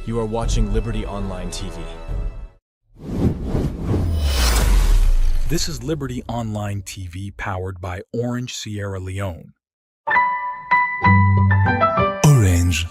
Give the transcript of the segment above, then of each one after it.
You are watching Liberty Online TV. This is Liberty Online TV powered by Orange Sierra Leone. Orange.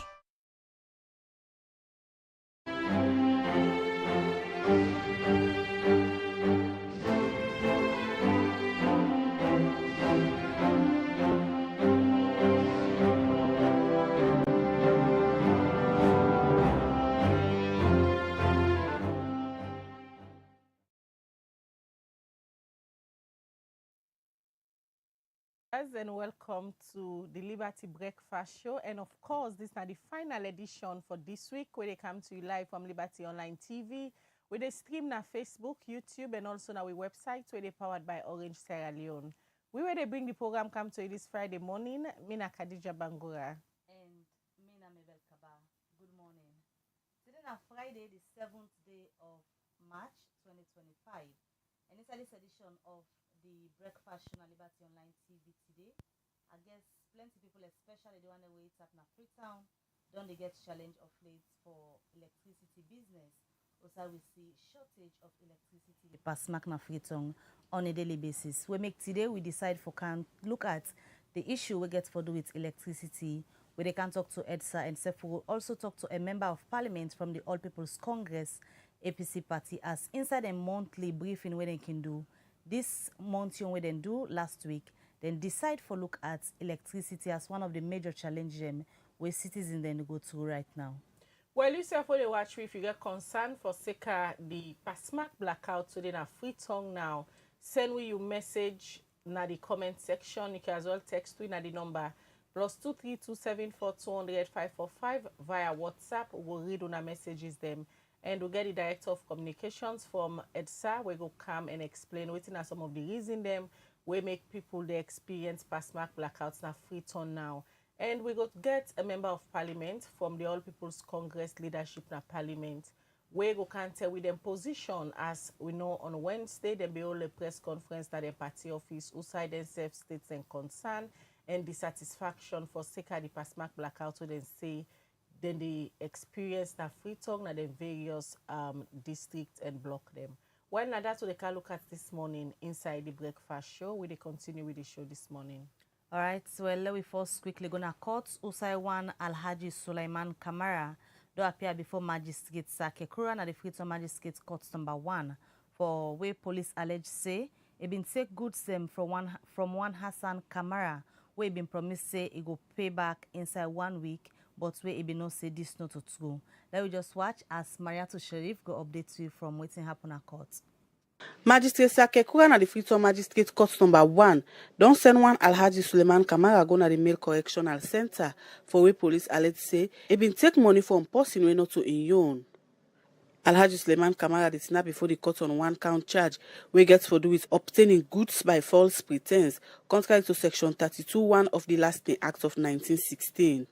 And welcome to the Liberty Breakfast Show. And of course, this is the final edition for this week, where they come to you live from Liberty Online TV, where they stream na Facebook, YouTube, and also na our website, where they powered by Orange Sierra Leone. We where they bring the program come to you this Friday morning. Mina Khadija Bangura. And Mina Mabel Kaba. Good morning. Today is Friday, the 7th day of March 2025. And it's this edition of the Breakfast Show on Liberty Online TV today. I guess plenty people, especially the one that wait up in Freetown, don't they get challenge of late for electricity business. Also, we see shortage of electricity the past na Freetown on a daily basis. We make today, we decide for can look at the issue we get for do with electricity, where they can talk to EDSA, and we will also talk to a member of parliament from the All People's Congress APC party as inside a monthly briefing where they can do this month we then do last week, then decide for look at electricity as one of the major challenges where citizens then go through right now. Well, you say for the watch, if you get concerned for Seka the Pasmak blackout today na Freetown now, send we you message na the comment section. You can as well text we na the number +23274200545 via WhatsApp. We'll read on our messages them. And we'll get the Director of Communications from EDSA. We go come and explain what are some of the reasons them we make people they experience past mark blackouts na Freetown now. And we go get a member of parliament from the All People's Congress leadership na parliament. We go can tell with them position as we know on Wednesday there be all a press conference that the party office who side themselves states and concern and dissatisfaction for Seka the past mark blackout when they say then they experience that Freetown and the various districts and block them. Well, now that's what they can look at this morning inside the breakfast show. We continue with the show this morning. All right, so let me first quickly gonna court Usaiwan Alhaji Sulaiman Kamara do appear before Magistrate Shar Nepor at the Freetown Magistrate Court number 1 for where police allege say it been take goods from one Hassan Kamara where been promised say it go pay back inside 1 week. But we be no say this not to true. Let we just watch as Mariatu Sharif go update you from waiting happen at court. Magistrate Shar Nepor at the Freetown Magistrate Court number 1 don't send one Alhaji Suleiman Kamara go na the Male Correctional Center for where police allege say it been take money from person we not to in own. Alhaji Suleiman Kamara did snap before the court on 1 count charge we gets for do with obtaining goods by false pretense, contrary to section 32(1) of the Lasting Act of 1916.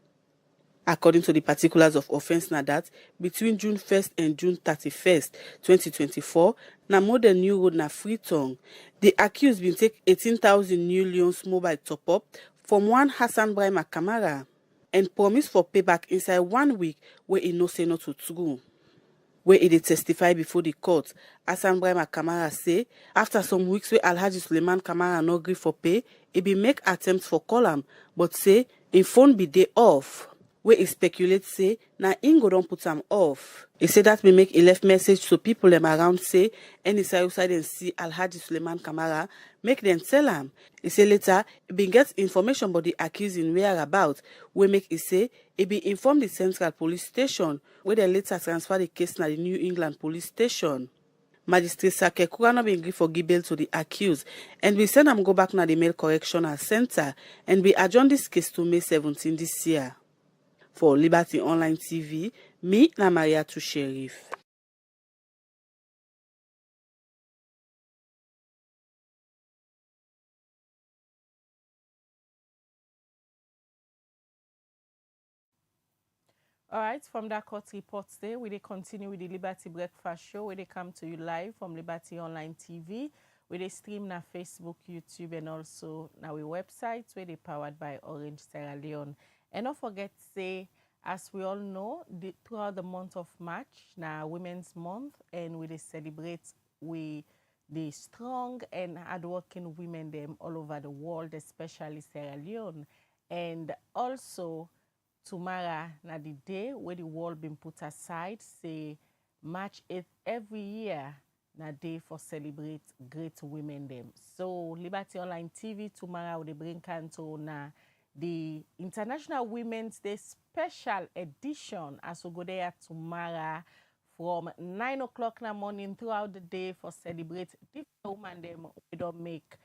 According to the particulars of offense na that, between June 1st and June 31st, 2024, na modern new road na Freetown, the accused been take 18,000 new loans mobile top-up from one Hassan Brahima Kamara and promise for payback inside 1 week where he no say not to true. Where he did testify before the court, Hassan Brahima Kamara say, after some weeks where Alhaji Suleiman Kamara no agree for pay, he be make attempts for call him, but say, in phone be day off. Where he speculates say, na Ingo don't put him off. He said that may make a left message to people them around say, any side and see Alhaji Suleiman Kamara, make them tell him. He say later, he been get information about the accusing whereabout, where make he say, he be informed the Central Police Station, where they later transfer the case na the New England Police Station. Magistrate Shar Nepor no been agree for give bail to the accused, and we send him go back na the Male Correctional Center, and we adjourn this case to May 17 this year. For Liberty Online TV, me na Mariatu Sharif. All right, from that court report there, we continue with the Liberty Breakfast Show, where they come to you live from Liberty Online TV, where they stream na Facebook, YouTube, and also na our website, where they powered by Orange Sierra Leone. And don't forget to say, As we all know, throughout the month of March, now Women's Month, and we celebrate the strong and hardworking women them all over the world, especially Sierra Leone. And also, tomorrow, na the day where the world been put aside, say March 8th every year, na day for celebrate great women them. So Liberty Online TV tomorrow they bring canto na the International Women's Day special edition as we go there tomorrow from 9 o'clock in the morning throughout the day for celebrate different women them we don't make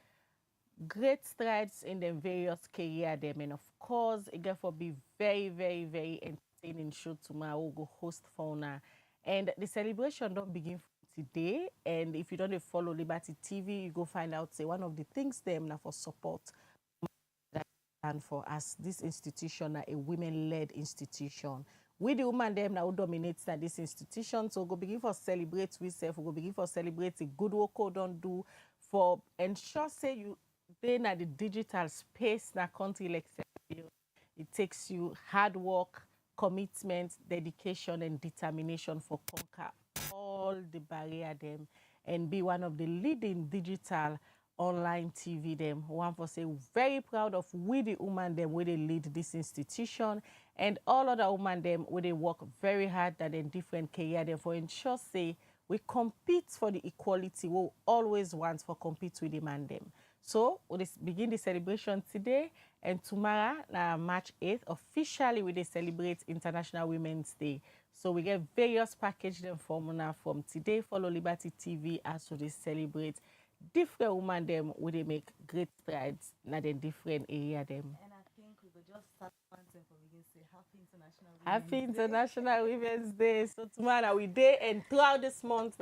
great strides in the various career them, and of course it going to be very very entertaining show tomorrow. We'll go host fauna, and the celebration don't begin today. And if you don't follow Liberty TV, you go find out say one of the things them now for support and for us this institution a women-led institution. We the woman them now dominates that this institution, so go begin for celebrate we self, we go begin for celebrate the good work we don't do for ensure say you they na the digital space na country like Sierra Leone. It takes you hard work, commitment, dedication, and determination for conquer all the barrier them and be one of the leading digital online TV them. One for say very proud of we the woman them where they lead this institution and all other women them where they work very hard that in different career them for ensure say we compete for the equality we always want for compete with the man them. So we begin the celebration today, and tomorrow, March 8th, officially we celebrate International Women's Day. So we get various package them from today, follow Liberty TV as we celebrate different women them where they make great strides in the different area them. And I think we could just start one thing for we can say Happy International Women's Day. So tomorrow we day and throughout this month,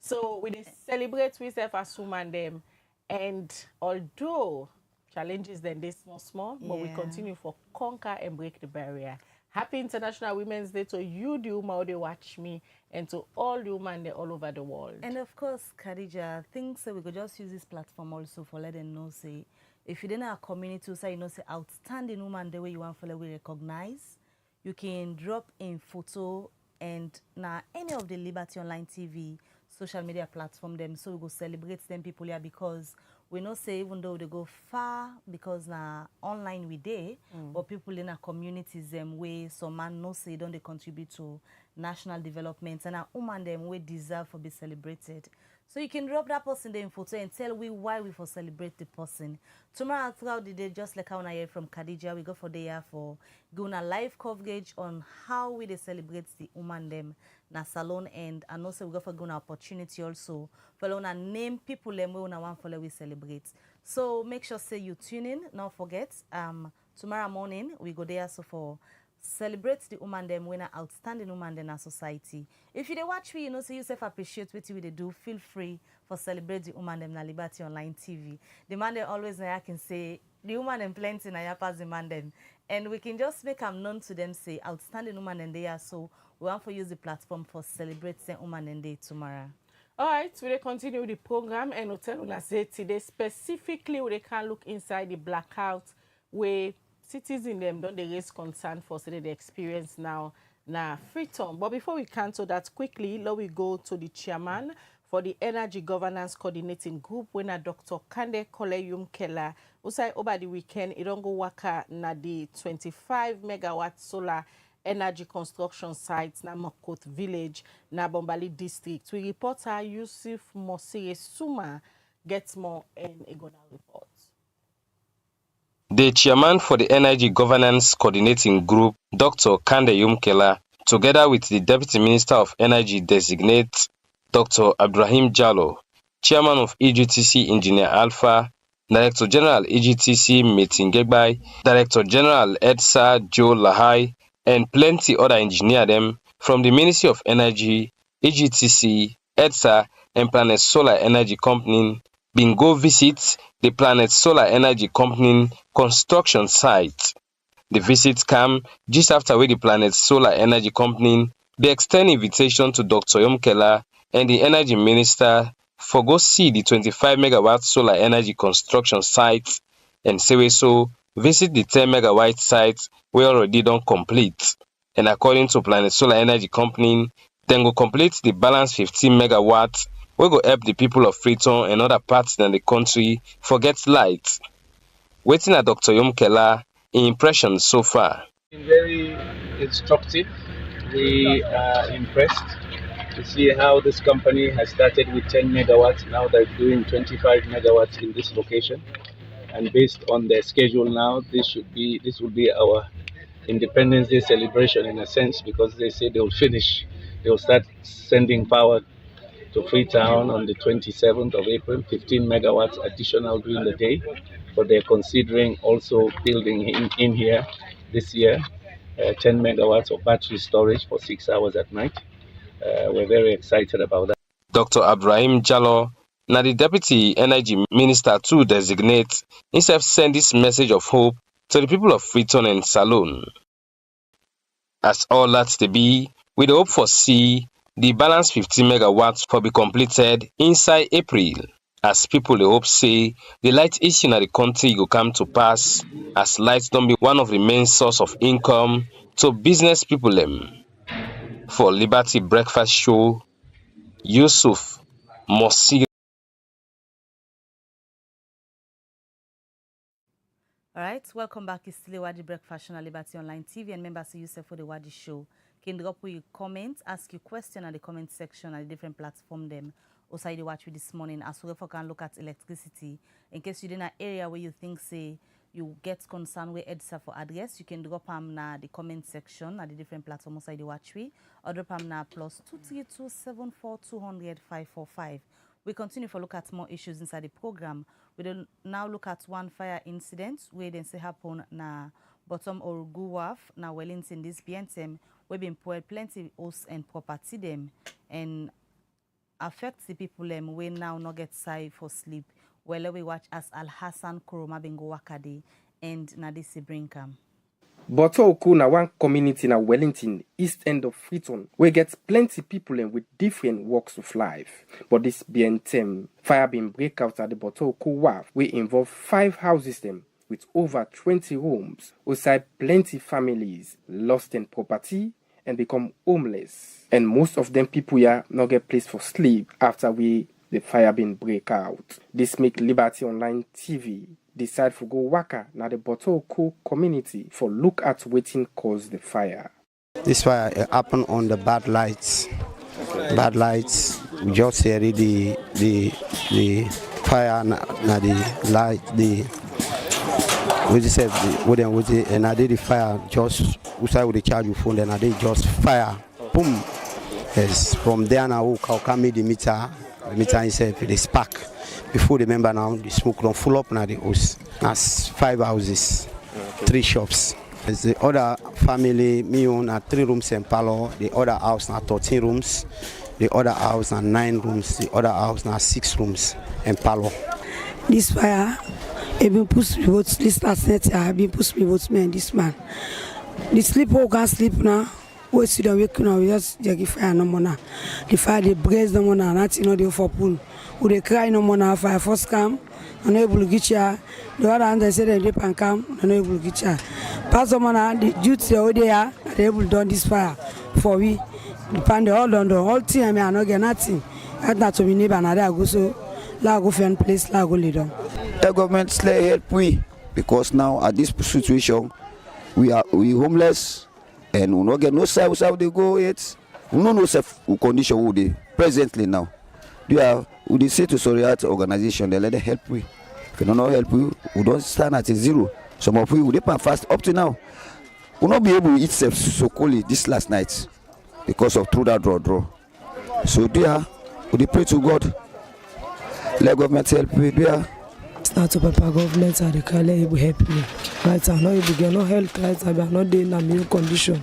so we celebrate we self as women them. And although challenges then they small, but we continue for conquer and break the barrier. Happy International Women's Day to you, the woman who watch me, and to all the women all over the world. And of course, Khadija, I think so we could just use this platform also for let them know, say, if you didn't have a community, say, you know, say, outstanding woman the way you want for we recognize, you can drop in photo and now any of the Liberty Online TV social media platform them, so we go celebrate them people here because we know say even though they go far because now online we day, but people in our communities them way some man know say don't they contribute to national development and our woman them we deserve for be celebrated. So you can drop that person there in photo and tell we why we for celebrate the person. Tomorrow throughout the day, just like how I hear from Khadija, we go for there for going a live coverage on how we they celebrate the woman them na salon and also we go for going opportunity also for una name people them we una want for we celebrate. So make sure say you tune in. Don't forget tomorrow morning we go there so for celebrate the woman them when outstanding woman in our society. If you dey watch me, you know, say you self appreciate what you they do, feel free for celebrate the woman them na Liberty Online TV. The man they always I can say the woman them plenty na pass the man them. And we can just make them known to them say outstanding woman and they are so we want to use the platform for celebrate the woman and day tomorrow. All right, we will continue the program and we'll tell you say today specifically we can look inside the blackout where citizens them don't they raise concern for so they experience now Freetown. But before we cancel that quickly, let we go to the chairman for the Energy Governance Coordinating Group when Dr. Kande Koleyum-Keller who say over the weekend it don't go waka na the 25 megawatt solar energy construction sites na Makot Village na Bombali District. We reporter Yusuf Mosire Suma gets more in a gonna report. The chairman for the Energy Governance Coordinating Group, Dr. Kande Yumkela, together with the Deputy Minister of Energy designate, Dr. Abdurrahim Jallo, Chairman of EGTC Engineer Alpha, Director General EGTC Metingegbai, Director General EDSA Joe Lahai, and plenty other engineers them from the Ministry of Energy, EGTC, EDSA, and Planet Solar Energy Company been go visit the Planet Solar Energy Company construction site. The visit came just after the Planet Solar Energy Company they extend invitation to Dr. Yumkela and the Energy Minister for go see the 25 megawatt solar energy construction site and say so visit the 10 megawatt site we already don't complete. And according to Planet Solar Energy Company, then go complete the balance 15 megawatts. We go help the people of Freetown and other parts in the country forget light. Waiting at Dr. Yumkela, impressions so far. Very instructive. We are impressed to see how this company has started with 10 megawatts. Now they're doing 25 megawatts in this location. And based on their schedule now, this will be our Independence Day celebration in a sense, because they say they'll start sending power to Freetown on the 27th of April, 15 megawatts additional during the day. But they're considering also building in here this year 10 megawatts of battery storage for 6 hours at night. We're very excited about that. Dr. Ibrahim Jallo, now the Deputy Energy Minister to designate, himself send this message of hope to the people of Freetown and Salone. As all that's to be, we hope for see the balance 15 megawatts for be completed inside April. As people hope say the light issue in the country will come to pass, as lights don't be one of the main source of income to business people them. For Liberty Breakfast Show, Yusuf Mosi. All right, welcome back. It's still Wadi Breakfast on Liberty Online TV, and members of Yusuf for the Wadi Show. Can drop your comment, ask your question at the comment section at the different platform them. Also, you watch with this morning as well can look at electricity. In case you're in an area where you think say you get concerned with EDSA for address, you can drop them na the comment section at the different platforms also you watch with, or drop them na +232 74 200 545. We continue to look at more issues inside the program. We don't now look at one fire incident where then say happen na bottom Orogu Wharf na Wellington this BNTM. We've been poured plenty house and property them and affect the people them we now not get side for sleep. Well, we watch as Hon Aaron Koroma bingo wakade and Nadisi Brinkam. Orogu na one community na Wellington, east end of Freetown, where gets plenty people with different walks of life. But this BNTM fire been break out at the Orogu Wharf, we involve 5 houses them with over 20 rooms, outside plenty families lost in property and become homeless. And most of them people here not get place for sleep after the fire been break out. This make Liberty Online TV decide to go waka na the Orogu community for look at wetin cause the fire. This fire happened on the bad lights. Bad lights. We just hear the fire na the light we just said and I did the fire just outside with the charge of phone, and I did just fire. Boom. Yes, from there now we can make the meter itself the spark. Before the member now the smoke don't full up now the house. That's 5 houses, 3 shops. As the other family me own 3 rooms and parlor, the other house now 13 rooms, the other house now 9 rooms, the other house now 6 rooms and parlor. This fire it been push me both this last night I been push me both me and this man. The sleep who can sleep now. We see them wake now, we just give fire no more now. The fire they brace no more now, nothing no they for pull. Who they cry no more now, fire first come, and able to get ya. The other hand they say they dip and come, and able to get ya. Pass on now, the duty over there, they able to do this fire for we. Depend all on the whole thing, I mean I no get nothing. Add that to me neighbor and I go so la go find place, la go lay down. The government slay help we because now at this situation we homeless and we not get no service how they go yet. We don't know safe condition who they presently now. We say to Soriat organization they let them help we. If they don't help we don't stand at a zero. Some of we depend fast up to now. We not be able to eat safe so coolly this last night because of through that draw. So we pray to God. Let government help me there. Start to papa government and the Kale will help me. Right, I'm not able to get no health, right, I'm not in a meal condition.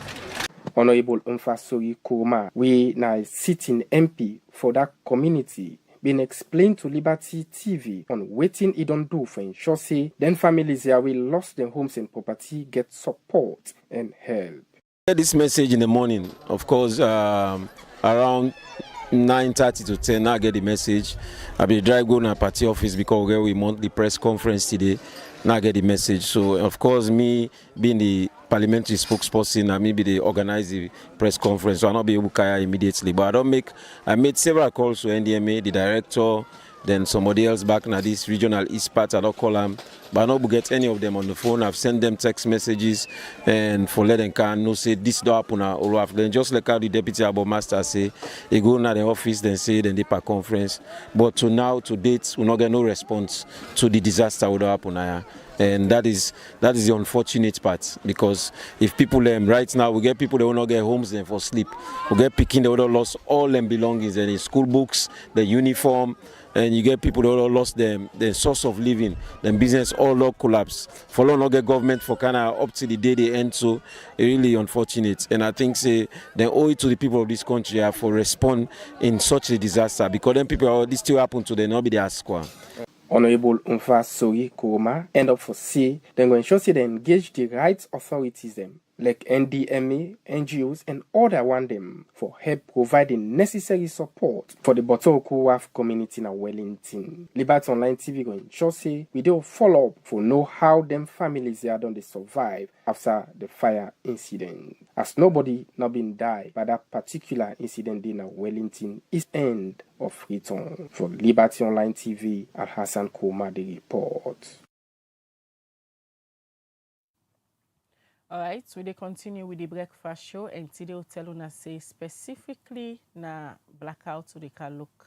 Honorable Hon Aaron Koroma, we now sitting MP for that community, been explained to Liberty TV on waiting it don't do for ensure say then families here will lost their homes and property get support and help. This message in the morning, of course, around 9:30 to 10, I get the message. I'll be driving going to party office because we want the press conference today. not get the message. So of course, me being the parliamentary spokesperson, I maybe they organize the press conference, so I'll not be able to carry immediately. But I made several calls to NDMA, the director, then somebody else back in this regional east part, I don't call them, but I don't get any of them on the phone. I've sent them text messages and for let them can no say this don't happen at Wharf. Then just like how the deputy about master say, he go to the office, then say then they per conference. But to date, we not get no response to the disaster would happen here. And that is the unfortunate part, because if people right now we get people that will not get homes then for sleep. We get picking they would have lost all them belongings and the school books, the uniform, and you get people that would have lost their source of living, then business all collapse. For long not get government for kind of up to the day they end, so it's really unfortunate. And I think say they owe it to the people of this country for respond in such a disaster, because then people this still happen to them, not be their squad. Honorable Aaron Koroma end up for say they're going to ensure they engage the rights authorities them like NDMA, NGOs and other one them for help providing necessary support for the Wharf community in Wellington. Liberty Online TV going to ensure say we do follow up for know how them families they are done they survive after the fire incident. As nobody not been died by that particular incident in Wellington is end of Freetown. For Liberty Online TV, Hassan Koma the report. All right, so they continue with the breakfast show, and today will tell us say specifically na blackout so they can look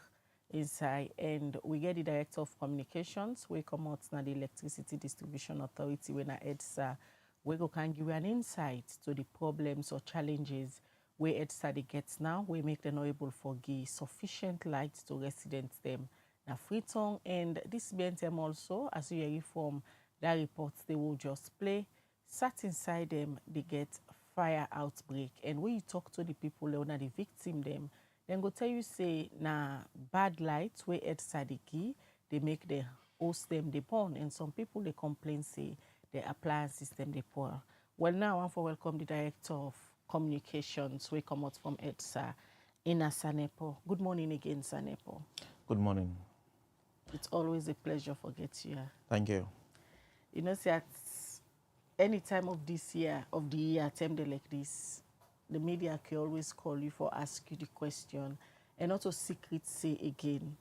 inside, and we get the director of communications. We come out na the electricity distribution authority when na EDSA. We go can give you an insight to the problems or challenges where EDSA they get now. We make them able for give sufficient light to residents them na Freetown, and this BNTM also, as you hear from that report, they will just play. Sat inside them, they get fire outbreak, and when you talk to the people or the victim them, then go tell you say na bad lights where EDSA the key, they make the host them they burn, and some people they complain say the appliance system they poor. Well, now I want to welcome the director of communications. We come out from EDSA, Shar Nepor. Good morning again, Shar Nepor. Good morning. It's always a pleasure for get you here. Thank you. You know, see, at any time of this year, of the year, time like this, the media can always call you for ask you the question, and also secret say again,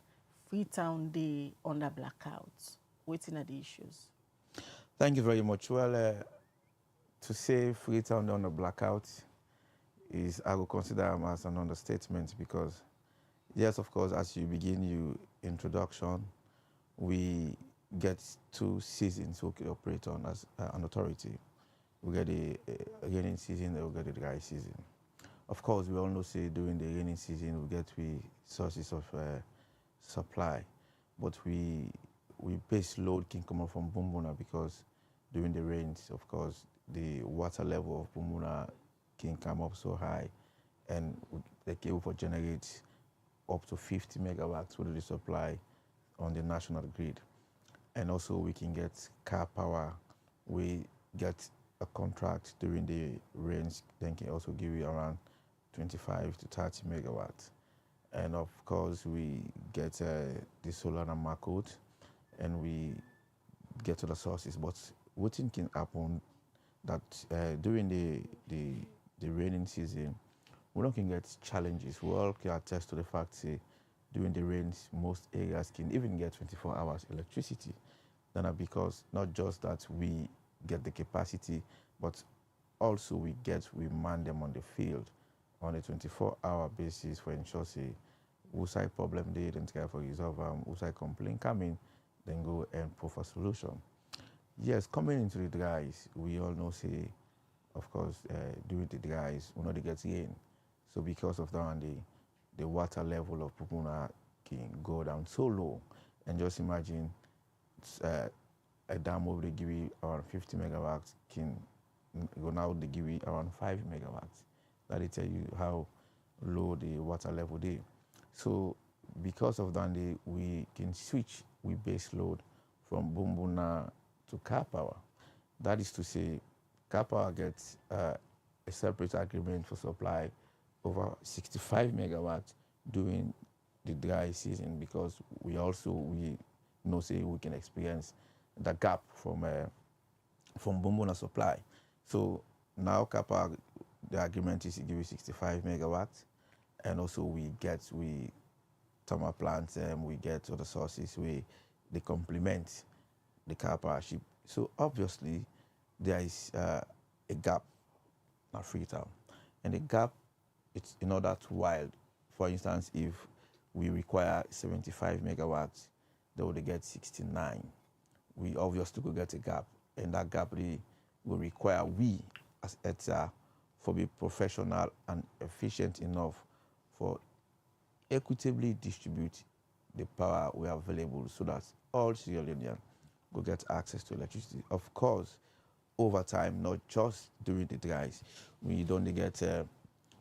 Freetown Day under blackout. Waiting at the issues. Thank you very much. Well, to say Freetown Day under blackout is, I will consider as an understatement, because yes, of course, as you begin your introduction, we get 2 seasons we operate on as an authority. We get the rainy season and we get the dry season. Of course, we all know say during the rainy season we get sources of supply, but we base load can come up from Bumbuna, because during the rains, of course, the water level of Bumbuna can come up so high, and they can able to generate up to 50 megawatts with the supply on the national grid. And also we can get car power. We get a contract during the rains, then can also give you around 25 to 30 megawatts. And of course we get the solar and market, and we get to the sources. But what can happen that during the raining season, we don't can get challenges. We all can attest to the fact say during the rains, most areas can even get 24 hours electricity. Then because not just that we get the capacity, but also we man them on the field on a 24-hour basis for ensure say who problem they then try for resolve who complaint coming, then go and put a solution. Yes, coming into the dries, we all know say, of course, during the dries, we know they get rain. So because of that, the water level of Pupuna can go down so low. And just imagine a dam over the give you around 50 megawatts can go now they give you around 5 megawatts. That will tell you how low the water level is. So because of that, we can switch base load from Bumbuna to car power. That is to say, car power gets a separate agreement for supply over 65 megawatts during the dry season, because we know say we can experience the gap from Bumbuna supply. So now Kappa, the agreement is to give you 65 megawatts, and also we thermal plants, we get other sources, they complement the car powership. So obviously there is a gap at Freetown, and the gap, it's in order to wild. For instance, if we require 75 megawatts, they would get 69. We obviously could get a gap, and that gap will require we as EDSA for be professional and efficient enough for equitably distribute the power we have available so that all Sierra Leoneans will get access to electricity. Of course, over time, not just during the dries, we don't get,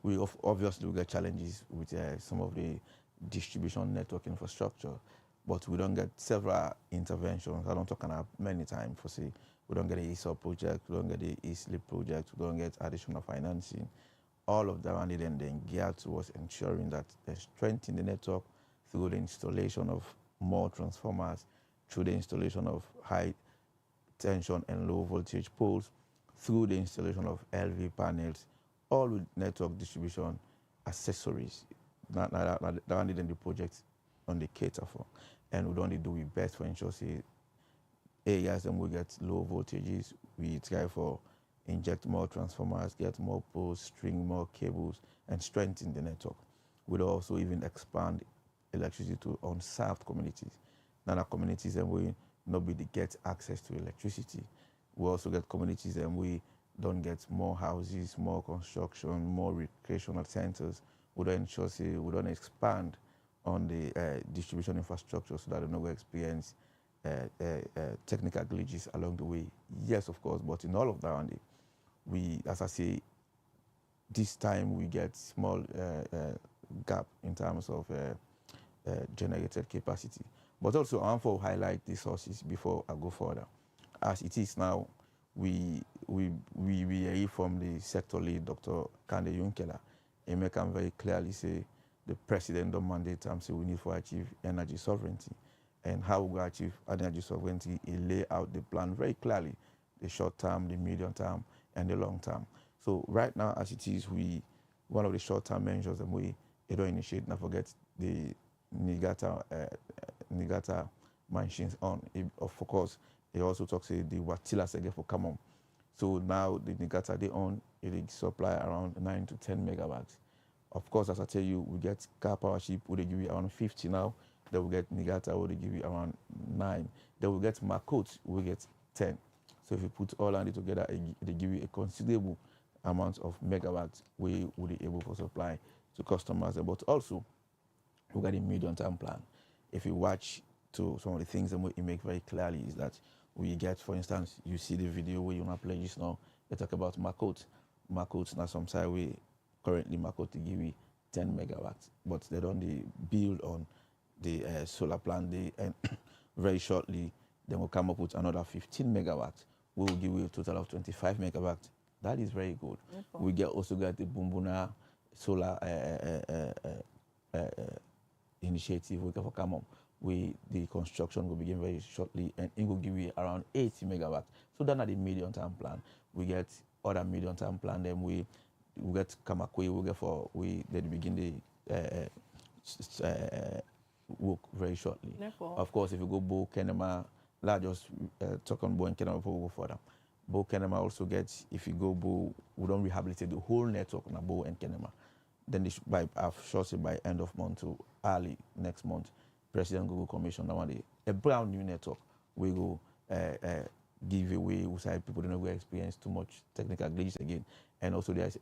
we obviously will get challenges with some of the distribution network infrastructure, but we don't get several interventions. I don't talk about many times for say, we don't get the ESA project, we don't get the ESLIP project, we don't get additional financing. All of them are then geared towards ensuring that they strengthen the network through the installation of more transformers, through the installation of high tension and low voltage poles, through the installation of LV panels, all with network distribution accessories. That the project on the cater for. And we don't do it best for ensure say areas then we get low voltages, we try for inject more transformers, get more poles, string more cables, and strengthen the network. We'd also even expand electricity to unserved communities. Now the communities then we not be to get access to electricity. We also get communities and we don't get more houses, more construction, more recreational centers. We don't ensure say we don't expand on the distribution infrastructure so that they don't experience technical glitches along the way. Yes, of course, but in all of that, we, as I say, this time we get small gap in terms of generated capacity. But also, I want to highlight the sources before I go further. As it is now, we hear from the sector lead, Dr. Kande Yunkela, and make him very clearly say the president don't mandate him say we need to achieve energy sovereignty. And how we achieve energy sovereignty, he lay out the plan very clearly, the short term, the medium term, and the long term. So right now, as it is, one of the short term measures that we don't initiate, not forget the Nigata machines on. Of course, he also talks the Watila Sege for Kamon. So now the Nigata they own, it supply around 9 to 10 megawatts. Of course, as I tell you, we get car power ship, we give you around 50 now. Then we get Nigata, we give you around 9. Then we get Makot, we get 10. So if you put all of it together, they give you a considerable amount of megawatts we would be able to supply to customers. But also, we got a medium-term plan. If you watch to some of the things that we make very clearly is that we get, for instance, you see the video where you want to play just now, they talk about Makot. Makot, now some side we currently Makot to give you 10 megawatts, but they don't build on the solar plant, and very shortly, then we'll come up with another 15 megawatts. We will give you a total of 25 megawatts. That is very good. We also get the Bumbuna solar initiative. We can come up. The construction will begin very shortly, and it will give you around 80 megawatts. So that's not the medium-term plan. We get other medium-term plan. Then we get Kamakwe. They begin the work very shortly. Nepor. Of course, if you go Bo Kenema, let's just talk on Bo and Kenema before we go further. Bo Kenema also gets, if you go Bo, we don't rehabilitate the whole network on Bo and Kenema. Then I've shorted by end of month to early next month, President Google Commission, a brand new network. We go give away, we say people don't experience too much technical glitches again. And also there's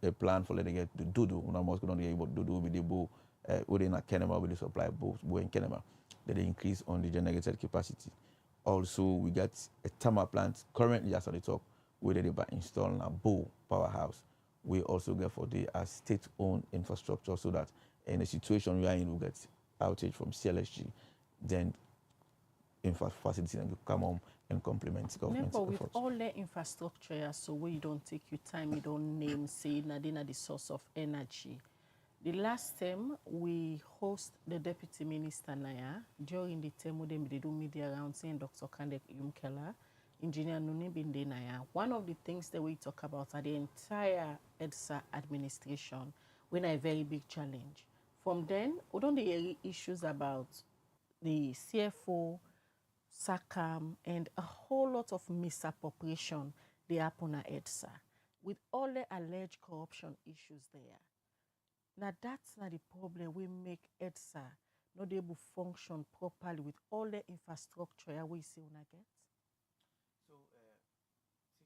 a plan for letting get the Dudu. We're not going to be able to do with the Bo. Within a Kenema, we supply both Bo and Kenema. They increase on the generated capacity. Also, we get a thermal plant currently as I talk, where they by installing a Bo powerhouse. We also get for the state-owned infrastructure so that in a situation we are in, we get outage from CLSG, then facility can come home and complement government efforts. With all the infrastructure, so where you don't take your time, you don't name, say, Nadina the source of energy. The last term, we host the Deputy Minister Naya during the term when they do media rounds in Dr. Kande Yumkela, Engineer Nuni Binde Naya. One of the things that we talk about are the entire EDSA administration when a very big challenge. From then, we don't hear issues about the CFO, SACAM, and a whole lot of misappropriation they happen at EDSA with all the alleged corruption issues there. Now that's not the problem. We make EDSA not able to function properly with all the infrastructure we see on get. So,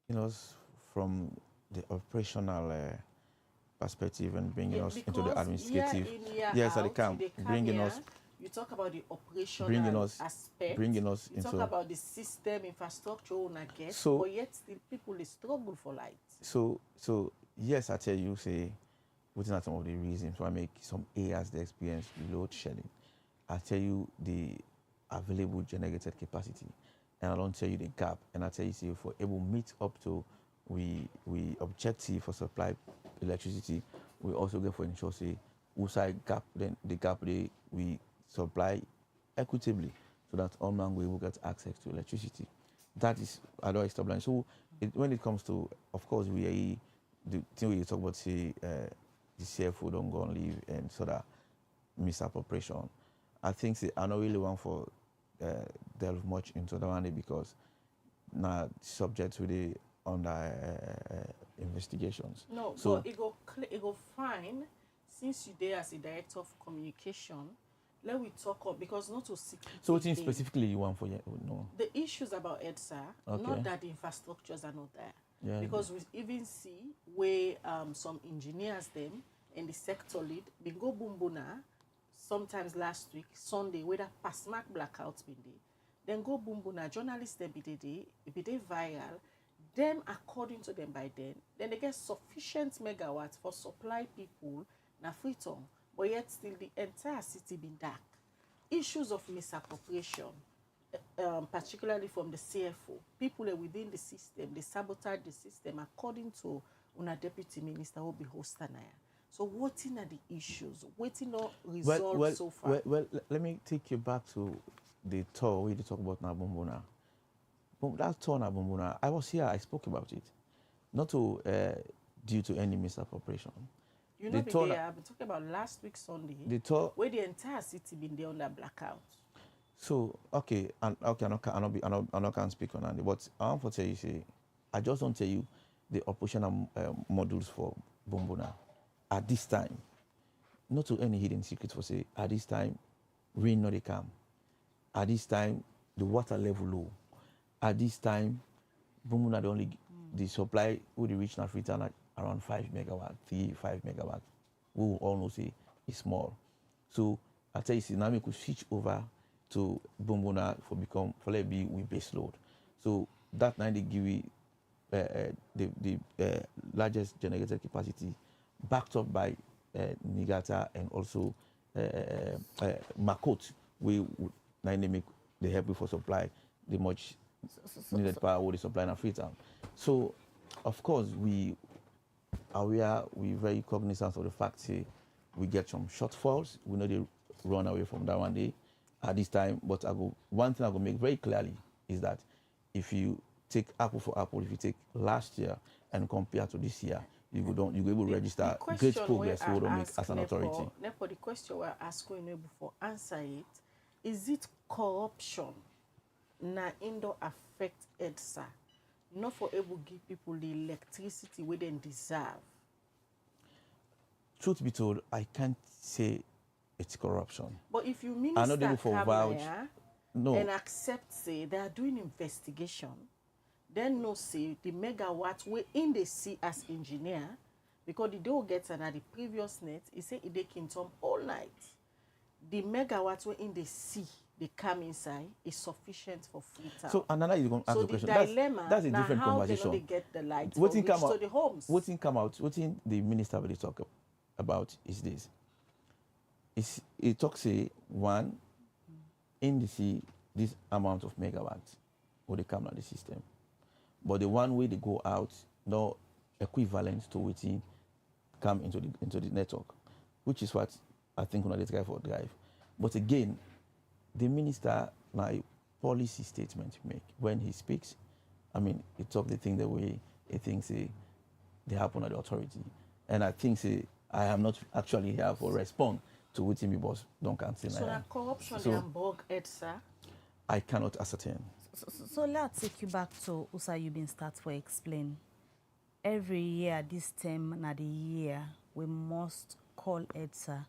taking us from the operational perspective and bringing us into the administrative, yes, I can bringing us. You talk about the operational aspect. Bringing us you into. Talk about the system infrastructure on get. So, but yet still people they struggle for light. So yes, I tell you, say. Putting out some of the reasons why make some areas they experience load shedding. I tell you the available generated capacity, and I don't tell you the gap. And I tell you, see, for able meet up to we objective for supply electricity, we also get for ensure say outside gap then the gap we supply equitably so that all man will get access to electricity. That is otherwise stop line. So when it comes to, of course, the thing we talk about say. The CFO don't go and leave and sort of misappropriation. I think I don't really want for delve much into that one because now subject to the under investigations. No, so but it go fine since you there as a director of communication. Let we talk up because not to seek. So what specifically you want for no? The issues about EDSA, not that the infrastructures are not there. Yeah, because we even see where some engineers them and the sector lead they go bumbuna sometimes last week Sunday where that past mark blackouts been there. Then go bumbuna journalists they be they viral. Them according to them by then they get sufficient megawatts for supply people na Freetown, but yet still the entire city been dark. Issues of misappropriation. Particularly from the CFO, people within the system, they sabotage the system according to our deputy minister will be hosting. So what are the issues? What not resolved so far? Well, let me take you back to the tour where you talk about Nabumbuna. That tour Nabumbuna, I was here, I spoke about it. Not to due to any misappropriation. You know, I've been talking about last week Sunday, the tour, where the entire city been there under blackout. So I can't speak on that. But I want to tell you, say, I just don't tell you the operational modules for Bumbuna at this time. Not to any hidden secret for say at this time, rain not they come. At this time, the water level low. At this time, Bumbuna the supply would reach now Freetown at around 5 megawatt, 5 megawatt. We will all know say it's small. So I tell you, see, now we could switch over to Bumbuna for let be with base load. So that night they give you the largest generated capacity backed up by Nigata and also Makot. We now they make the help for supply the much needed power with the supply in Freetown. So of course we very cognizant of the fact say we get some shortfalls. We know they run away from that one day. At this time, but one thing I will make very clearly is that if you take apple for apple, if you take last year and compare to this year, you go able to register great progress we will make as an authority. Nepor, the question we're asking you before answer it, is it corruption na indo affect EDSA, not for able to give people the electricity we then deserve? Truth be told, I can't say it's corruption. But if you minister and accept, say, they are doing investigation, then no say the megawatt we in the sea as engineer, because the don't get at the previous net, he say they can come all night. The megawatt we in the sea, they come inside, is sufficient for Freetown. So another is going to ask so the question. Dilemma, that's a different conversation. They get the light what from to the homes. What thing come out? What thing the minister will talk about is this. It talks say one in the sea this amount of megawatts will they come out the system, but the one way they go out no equivalent to waiting come into the network. which is what I think on the guy for drive. But again, the minister, my policy statement make when he speaks, I mean, he talk the thing the way he thinks they happen at the authority. And I think I am not actually here for respond to what me boss don't cancel. So that corruption and bug EDSA? I cannot ascertain. So let's take you back to Usa you been start for explain. Every year, this time na the year, we must call EDSA.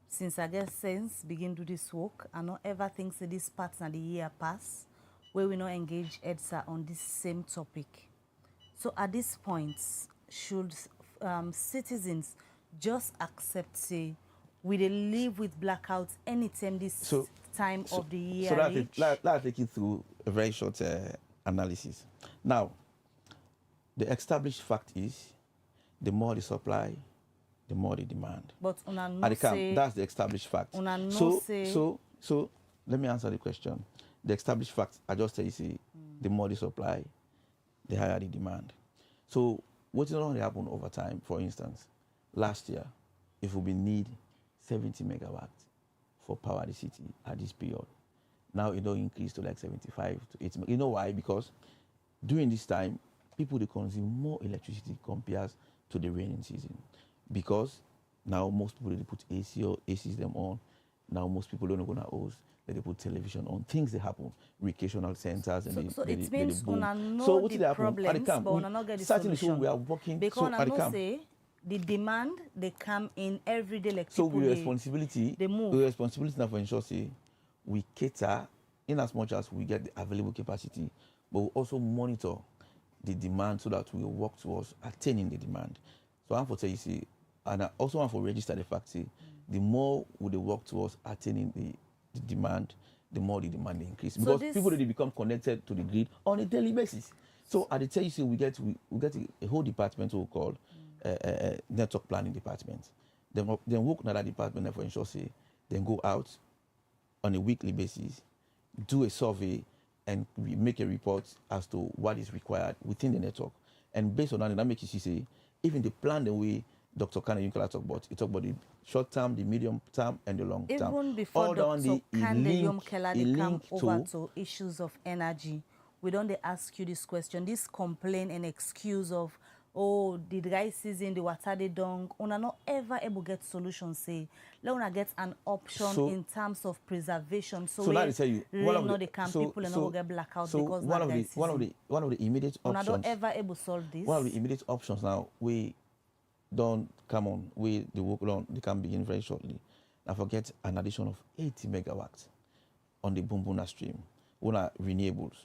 Since I guess since begin do this work, I don't ever think say this part na the year pass where we not engage EDSA on this same topic. So at this point, should citizens just accept say we dey live with blackouts anytime this time of the year? So let's take you through a very short analysis. Now, the established fact is the more the supply, the more the demand. But that's the established fact. So let me answer the question. The established fact, I just tell you, the more the supply, the higher the demand. So what is only happen over time? For instance, last year, if we need 70 megawatts for power the city at this period, now it don't increase to like 75 to 80. You know why? Because during this time, people they consume more electricity compared to the raining season. Because now most people they put AC or ACs them on. Now most people don't go to house. They put television on. Things that happen, recreational centers and so it means we know so what the problems, but we not get the solution. We are working. Because I know say the demand they come in every day like so people we responsibility. They move. We responsibility now for ensure say we cater in as much as we get the available capacity, but we also monitor the demand so that we work towards attaining the demand. So I'm for tell you see, and I also want to register the fact say the more we work towards attaining the demand, the more the demand increase. Because people they become connected to the grid on a daily basis. So at the tell you see we get a whole department we call network planning department. Then work in that department for ensure say then go out on a weekly basis, do a survey and we make a report as to what is required within the network. And based on that makes you see even the plan the way Dr. Kanda Yunkela talk about, he talk about the short term, the medium term, and the long term. Even before Dr. Kanda Yunkela come over to issues of energy, we don't ask you this question, this complaint and excuse of, oh, the dry season, the water they don't, una not ever able get solutions. Say, let una get an option in terms of preservation. So let me tell you, really know they can people and not get blackout because one of the immediate options. Una don't ever able solve this. One of the immediate options now we don't come on. The work on they can begin very shortly. Now forget an addition of 80 megawatts on the Bumbuna stream. Una renewables,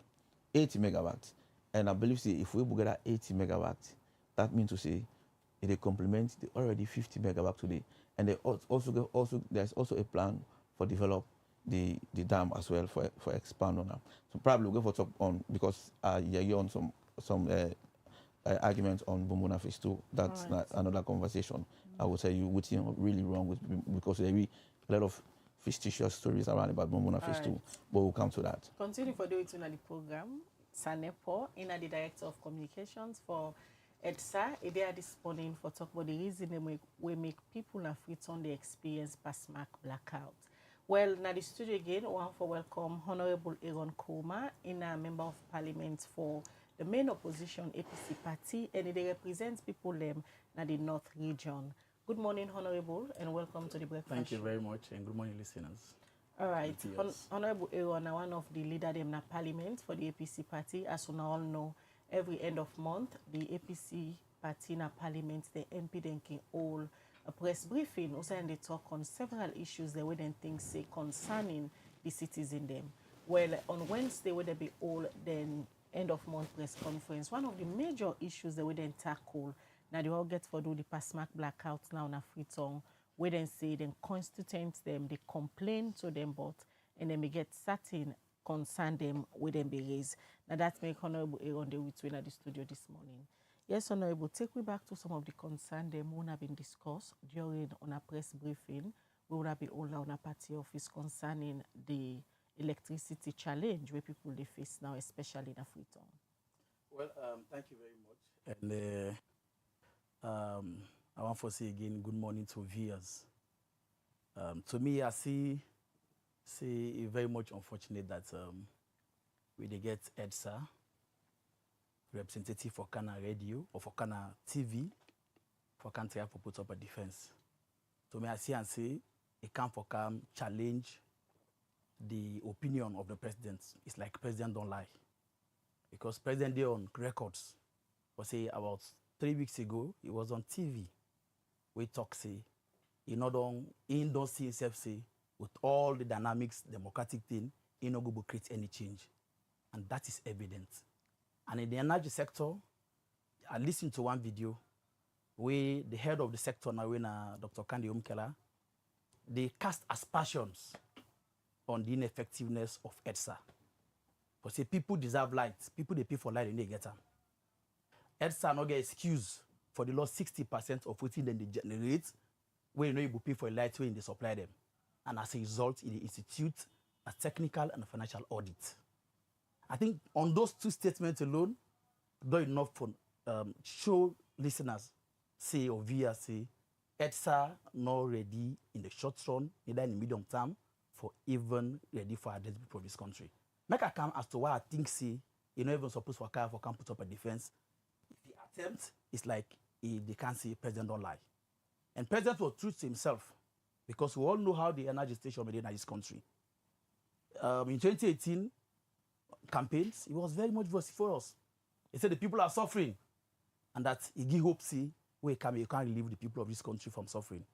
80 megawatts, and I believe say if we get that 80 megawatts. That means to say it complements the already 50 megawatts today. And they there's also a plan for develop the dam as well for expand on that. So probably we'll go for talk on because you're on some arguments on Bumbuna Phase 2. That's not another conversation. I will tell you what's really wrong with because there be a lot of fictitious stories around about Bumbuna Phase 2. But we'll come to that. Continue for doing it in the program. Shar Nepor, the Director of Communications for EDSA, they are this morning for talk about the reason we make people in Freetown they experience past mark blackout. Well, now the studio again, we want to welcome Hon Aaron Aruna Koroma, a member of Parliament for the main opposition APC party, and they represent people in the North region. Good morning, Honorable, and welcome to the breakfast. Thank you very much, and good morning, listeners. All right, Honorable Aaron, one of the leaders in the Parliament for the APC party, as we all know. Every end of month, the APC party in Parliament, the MP then can hold a press briefing, also and they talk on several issues that we then think say concerning the citizens them. Well, on Wednesday, where they be all then end of month press conference, one of the major issues that we then tackle, now they all get for do the past mark blackouts now in a Freetown, we then say then constituents them, they complain to them, but and then we get certain concern them with them be raised. Now that make Honorable Aaron the between at the studio this morning. Yes, Honorable, take me back to some of the concern them who have been discussed during on a press briefing. We would have been all on a party office concerning the electricity challenge where people they face now, especially in Freetown. Well, thank you very much. And I want to say again, good morning to viewers To me, I see it very much unfortunate that we dey get EDSA representative for Kana Radio or for Kana TV for country for put up a defense. To me, I see and say it can for come challenge the opinion of the president. It's like president don't lie. Because president dey on records. For say about 3 weeks ago, he was on TV. We talk say he don't see himself say with all the dynamics, democratic thing, he not go to create any change. And that is evident. And in the energy sector, I listened to one video where the head of the sector now, Dr. Kande Yum, they cast aspersions on the ineffectiveness of EDSA. But say people deserve light. People they pay for light and they get them. EDSA no get excuse for the lost 60% of what they generate where you know you pay for light when they supply them. And as a result, it institute a technical and financial audit. I think on those two statements alone, not enough for show listeners say or via say EDSA not ready in the short run, neither in the medium term, for even ready for identity for this country. Make a come as to why I think say you know even supposed to come put up a defense. If the attempt is like they can't say president don't lie. And president was true to himself because we all know how the energy station made in this country. In 2018 campaigns, it was very much vociferous. He said the people are suffering and that he give hope see where you can't relieve the people of this country from suffering.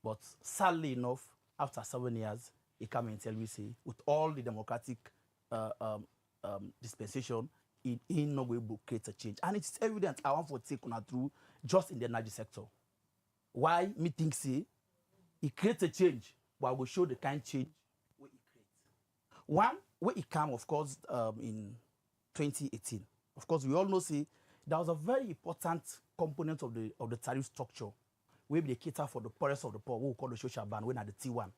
But sadly enough, after 7 years, he come and tell me say with all the democratic dispensation, he not going to create a change. And it's evident I want to take on through just in the energy sector. Why me think say he creates a change, but I will show the kind of change where he creates. One, where he came, of course, in 2018. Of course, we all know say there was a very important component of the tariff structure where they cater for the poorest of the poor, what we call the social band, when at the T1.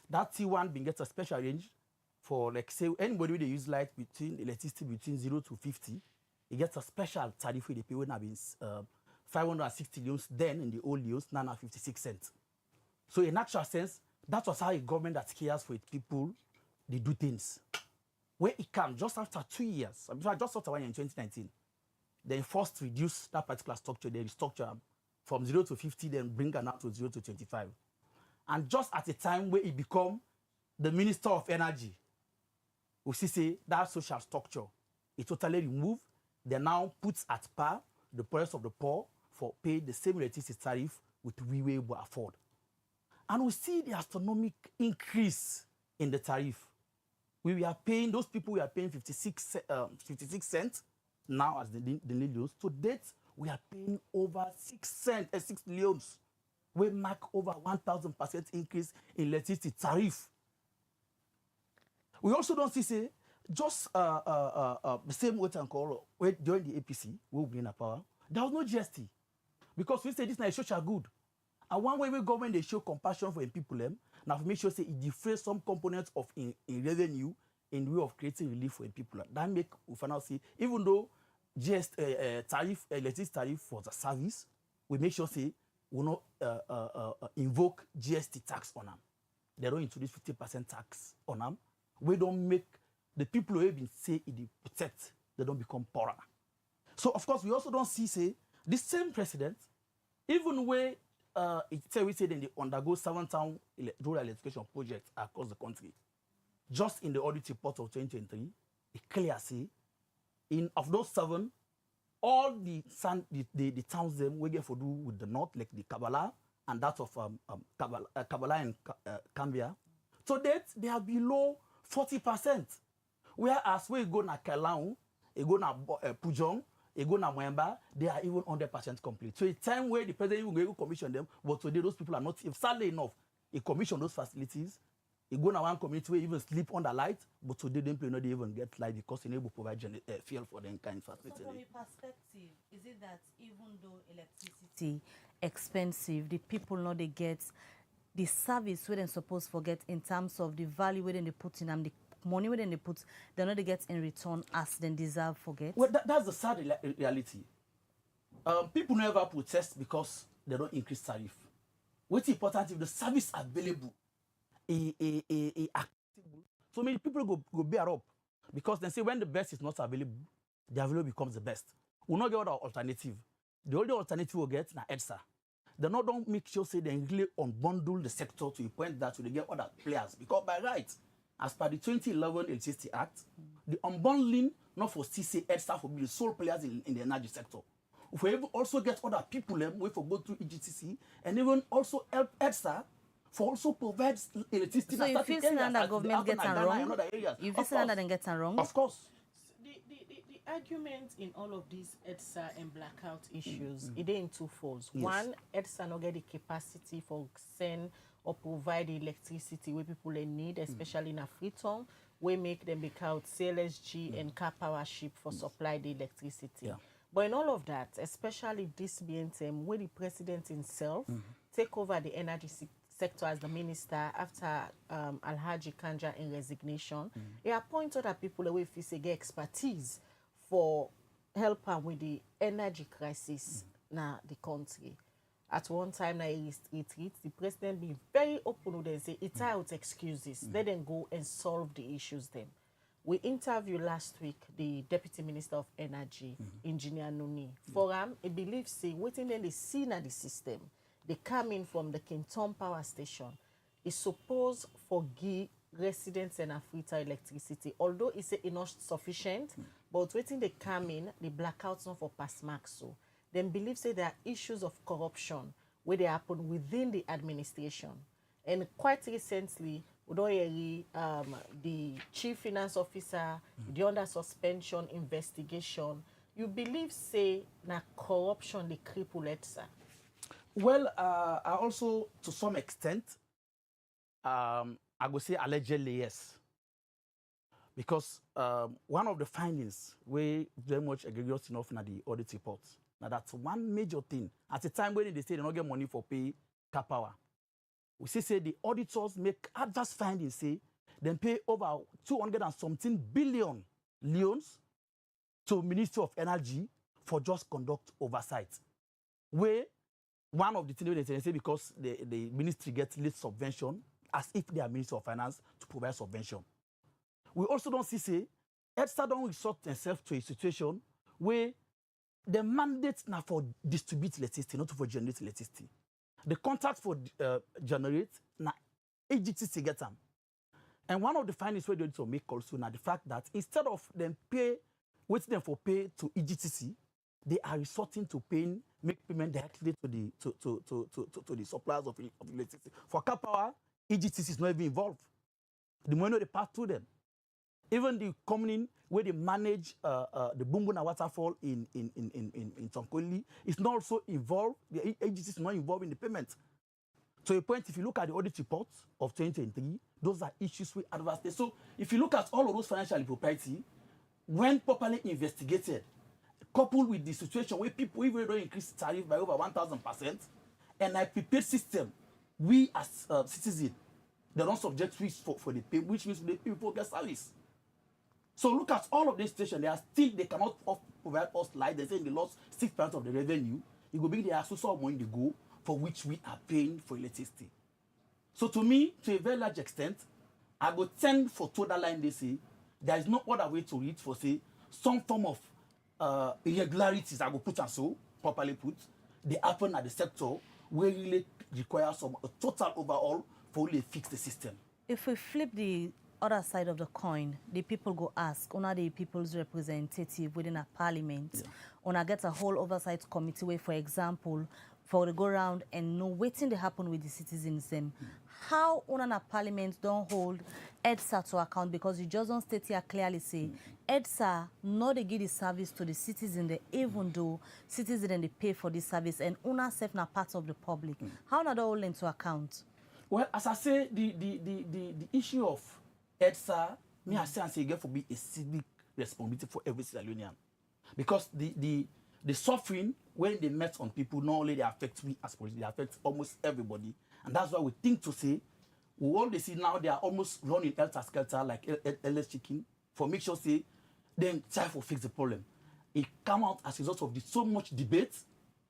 That T1 being gets a special range for like say anybody they use light between electricity between 0 to 50, it gets a special tariff where they pay when have been 560 leons, then in the old leons, now 56 cents. So in actual sense, that was how a government that cares for its people, they do things. Where it came just after 2 years, just after 1 year in 2019, they first reduce that particular structure, they restructure from 0 to 50, then bring it down to 0 to 25. And just at a time where he become the Minister of Energy, we see say that social structure, it totally removed. They now put at par the poorest of the poor for pay the same electricity tariff with we will able to afford. And we see the astronomical increase in the tariff. We are paying, those people we are paying 56 cents now as the leons. To date, we are paying over 6 leons. We mark over 1,000% increase in electricity tariff. We also don't see say just the same way and call during the APC, we will be in a power. There was no GST because we say this is a social good. And one way we government they show compassion for people now to make sure say it defrays some components of in revenue in way of creating relief for people. That make we finally see even though GST tariff electricity tariff for the service, we make sure say we not invoke GST tax on them. They don't introduce 50% tax on them. We don't make the people who have been say it protect, they don't become poorer. So of course we also don't see say the same president, even where we say they undergo 7 town rural electrification projects across the country. Just in the audit report of 2023, it clearly say of those 7, all the towns them we get for do with the north, like the Kabbalah and that of Kabbalah and Cambia. To date, they are below 40%. Whereas we go na Kelau, we go na Pujong, we go na Mwemba, they are even 100% complete. So it's time where the president even go commission them, but today those people are not, if sadly enough, he commission those facilities, he go na one community where even sleep under light, but today they not even get light because they able to provide fuel for them kind of facility. So from your perspective, is it that even though electricity expensive, the people know they get the service where they're supposed to get in terms of the value where they put in and the money where they put, they're not they get in return as they deserve forget? Well, that's the sad reality. People never protest because they don't increase tariff. what's important if the service available, accessible, so many people go bear up. Because they say when the best is not available, the available becomes the best. We'll not get other alternative. The only alternative we'll get na EDSA. They not don't make sure say they really unbundle the sector to a point that they get other players. Because by right, as per the 2011 Electricity Act, the unbundling not for CC EDSA for be the sole players in the energy sector. If we also get other people we for go through EGTC and even also help EDSA for also provides electricity. So you feel that government gets wrong? You feel that they get wrong? Of course. The argument in all of these EDSA and blackout issues, it in two folds. Yes. One, EDSA not get the capacity for send or provide the electricity where people they need, especially in a Freetown, we make them become CLSG and car power ship for supply the electricity. Yeah. But in all of that, especially this being time where the president himself take over the energy sector as the minister after Alhaji Kanja in resignation, he appointed other people away if he get expertise for helping with the energy crisis na the country. At one time, the president being very open with them, say it's out excuses. Let them go and solve the issues then. We interviewed last week the Deputy Minister of Energy, Engineer Nuni. For him, he believes say waiting then they see na the system. They come in from the Kenton Power Station. It's supposed for give residents and Freetown electricity. Although it's not sufficient, but waiting they come in, the blackouts not for past marks. So then believe say there are issues of corruption where they happen within the administration. And quite recently, the chief finance officer, the under suspension investigation, you believe say na corruption the cripple EDSA? Well, I also, to some extent, I would say allegedly yes. Because one of the findings we very much egregious enough in the audit report. Now that's one major thing. At the time when they say they don't get money for pay car power, we say the auditors make adverse findings, say they pay over 200 and something billion leons to Ministry of Energy for just conduct oversight. Where one of the things they say because the ministry gets late subvention as if they are Ministry of Finance to provide subvention. We also don't see EDSA don't resort themselves to a situation where the mandate now for distribute electricity, not for generate electricity. The contract for generate now EGTC get them. And one of the findings we need to make also now the fact that instead of them waiting them for pay to EGTC, they are resorting to make payment directly to the suppliers of electricity. For car power, EGTC is not even involved. The money they pass through them. Even the company where they manage the Bumbuna waterfall in Tonkoli is not also involved. The EGTC is not involved in the payment. To a point, if you look at the audit reports of 2023, those are issues with adversity. So if you look at all of those financial impropriety, when properly investigated, coupled with the situation where people even don't increase tariff by over 1,000%, and a prepaid system, we as citizens, they don't subject to for the pay, which means the people get service. So look at all of this situation. They cannot provide us light. They say they lost 6% of the revenue. It will be the associate money to go for which we are paying for electricity. So to me, to a very large extent, I go tend for total line they say there is no other way to read for say some form of irregularities. I go put and so properly put. They happen at the sector where really require a total overhaul for really fix the system. If we flip the other side of the coin, the people go ask, una the people's representative within a parliament, una get a whole oversight committee where, for example, for the go round and know waiting to happen with the citizens them. How una parliament don't hold EDSA to account because you just don't state here clearly say EDSA not they give the service to the citizen they even though citizens they pay for this service and una self na part of the public. How not all into account? Well, as I say, the issue of EDSA, me I say and say, get for be a civic responsibility for every Sierra because the suffering when they met on people not only they affect me as police, they affect almost everybody, and that's why we think to say we all they see now they are almost running helter skelter like LS chicken for make sure say then try to fix the problem. It come out as a result of so much debate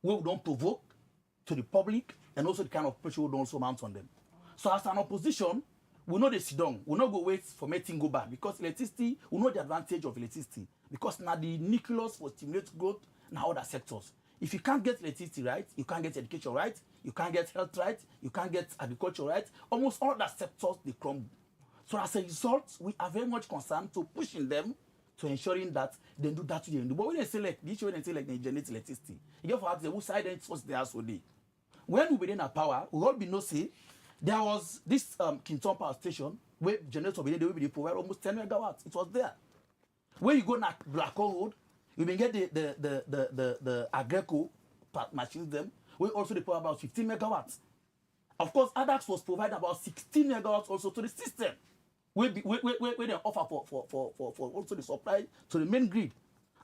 where we don't provoke to the public and also the kind of pressure we don't also mount on them. So as an opposition, we know they sit down. We not go wait for making go back because electricity, we know the advantage of electricity because now the nucleus will stimulate growth in other sectors. If you can't get electricity right, you can't get education right, you can't get health right, you can't get agriculture right, almost all other sectors, they crumble. So as a result, we are very much concerned to pushing them to ensuring that they do that to them. But when they select, the issue when they select, they generate electricity. You get for that, the side then first they ask for day. When we be in our power, we all be no say, there was this Kinton power station where generator be there, they provide almost 10 megawatts. It was there. When you go na Blacko Road, you can get the Agreco machines them, where also they provide about 15 megawatts. Of course, ADAX was providing about 16 megawatts also to the system. Where they offer for also the supply to the main grid.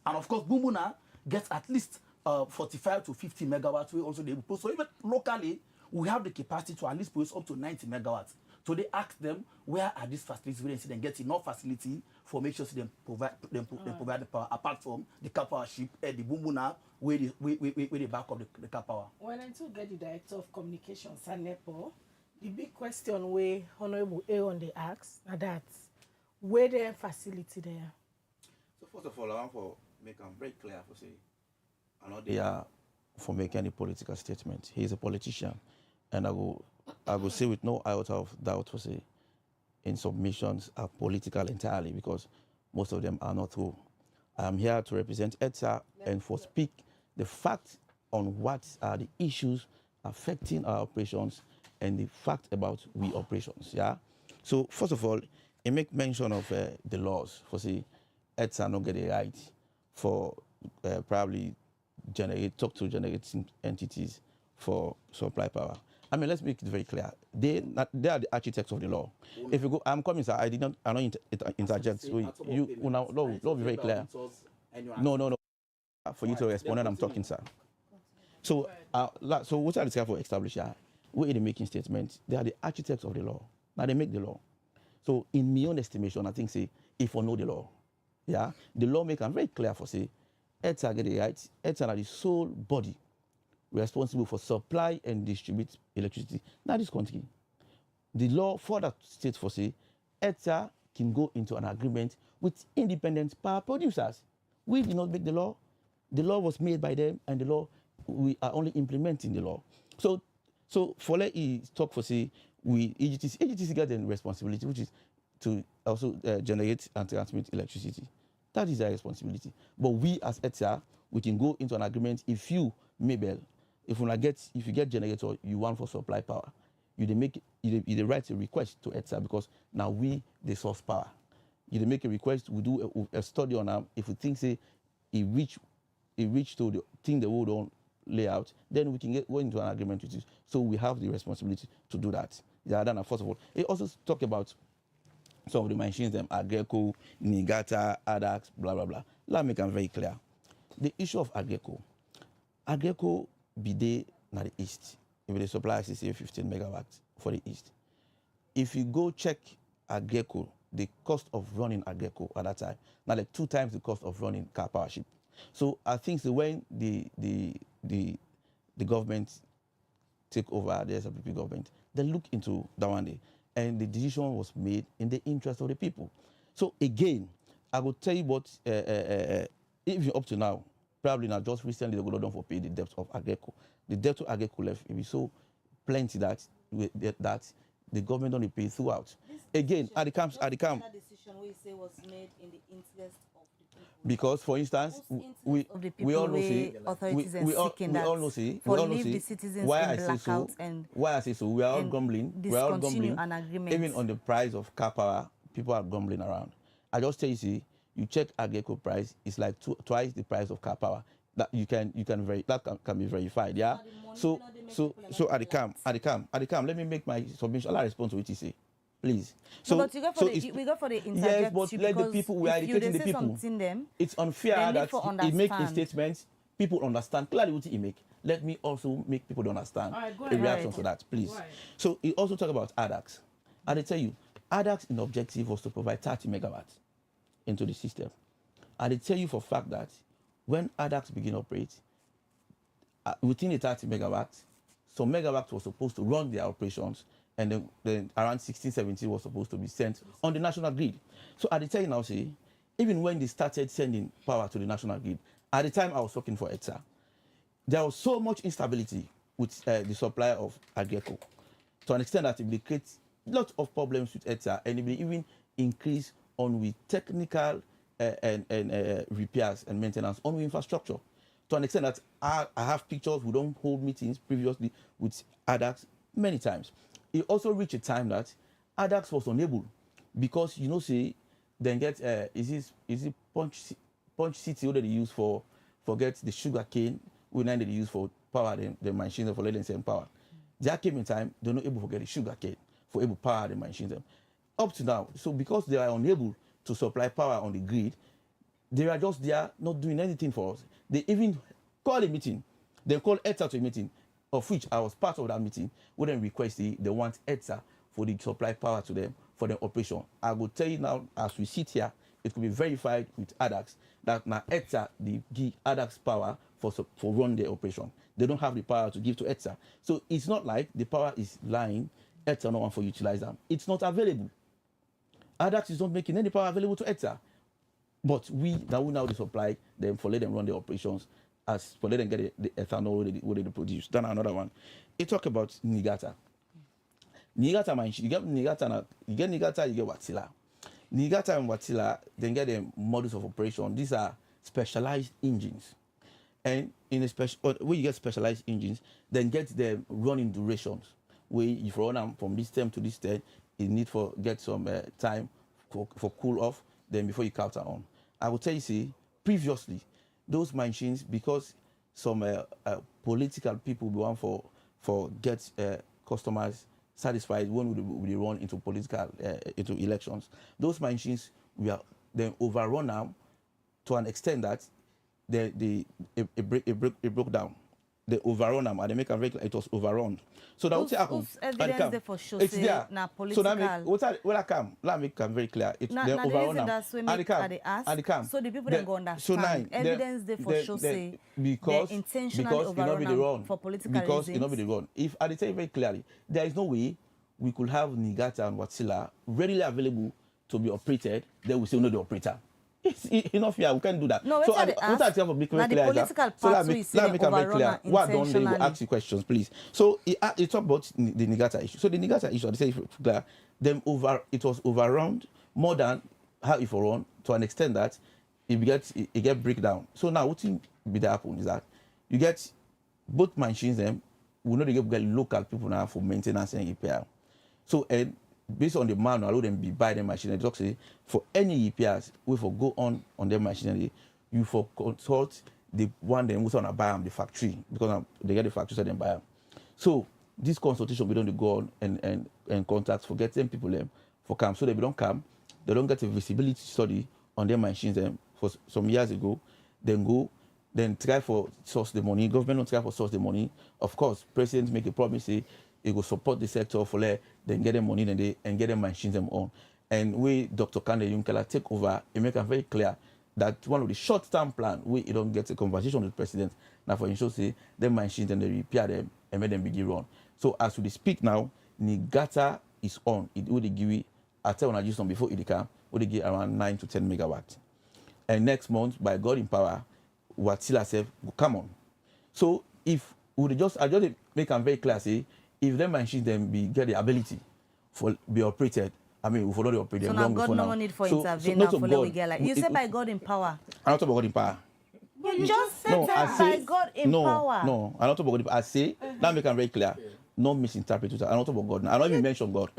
And of course, Bumbuna gets at least 45 to 50 megawatts. We also able to. So even locally, we have the capacity to at least produce up to 90 megawatts. So they ask them, where are these facilities? We see them get enough facility for make sure they provide the power apart from the car power ship and the Bumbuna where they back up the car power. When I took get the director of communications, Shar Nepor, the big question where Honorable Aaron they ask that where the facility there. So first of all, I want to make them very clear for say, I know they are for making any political statement. He is a politician, and I will say with no iota of doubt for say, in submissions are political entirely because most of them are not true. I am here to represent EDSA and for speak the fact on what are the issues affecting our operations and the fact about we operations. Yeah. So first of all, it make mention of the laws for say EDSA not get a right for probably talk to generating entities for supply power. I mean, let's make it very clear. They are the architects of the law. If you go, I'm coming, sir. I not interject. So you now, law be very clear. No. For you to respond, and I'm talking, sir. So, so what are the for establish here? We're making statements. They are the architects of the law. Now they make the law. So, in my own estimation, I think say if we know the law, yeah, the law make them very clear for say, EDSA get the rights. EDSA are the sole body responsible for supply and distribute electricity. Now this country, the law further states for say, EDSA can go into an agreement with independent power producers. We did not make the law. The law was made by them, and the law we are only implementing the law. So for let talk for say we EGTC get the responsibility, which is to also generate and transmit electricity. That is their responsibility. But we as EDSA, we can go into an agreement if you, Mabel, if you get generator you want for supply power, you write a request to EDSA because now we the source power. You make a request, we do a study on them. If we think say it reach to the thing the world don't lay out, then we can go into an agreement with it. So we have the responsibility to do that. Yeah, then first of all, it also talk about some of the machines, them Agreco, Nigata, ADAX, blah blah blah. Let me make them very clear. The issue of Agreco be there na the east. If the supply is say 15 megawatts for the east. If you go check Agreco, the cost of running Agreco at that time, now like 2 times the cost of running car power ship. So I think so when the government take over, the SPP government, they look into that one day, and the decision was made in the interest of the people. So again, I will tell you what, even up to now, probably not just recently they go down for pay the debt of Agreco. The debt of Agreco left it be so plenty that the government only pay throughout. Again, at the camps. That decision we say was made in the interest of the people. Because, for instance, we all know say we all know say why I say so. Why I say so? We are all grumbling. We are all grumbling. Even on the price of car power, people are grumbling around. I just tell you, see, you check Agreco price, it's like twice the price of car power. That can be verified. Yeah. So at the camp, let me make my submission. I'll respond to what you say, please. So, no, but we go for the interject. Yes, but let the people, we are educating the people. It's unfair that he make a statement, people understand clearly what he make. Let me also make people understand a reaction to that, please. So he also talk about ADAX. And I tell you, ADAX in objective was to provide 30 megawatts into the system. And I tell you for a fact that when ADAX begin operate, within the 30 megawatts, some megawatts was supposed to run their operations, and then around 16, 17 was supposed to be sent on the national grid. So at the time now, see, even when they started sending power to the national grid, at the time I was working for EDSA, there was so much instability with the supply of Agrico, to an extent that it will create lots of problems with EDSA, and it will even increase on with technical and repairs and maintenance on with infrastructure. To an extent that I have pictures, we don't hold meetings previously with ADAX many times. It also reached a time that ADAX was unable, because you know, say, then get is it punch city that they use for get the sugar cane, we now they use for power the machines for letting them power. There came in time they're not able to get the sugar cane for able to power the machines them. Up to now, so because they are unable to supply power on the grid, they are just there not doing anything for us. They even call a meeting. They call EDSA to a meeting, of which I was part of that meeting, where they request they want EDSA for the supply power to them for their operation. I will tell you now, as we sit here, it could be verified with ADAX that now EDSA they give ADAX power for run their operation. They don't have the power to give to EDSA. So it's not like the power is lying, EDSA no one for utilize them. It's not available. ADAX is not making any power available to EDSA. But we now they supply them for let them run their operations, as for let them get the ethanol what they produce. Then another one. It talk about Niigata. Niigata machine, you get Niigata, you get Wärtsilä. Niigata and Wärtsilä, then get the models of operation. These are specialized engines. And in a when you get specialized engines, then get the running durations. Where if you run them from this term to this term, you need for get some time for cool off, then before you counter on. I will tell you, see, previously, those machines, because some political people want for get customers satisfied when we run into political into elections, those machines were then overrun now to an extent that it broke down. They overrun them and they make a vehicle, it was overrun. So that what's evidence there for show, it's say, there. na political. So that when I come, let me come very clear. It's they overrun them. And they come. So the people then go understand. So now, evidence there for show, say, because intentionally overrun them for political reasons. Because it not be the run. If I tell you very clearly, there is no way we could have Niigata and Wärtsilä readily available to be operated, then we say no the operator. It's enough here, we can't do that. No, so I want to be very clear. So let me make it very clear. Why don't they ask you questions, please? So it talk about the Niigata issue. So the Niigata issue, they say clear, it was overrun more than how it was run, to an extent that it get breakdown. So now what will be the happen is that you get both machines them, we know they get local people now for maintenance and repair. So based on the manual, allow them be buy the machinery. Say for any repairs, we for go on their machinery, you for consult the one them who's on a buy them the factory, because they get the factory so they buy them. So this consultation we don't go on and contact for get them people them for come. So they don't come, they don't get a visibility study on their machines them for some years ago, then try for source the money. Government don't try for source the money. Of course, president make a promise say it will support the sector for then get them money and get them machines them on. And we, Dr. Kande Yunkela, take over and make it very clear that one of the short-term plan, we don't get a conversation with the president. Now for instance, say them machines and they repair them and make them begin run. So as we speak now, Niigata is on. It would give I tell when I use them before it come, would give around 9 to 10 megawatts. And next month, by God in power, Wärtsilä self will come on. So if we I just make them very clear, say, if them machines then get the ability for be operated, I mean we follow the operator. So now God no need for intervene now for we get like you say by God in power. I'm not talking about God in power. You just said that by God in power. No, I'm not talking about God in power. I say that make it very clear. No misinterpret it. I'm not talking about God. I don't even mention God.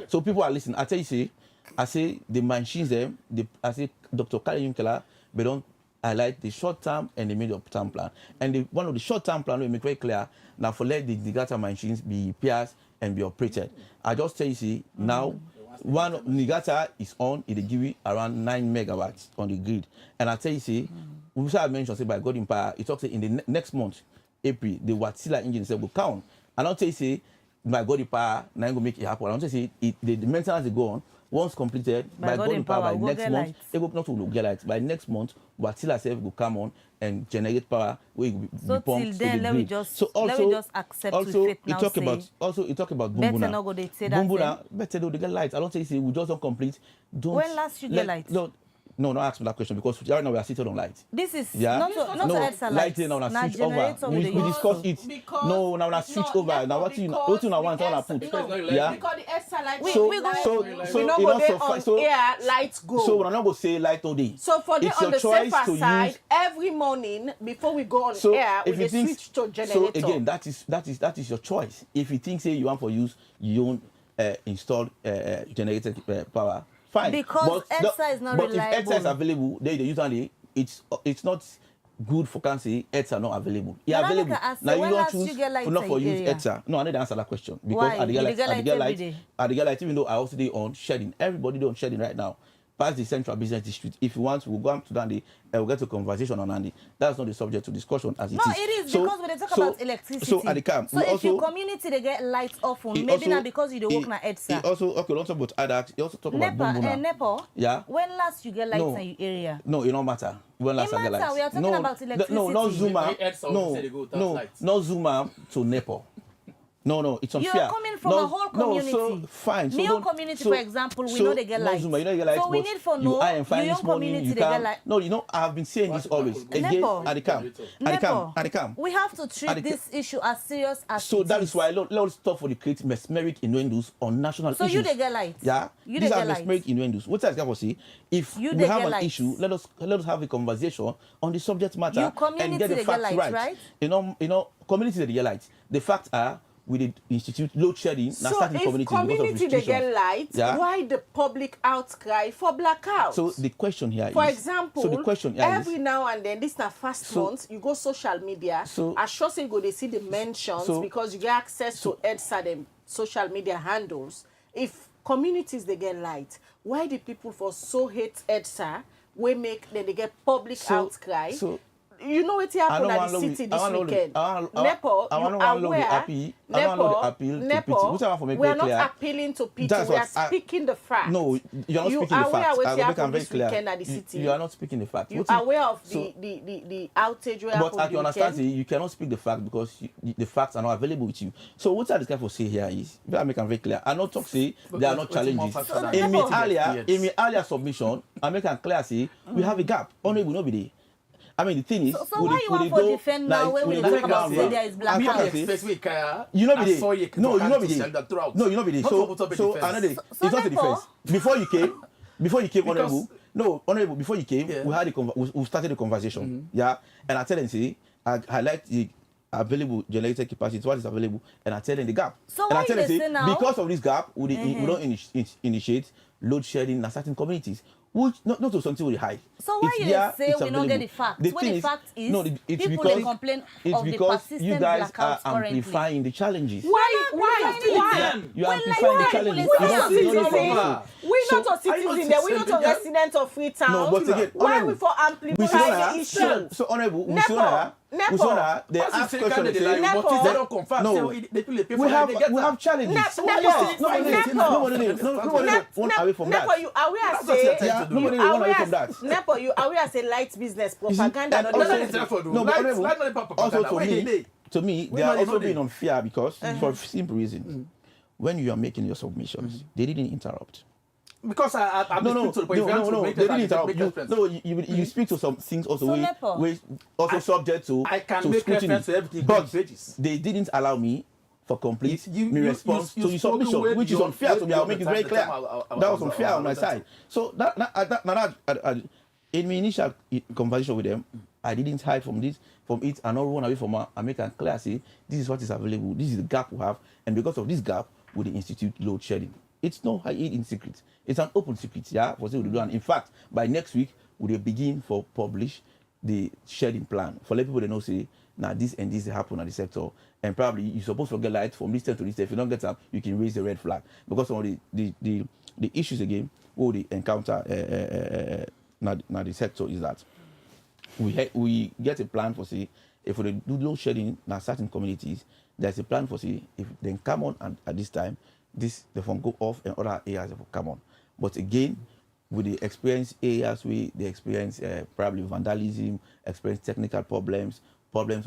So people are listening. I tell you I say the machines them, I say Dr. Kande Yunkela, they don't highlight the short-term and the medium-term plan. And one of the short-term plan we make very clear now for let the Niigata machines be repaired and be operated. I just tell you, now one Niigata is on, it give you around 9 megawatts on the grid. And I tell you, we should mention say by God in power, it talks in the next month, April, the Wärtsilä engine will count. And I'll tell you, by God the power, now go make it happen. I want to say the maintenance they go on. Once completed, by God in power, by next month, it will not to get light. By next month, Watila self will come on and generate power. We will be pumped till then, to the let me grid. just So also, let me just accept also with faith now. It talk about better Bumbuna. not go they say that. Bumbuna, better do they get light. I don't say we just don't complete. Don't. When last you get light? No, not ask me that question because right now we are sitting on light. This is yeah? not EDSA light. Lighting now switch over. We discuss it. No, now we switch over. Now what you want to put? Yeah. Because the EDSA light. We not go there on air lights go. So we're not going to say light all day. So for the on the safer side, every morning before we go on air, we switch to generator. So again, that is your choice. If you think say you want for use, you don't install generated power. Fine. Because EDSA is not reliable. But if EDSA is available, they usually it's not good for cancer. EDSA not available. It's available. Now you don't choose not for use EDSA. No, I need to answer that question because at the light, even though I also do on shedding. Everybody do on shedding right now. Past the central business district. If you want, we'll go up to Dandy and we'll get a conversation on Andy. That's not the subject to discussion as it is. No, it is because when they talk about electricity. So at the camp, so if your community they get lights off on, maybe not because you don't work na EDSA. Also, okay, don't talk about ADAX. You also talk about Bumbuna. Nepor. Yeah. When last you get lights in your area? No, it don't matter. When last I get lights. We are talking about electricity. No, not Zuma. No Zuma to Nepor. No, it's unfair. You're coming from a whole community. So fine. New community, for example, we know they get lights. Zuma, you know they get lights. So we need for no your community they get lights. No, you know I have been saying this always. Again, at the camp. We have to treat this issue as serious as. So that is why let's stop for the create mesmeric innuendos on national issues. So you they get lights. Yeah. These are mesmeric innuendos. What I can say, if we have an issue, let us have a conversation on the subject matter and get the facts right. You know, community they get lights. The facts are. We did institute load shedding. So if community they get lights, why the public outcry for blackouts? So the question here for example, every is, now and then, this is not first month, you go social media, I sure say go they see the mentions because you get access to EDSA them social media handles. If communities they get light, why the people for so hate EDSA, we make then they get public outcry? You know what happened at the city this weekend. Nepor, we are not appealing to pity. We are speaking the fact. No, you are not speaking the fact. What happened this weekend at the city. You are not speaking the fact. You are aware of the outage where but I understand you cannot speak the fact because the facts are not available with you. So what I just for say here is, I make it very clear. I not talk say there are not challenges. In my earlier submission, I make it clear say we have a gap. Only will not be there. I mean, the thing is, so why you want to defend now when we talk about say there is blackout? You know be there. No, you know be there. No, you know be there. So another day, it's not the defense. Before you came, honorable. No, honorable. Before you came, we started the conversation. Yeah, and I tell them say I highlight the available generated capacity, what is available, and I tell them the gap. So and why I tell them say because of this gap, we don't initiate load shedding in certain communities. Which not to something we hide. So why you say we don't get the facts? When the fact is, people they complain of the persistent you guys are amplifying the challenges. Why? You are amplifying the challenges. We're not a citizen there. We're not a resident of Freetown. No, but again, why we for amplify the issue? So honorable, Nepor, they ask questions. They don't confirm. No, we have challenges. Nobody won't away from that. Nepor, you aware say. Nobody will run away from that. Nepor, you aware say light business propaganda. No, but also to me, they are also being unfair because for a simple reason. When you are making your submissions, they didn't interrupt. Because I'm no, they didn't interrupt. You speak to some things also also subject to I can make reference to everything, but they didn't allow me for complete response to the submission, which is unfair to me. I'll make it very clear. That was unfair on my side. So in my initial conversation with them, I didn't hide from it, and not run away from her. I make it clear, say, this is what is available, this is the gap we have, and because of this gap, we institute load shedding. It's not hide in secret. It's an open secret, yeah, for what we do. And in fact, by next week, we will begin for publish the shedding plan. For let people they know, say, now this and this happen at the sector. And probably you're supposed to get light from this time to this time. If you don't get them, you can raise the red flag. Because some of the issues again, what they encounter now the sector is that we get a plan for say if they do load shedding in certain communities, there's a plan for see if they come on and at this time, this the phone go off and other areas will come on. But again, with the experience areas they experience probably vandalism, experience technical problems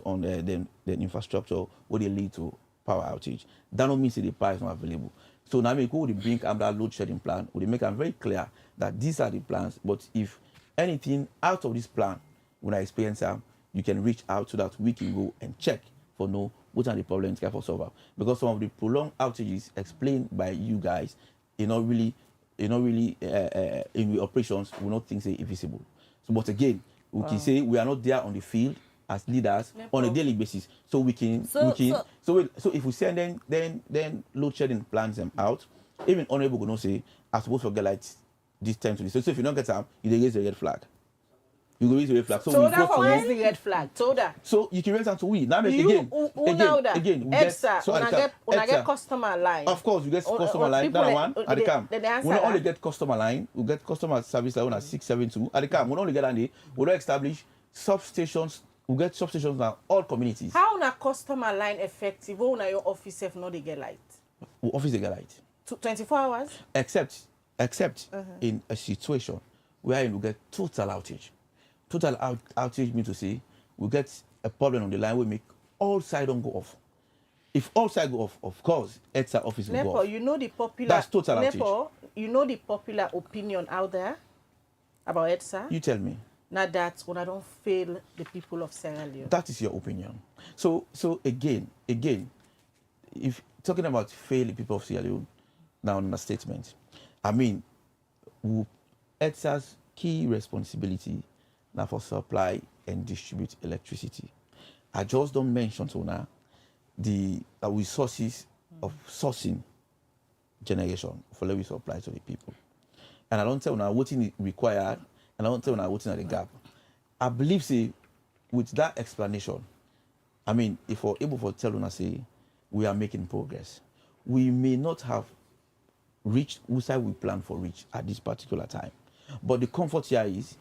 on the infrastructure, where they lead to power outage. That don't mean the power is not available. So now we go to bring that load shedding plan, we make them very clear that these are the plans, but if anything out of this plan, when I experience them, you can reach out so that we can go and check for know what are the problems for solve. Because some of the prolonged outages explained by you guys, in the operations, we not think say invisible. So, but again, we can say we are not there on the field as leaders on a daily basis. So we can so if we send then load shedding plans them out, even honorable will not say I suppose to get like this time to this. So if you don't get time, you raise the red flag. You go raise the red flag. So that raise the red flag. So you can raise them to we. Now again, EDSA, we get customer line. Of course, we get customer line. That one at the camp. We not only get customer line, we get customer service line at 672 at the camp. We not only get on we don't establish substations. We get substations now all communities. How na customer line effective? How na your office if not they get light? Office they get light. 24 hours. Except in a situation where we get total outage. Total outage means to say we get a problem on the line, we make all sides don't go off. If all sides go off, of course, EDSA office will go off. You know the popular. That's total outage. Nepor, you know the popular opinion out there about EDSA. You tell me. Not that when I don't fail the people of Sierra Leone. That is your opinion. So again, if talking about fail the people of Sierra Leone, now in a statement, I mean, EDSA's key responsibility now for supply and distribute electricity. I just don't mention so now the resources of sourcing generation for let we supply to the people. And I don't tell now what is required, and I don't tell now what's in the gap. I believe say with that explanation, I mean if we're able to tell una say we are making progress, we may not have reached whose side we plan for reach at this particular time. But the comfort here is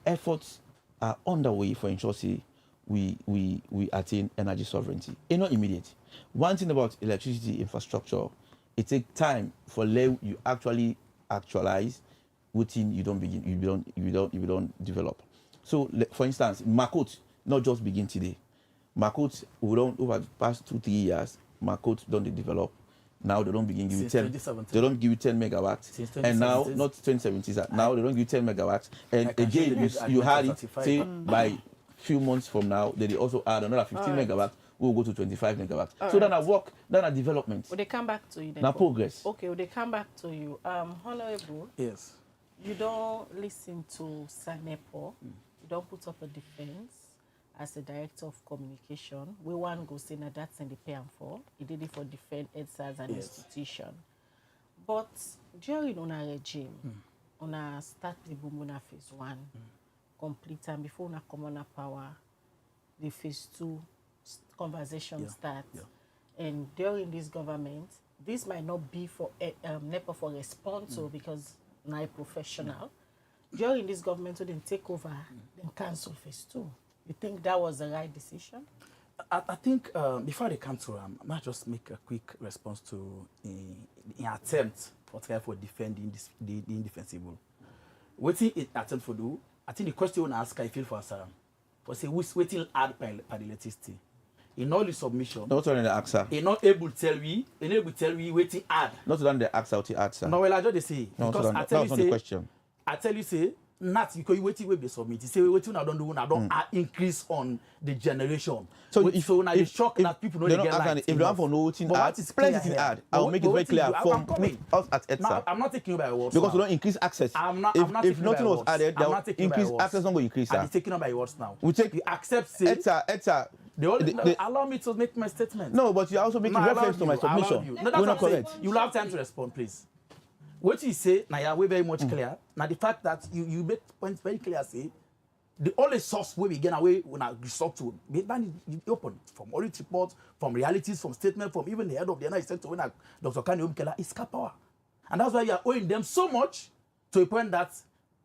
efforts are underway for ensure say we attain energy sovereignty. It's not immediate. One thing about electricity infrastructure, it takes time for you actually actualize within you don't develop. So for instance, Makot not just begin today. Makot over the past 2-3 years, Makot don't develop. Now they don't begin give you 10. They don't give you 10 megawatts. And now not 2017. Now they don't give you 10 megawatts. And again, you had it. Say by few months from now, they also add another 15 megawatts. We'll go to 25 megawatts. So then I work, then I development. Will they come back to you then? Now progress. Okay, will they come back to you? Honorable. Yes. You don't listen to Shar Nepor. You don't put up a defense as a director of communication. We want to go say that that's in the pay for. He did it for defend EDSA as an institution. But during on a regime, on a start the Bumuna phase 1, complete and before na come on a power, the phase 2 conversation starts. And during this government, this might not be for Nepor for response because now a professional. During this government, when they take over, then cancel phase 2. You think that was the right decision? I think before they come to, I might just make a quick response to an attempt for defending the indefensible. What he attempt for do? I think the question you want to ask, I feel for Sarah, for say who's waiting hard by the electricity. In all the submission, not only the AXA. He not able to tell me waiting hard. Not on the AXA or the AXA. No, well I just say no, because I tell you say. The question. I tell you say. Not because you waiting will be submitted. Say waiting I don't do I don't increase on the generation. So if now the shock that people know they get light. If they want for no waiting ad, place it in ad. I will make it very clear for us at EDSA. I'm not taking you by words. Because we don't increase access. If nothing was added, increase access not going to increase. I'm taking you by words now. We take you accept say EDSA. Allow me to make my statement. No, but you are also making reference to my submission. No, that's not correct. You will have time to respond, please. What you say, now we're very much clear. Now the fact that you make points very clear, say the only source where we get away when I resort to man is open from audit reports, from realities, from statements, from even the head of the United States when Dr. Kanye Omkela is power. And that's why you are owing them so much to a point that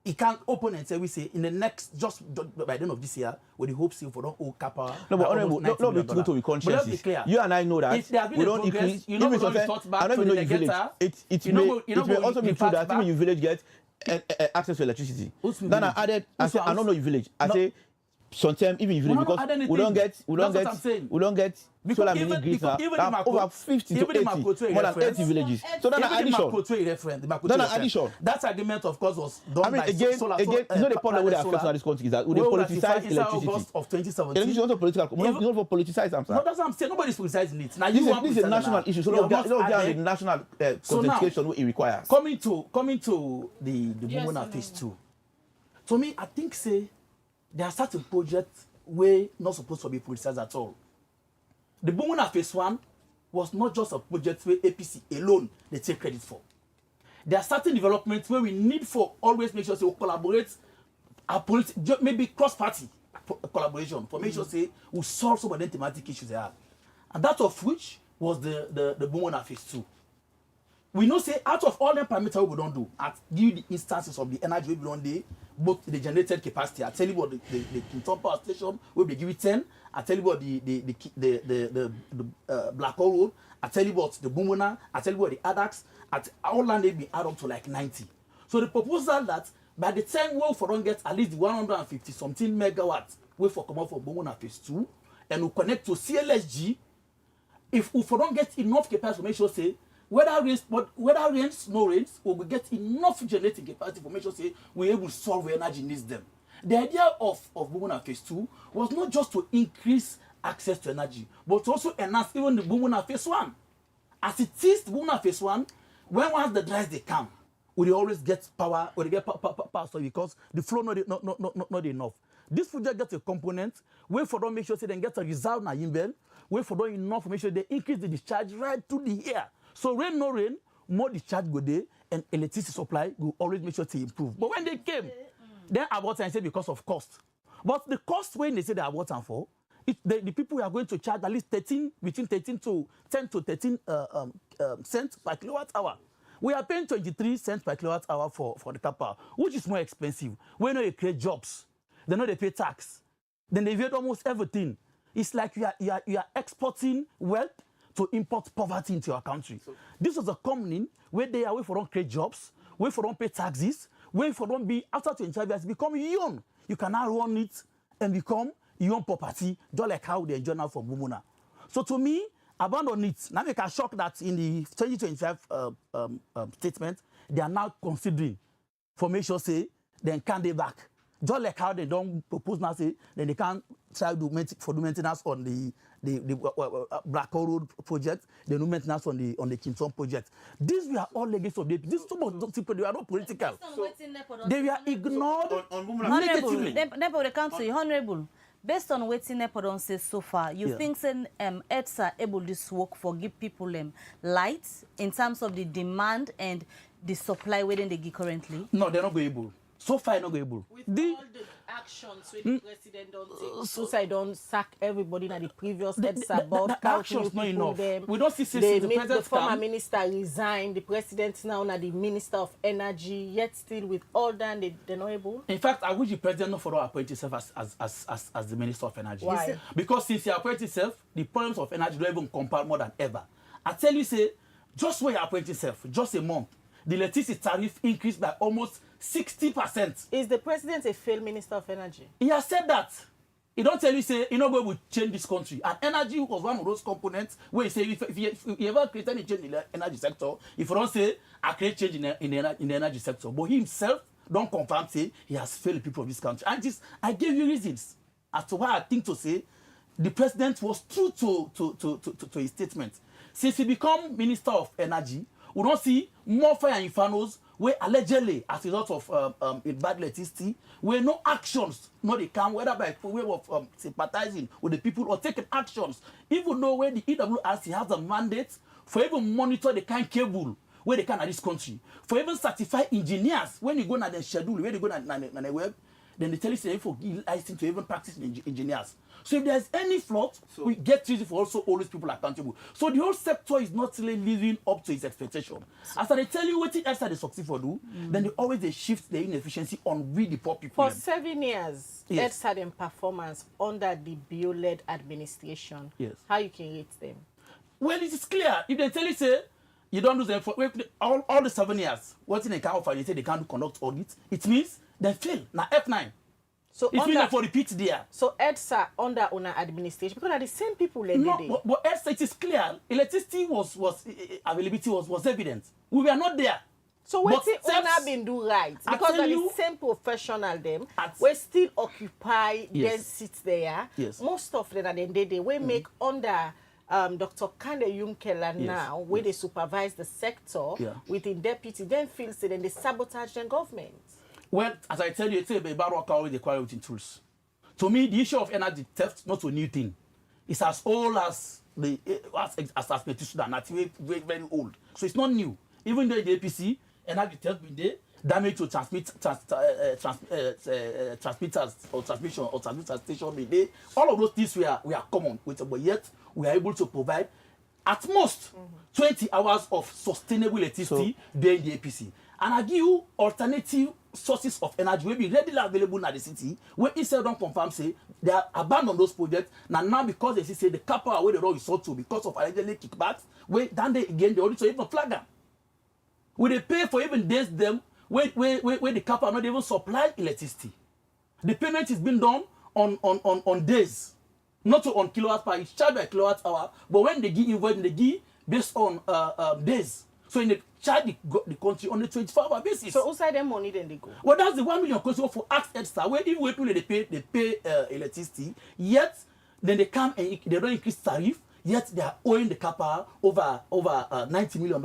he can't open and say we say in the next just by the end of this year with the hopes for don't old kappa. No, but honorable, not be true to be conscious. You and I know that we don't increase. You know, we don't start back to the village. It may also be true that even your village get access to electricity. Then I added, I said, I don't know your village. I say sometimes even your village because we don't get solar mini grids now. Over 50 to 80, more than 80 villages. So then an addition. That argument, of course, was done by solar. Again, you know the problem with the affects of this country is that we politicize electricity. Of 2017. Electricity is also political. We don't for politicize. I'm sorry. No, that's what I'm saying. Nobody's politicizing it. Now this is a national issue. So don't get the national concentration what it requires. Coming to the Bumuna phase 2. To me, I think there are certain projects where not supposed to be politicized at all. The Bumuna phase 1 was not just a project where APC alone they take credit for. There are certain developments where we need for always make sure we collaborate, maybe cross-party collaboration for make sure we solve some of the thematic issues they have. And that of which was the Bumuna phase 2. We know out of all the parameters we don't do, at give the instances of the energy we don't do, both the generated capacity. I tell you about the Kinton power station, we be give it 10. I tell you about the Black Hole Road. I tell you about the Bumuna. I tell you about the ADAX. At all land they be add up to like 90. So the proposal that by the time we for don't get at least 150 something megawatts, we for come out for Bumuna phase 2, and we connect to CLSG. If we for don't get enough capacity to make sure whether rains, no rains, or we get enough generating capacity for make sure we're able to solve where energy needs them. The idea of Bumuna phase 2 was not just to increase access to energy, but to also enhance even the Bumuna phase 1. As it is, the Bumuna phase 1, once the dries they come, we always get power, or they get power because the flow not enough. This project gets a component where for them make sure they then get a result na Yimbel, where for them enough make sure they increase the discharge right to the air. So rain, no rain, more discharge go there, and electricity supply will always make sure to improve. But when they came, then about time say because of cost. But the cost when they say they are what and for, the people are going to charge at least between 10 to 13 cents per kilowatt hour. We are paying 23 cents per kilowatt hour for the copper, which is more expensive. When they create jobs, they know they pay tax. Then they evade almost everything. It's like you are exporting wealth to import poverty into your country. So, this was a company where they are where for don't create jobs, where for don't pay taxes, where for don't be after 25 years become young. You can now run it and become young property, just like how they enjoy now from Bumuna. So to me, abandon it. Now they can shock that in the 2025 statement, they are now considering for make sure then can they back. Just like how they don't propose now then they can try to do maintenance on the Black Hole Road project, they do maintenance on the Kinton project. These were all legacies of the APC. These people they are not political. So they were ignored. Honorable, Nepor, they come to you. Honorable, based on what Nepor don't say so far, you think EDSA able this work for give people light in terms of the demand and the supply within they give currently? No, they're not able. So far, not able. With all the actions with the president don't take, so don't sack everybody in the previous EDSA board. The actions not enough. We don't see the former minister resigned. The president now the minister of energy. Yet still with all that they're not able. In fact, I wish the president not follow appoint himself as the minister of energy. Why? Because since he appointed himself, the problems of energy don't even compare more than ever. I tell you, just when he appointed himself, just a month, the electricity tariff increased by almost 60%. Is the president a failed minister of energy? He has said that. He don't tell you, you know, we will change this country. And energy was one of those components where he say, if you ever create any change in the energy sector, if you don't say, I create change in the energy sector. But he himself don't confirm, say, he has failed the people of this country. And I gave you reasons as to why I think to say the president was true to his statement. Since he become Minister of Energy, we don't see more fire infernos where allegedly, as a result of bad electricity, where no actions, no they come, whether by way of sympathizing with the people or taking actions, even though when the EWRC has a mandate for even monitor the kind cable where they can at this country, for even certify engineers when you go to the schedule, where they go to the web, then they tell you say for give license to even practice engineers. So if there's any flaw, we get easy for also all these people accountable. So the whole sector is not really living up to its expectation. After they tell you what else they succeed for do, then they shift the inefficiency on we the poor people. For 7 years, yes. EDSA had in performance under the bio-led administration. Yes. How you can rate them? Well, it is clear. If they tell you say you don't do them for all the 7 years, what in they can't offer, they say they can't conduct audits, it means they fail. Now F9. So it means for repeat there. So EDSA under owner administration, because are the same people every day. But EDSA, it is clear. Electricity availability was evident. We were not there. So what the owner been do right? Because are the same professional them we still occupy then sit there. Yes. Most of them at the end of the day we make under Dr. Kande Yumkela now, where they supervise the sector within deputy, then feels it and they sabotage the government. Well, as I tell you, it's about work always acquire within tools. To me, the issue of energy theft not a new thing. It's as old as the as petition and very, very old. So it's not new. Even though the APC energy theft been there, damage to transmitters or transmission or transmitter station been there. All of those things we are common with, but yet we are able to provide at most 20 hours of sustainable electricity during the APC. And I give you alternative sources of energy will be readily available in the city, where instead don't confirm say they are abandoned those projects. Now because they say the capital where they don't resort to because of allegedly kickbacks, where then they again they also even flag them. Where they pay for even days them where the capital not even supply electricity. The payment is being done on days, not on kilowatts per each charge by kilowatt hour, but when they give invoice, they give based on days. So in the charge the country on a 24-hour basis. So outside them money then they go. Well, that's the 1 million question for Ask EDSA, where even when they pay electricity, yet then they come and they don't increase tariff, yet they are owing the capital over $90 million.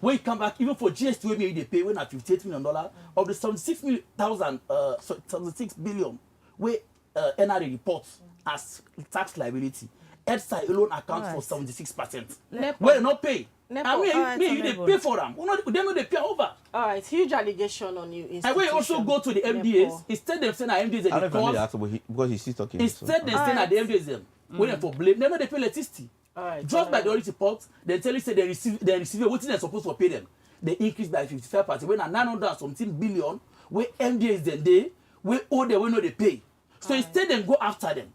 When you come back, even for GST, maybe they pay when at $58 million of the 76 billion, where NRA reports as tax liability. EDSA alone accounts for 76%. Where they not pay. I mean, they pay for them. They know they pay over. All right, huge allegation on you. And when you also go to the MDAs, instead of saying that MDAs are the cause, because he's still talking. Instead they saying that the MDAs waiting for blame, they know they pay electricity. Just by the audit report, they tell you say they receive what they're supposed to pay them. They increase by 55%. When 900 something billion, where MDAs then they where all they will know they pay. So instead they go after them.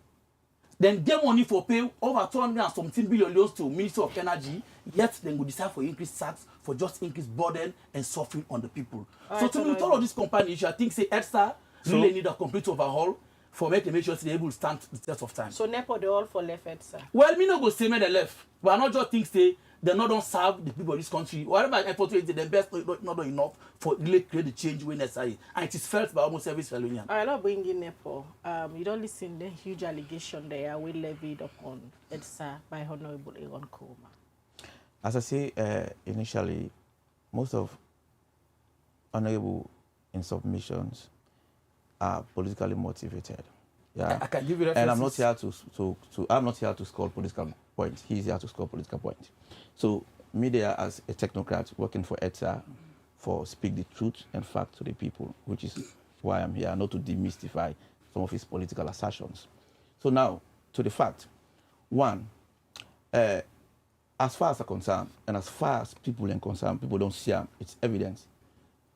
Then get money for pay over 200 and something billion loans to Ministry of Energy, yet then go decide for increased tax for just increased burden and suffering on the people. So to me, with all of this company issue, I think say EDSA really need a complete overhaul for make sure they're able to stand the test of time. So Nepor they all for left EDSA? Well, me no go say me the left. But I not just think say they not don't serve the people of this country. Whatever effort is the best not enough for really create the change when necessary. And it is felt by almost every Salonian. I not bring in Nepor. You don't listen the huge allegation there we levied upon EDSA by Honorable Aaron Koroma. As I say initially, most of Honorable in submissions are politically motivated. Yeah, I can give you references. And I'm not here I'm not here to score political points. He's here to score political points. So media as a technocrat working for EDSA for speak the truth and fact to the people, which is why I'm here, not to demystify some of his political assertions. So now to the fact. One, as far as I'm concerned, and as far as people are concerned, people don't see them, it's evidence.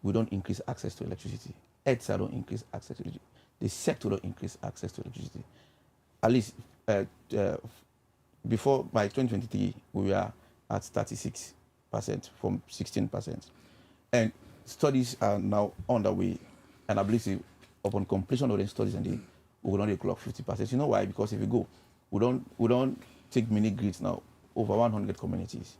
We don't increase access to electricity. EDSA don't increase access to electricity. The sector don't increase access to electricity. At least before by 2023, we were at 36% from 16%. And studies are now underway. And I believe upon completion of the studies, and we will only clock 50%. You know why? Because if you go, we don't take mini grids now, over 100 communities.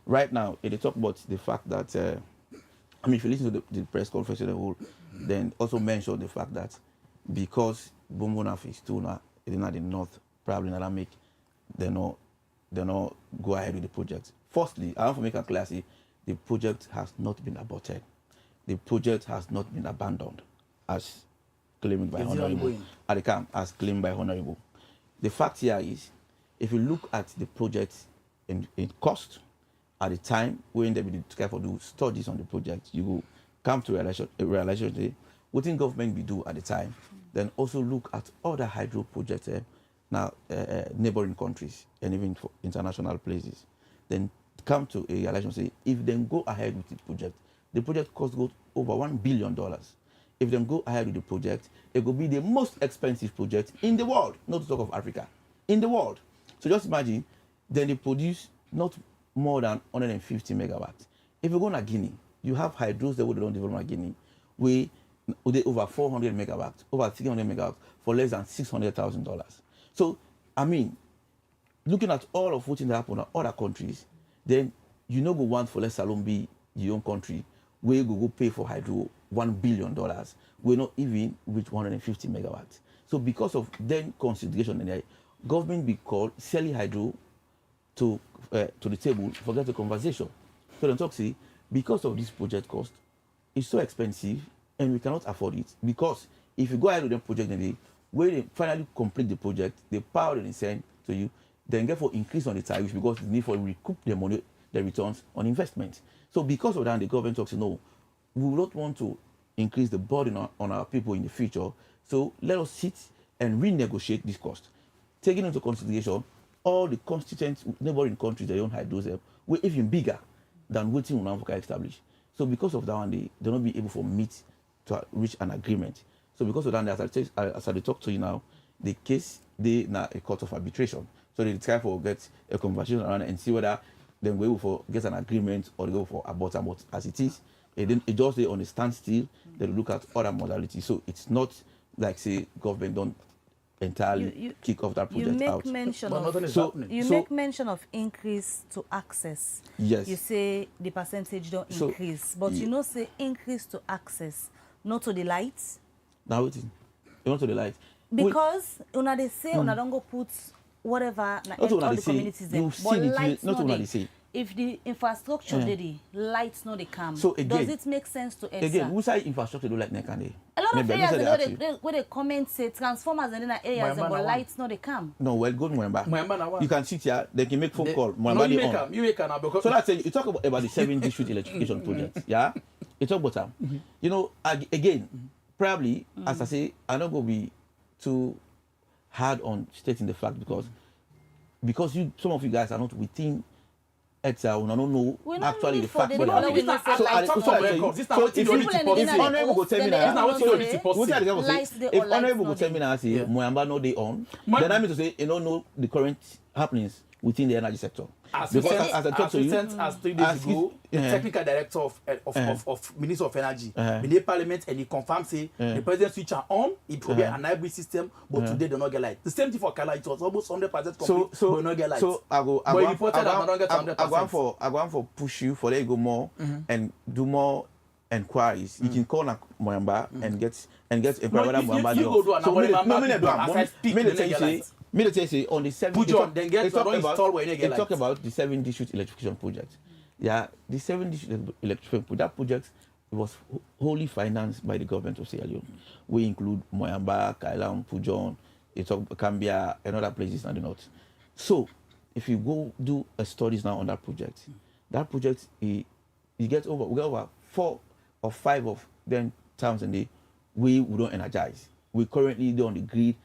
Right now, they talk about the fact that, if you listen to the press conference as a whole, then also mention the fact that because Bombona Phase 2 now, in the north, probably not make, they not go ahead with the project. Firstly, I want to make a clear, the project has not been aborted. The project has not been abandoned, as claimed by Honorable. At the camp, as claimed by Honorable. The fact here is, if you look at the project in cost, at the time when they be careful to do studies on the project, you will come to a realization what in government we do at the time, then also look at other hydro projects now neighboring countries and even for international places. Then come to a realization, say, if they go ahead with the project cost goes over $1 billion. If they go ahead with the project, it will be the most expensive project in the world, not to talk of Africa, in the world. So just imagine, then they produce not more than 150 megawatts. If you go to Guinea, you have hydros that they don't develop in Guinea, we over 400 megawatts, over 300 megawatts for less than $600,000. So, I mean, looking at all of what happen in other countries, then you know go want for less alone be your own country, where you go pay for hydro $1 billion, we're not even reach 150 megawatts. So because of then consideration, the government be called selling hydro to the table, forget the conversation. So then talk say, because of this project cost, it's so expensive and we cannot afford it. Because if you go ahead with the project and where they finally complete the project, the power they send to you, then therefore increase on the tariffs because the need for recoup the money, the returns on investment. So because of that, the government talks, no, we will not want to increase the burden on our people in the future. So let us sit and renegotiate this cost. Taking into consideration all the constituent neighboring countries that own hydros were even bigger than what in Africa established. So because of that one, they will not be able to meet to reach an agreement. So because of that, as I talk to you now, the case they now a court of arbitration. So they try to get a conversation around and see whether they go for get an agreement or they go for abort as it is. It just they on a standstill. They look at other modalities. So it's not like say government don't entirely kick off that project out. Make mention of increase to access. Yes. You say the percentage don't increase, but you know say increase to access, not to the lights. Now it is not to the lights. Because una they say una don't go put whatever all the communities there, but lights not they say. If the infrastructure the lights no they come, so again, does it make sense to EDSA? Again, who say infrastructure do like can a lot of areas where they comment say transformers and in areas but lights no they come. No, well, go to Mwemba. You can sit here, they can make phone call. Mwemba you make now because so that's it. You talk about the 7 district electrification projects. Yeah, you talk about them. You know, again, probably as I say, I'm not going to be too hard on stating the fact because some of you guys are not within EDSA, we don't know actually the fact. So if honorable go tell me now, if honorable go tell me now, say Moyamba no they own, then I mean to say you don't know the current happenings within the energy sector. As I talked to you, as 3 days ago, the technical director of Minister of Energy, in the Parliament, and he confirmed say the president switch on, it will be an hybrid system, but today they don't get light. The same thing for Kala, it was almost 100% complete, but not get light. So I go for push you for let you go more and do more inquiries. You can call Moyamba and get Emperor Moyamba. You go do Military on the 7 talk about the 7 district electrification project. Yeah, the 7 district electrification that project was wholly financed by the government of Sierra Leone. We include Moyamba, Kailam, Pujon, Cambia, and other places in the north. So, if you go do studies now on that project you get over 4 or 5 of them towns in the we don't energize. We currently do on the grid.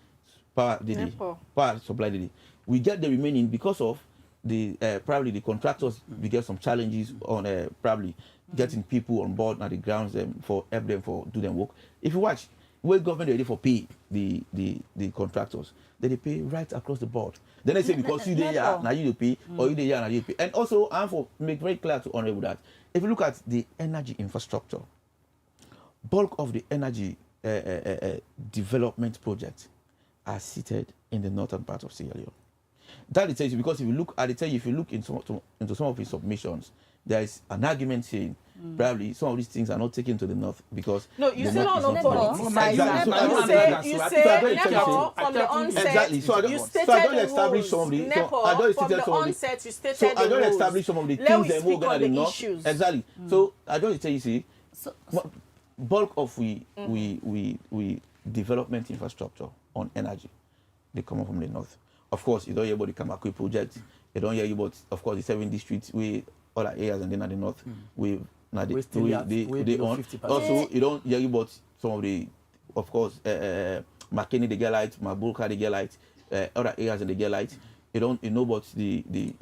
Power supply. We get the remaining because of the probably the contractors. We get some challenges on probably getting people on board at the grounds for help them for do them work. If you watch, where government ready for pay the contractors, they pay right across the board. Then they say because you there now you pay or you there now you pay. And also I'm for make very clear to honorable that if you look at the energy infrastructure, bulk of the energy development projects are seated in the northern part of Sierra Leone. That it tells you because if you look into some of his submissions, there is an argument saying probably some of these things are not taken to the north because you say no politics. You say from the onset. Exactly. So I don't establish some of the. I don't establish some of the things that move in the north. Exactly. So I don't tell you see. Bulk of we development infrastructure on energy, they come from the north. Of course, you don't hear about the Kamakwe project. You don't hear about, of course, the 7 districts, we other areas, and then at the north, they on. Also, you don't hear about some of the, of course, McKinney they get light, Mabulka they get light, other areas they get light. You know, but we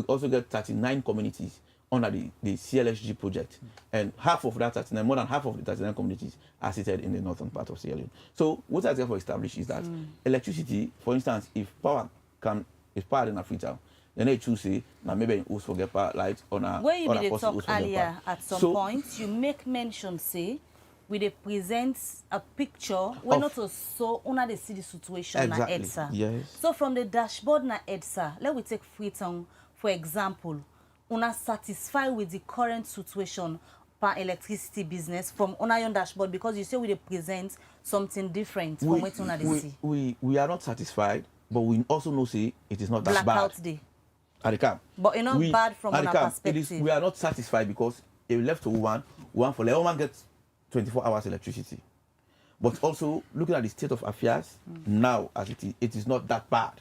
also get 39 communities under the CLSG project, and half of that 39, more than half of the 39 communities are situated in the northern part of Sierra Leone. So what I therefore establish is that electricity, for instance, if power in Freetown, then they choose say now maybe also get power light on a. Where you did talk earlier at some point, you make mention say we dey present a picture when not so una dey see the situation na EDSA. Yes. So from the dashboard na EDSA, let we take Freetown for example. Una satisfied with the current situation per electricity business from una your dashboard, because you say we dey present something different from what una dey see. We are not satisfied, but we also know say it is not that Blackout bad. day. At the camp. But it's not bad from our perspective. We are not satisfied because if we left to one for like one gets 24 hours electricity. But also looking at the state of affairs now as it is not that bad.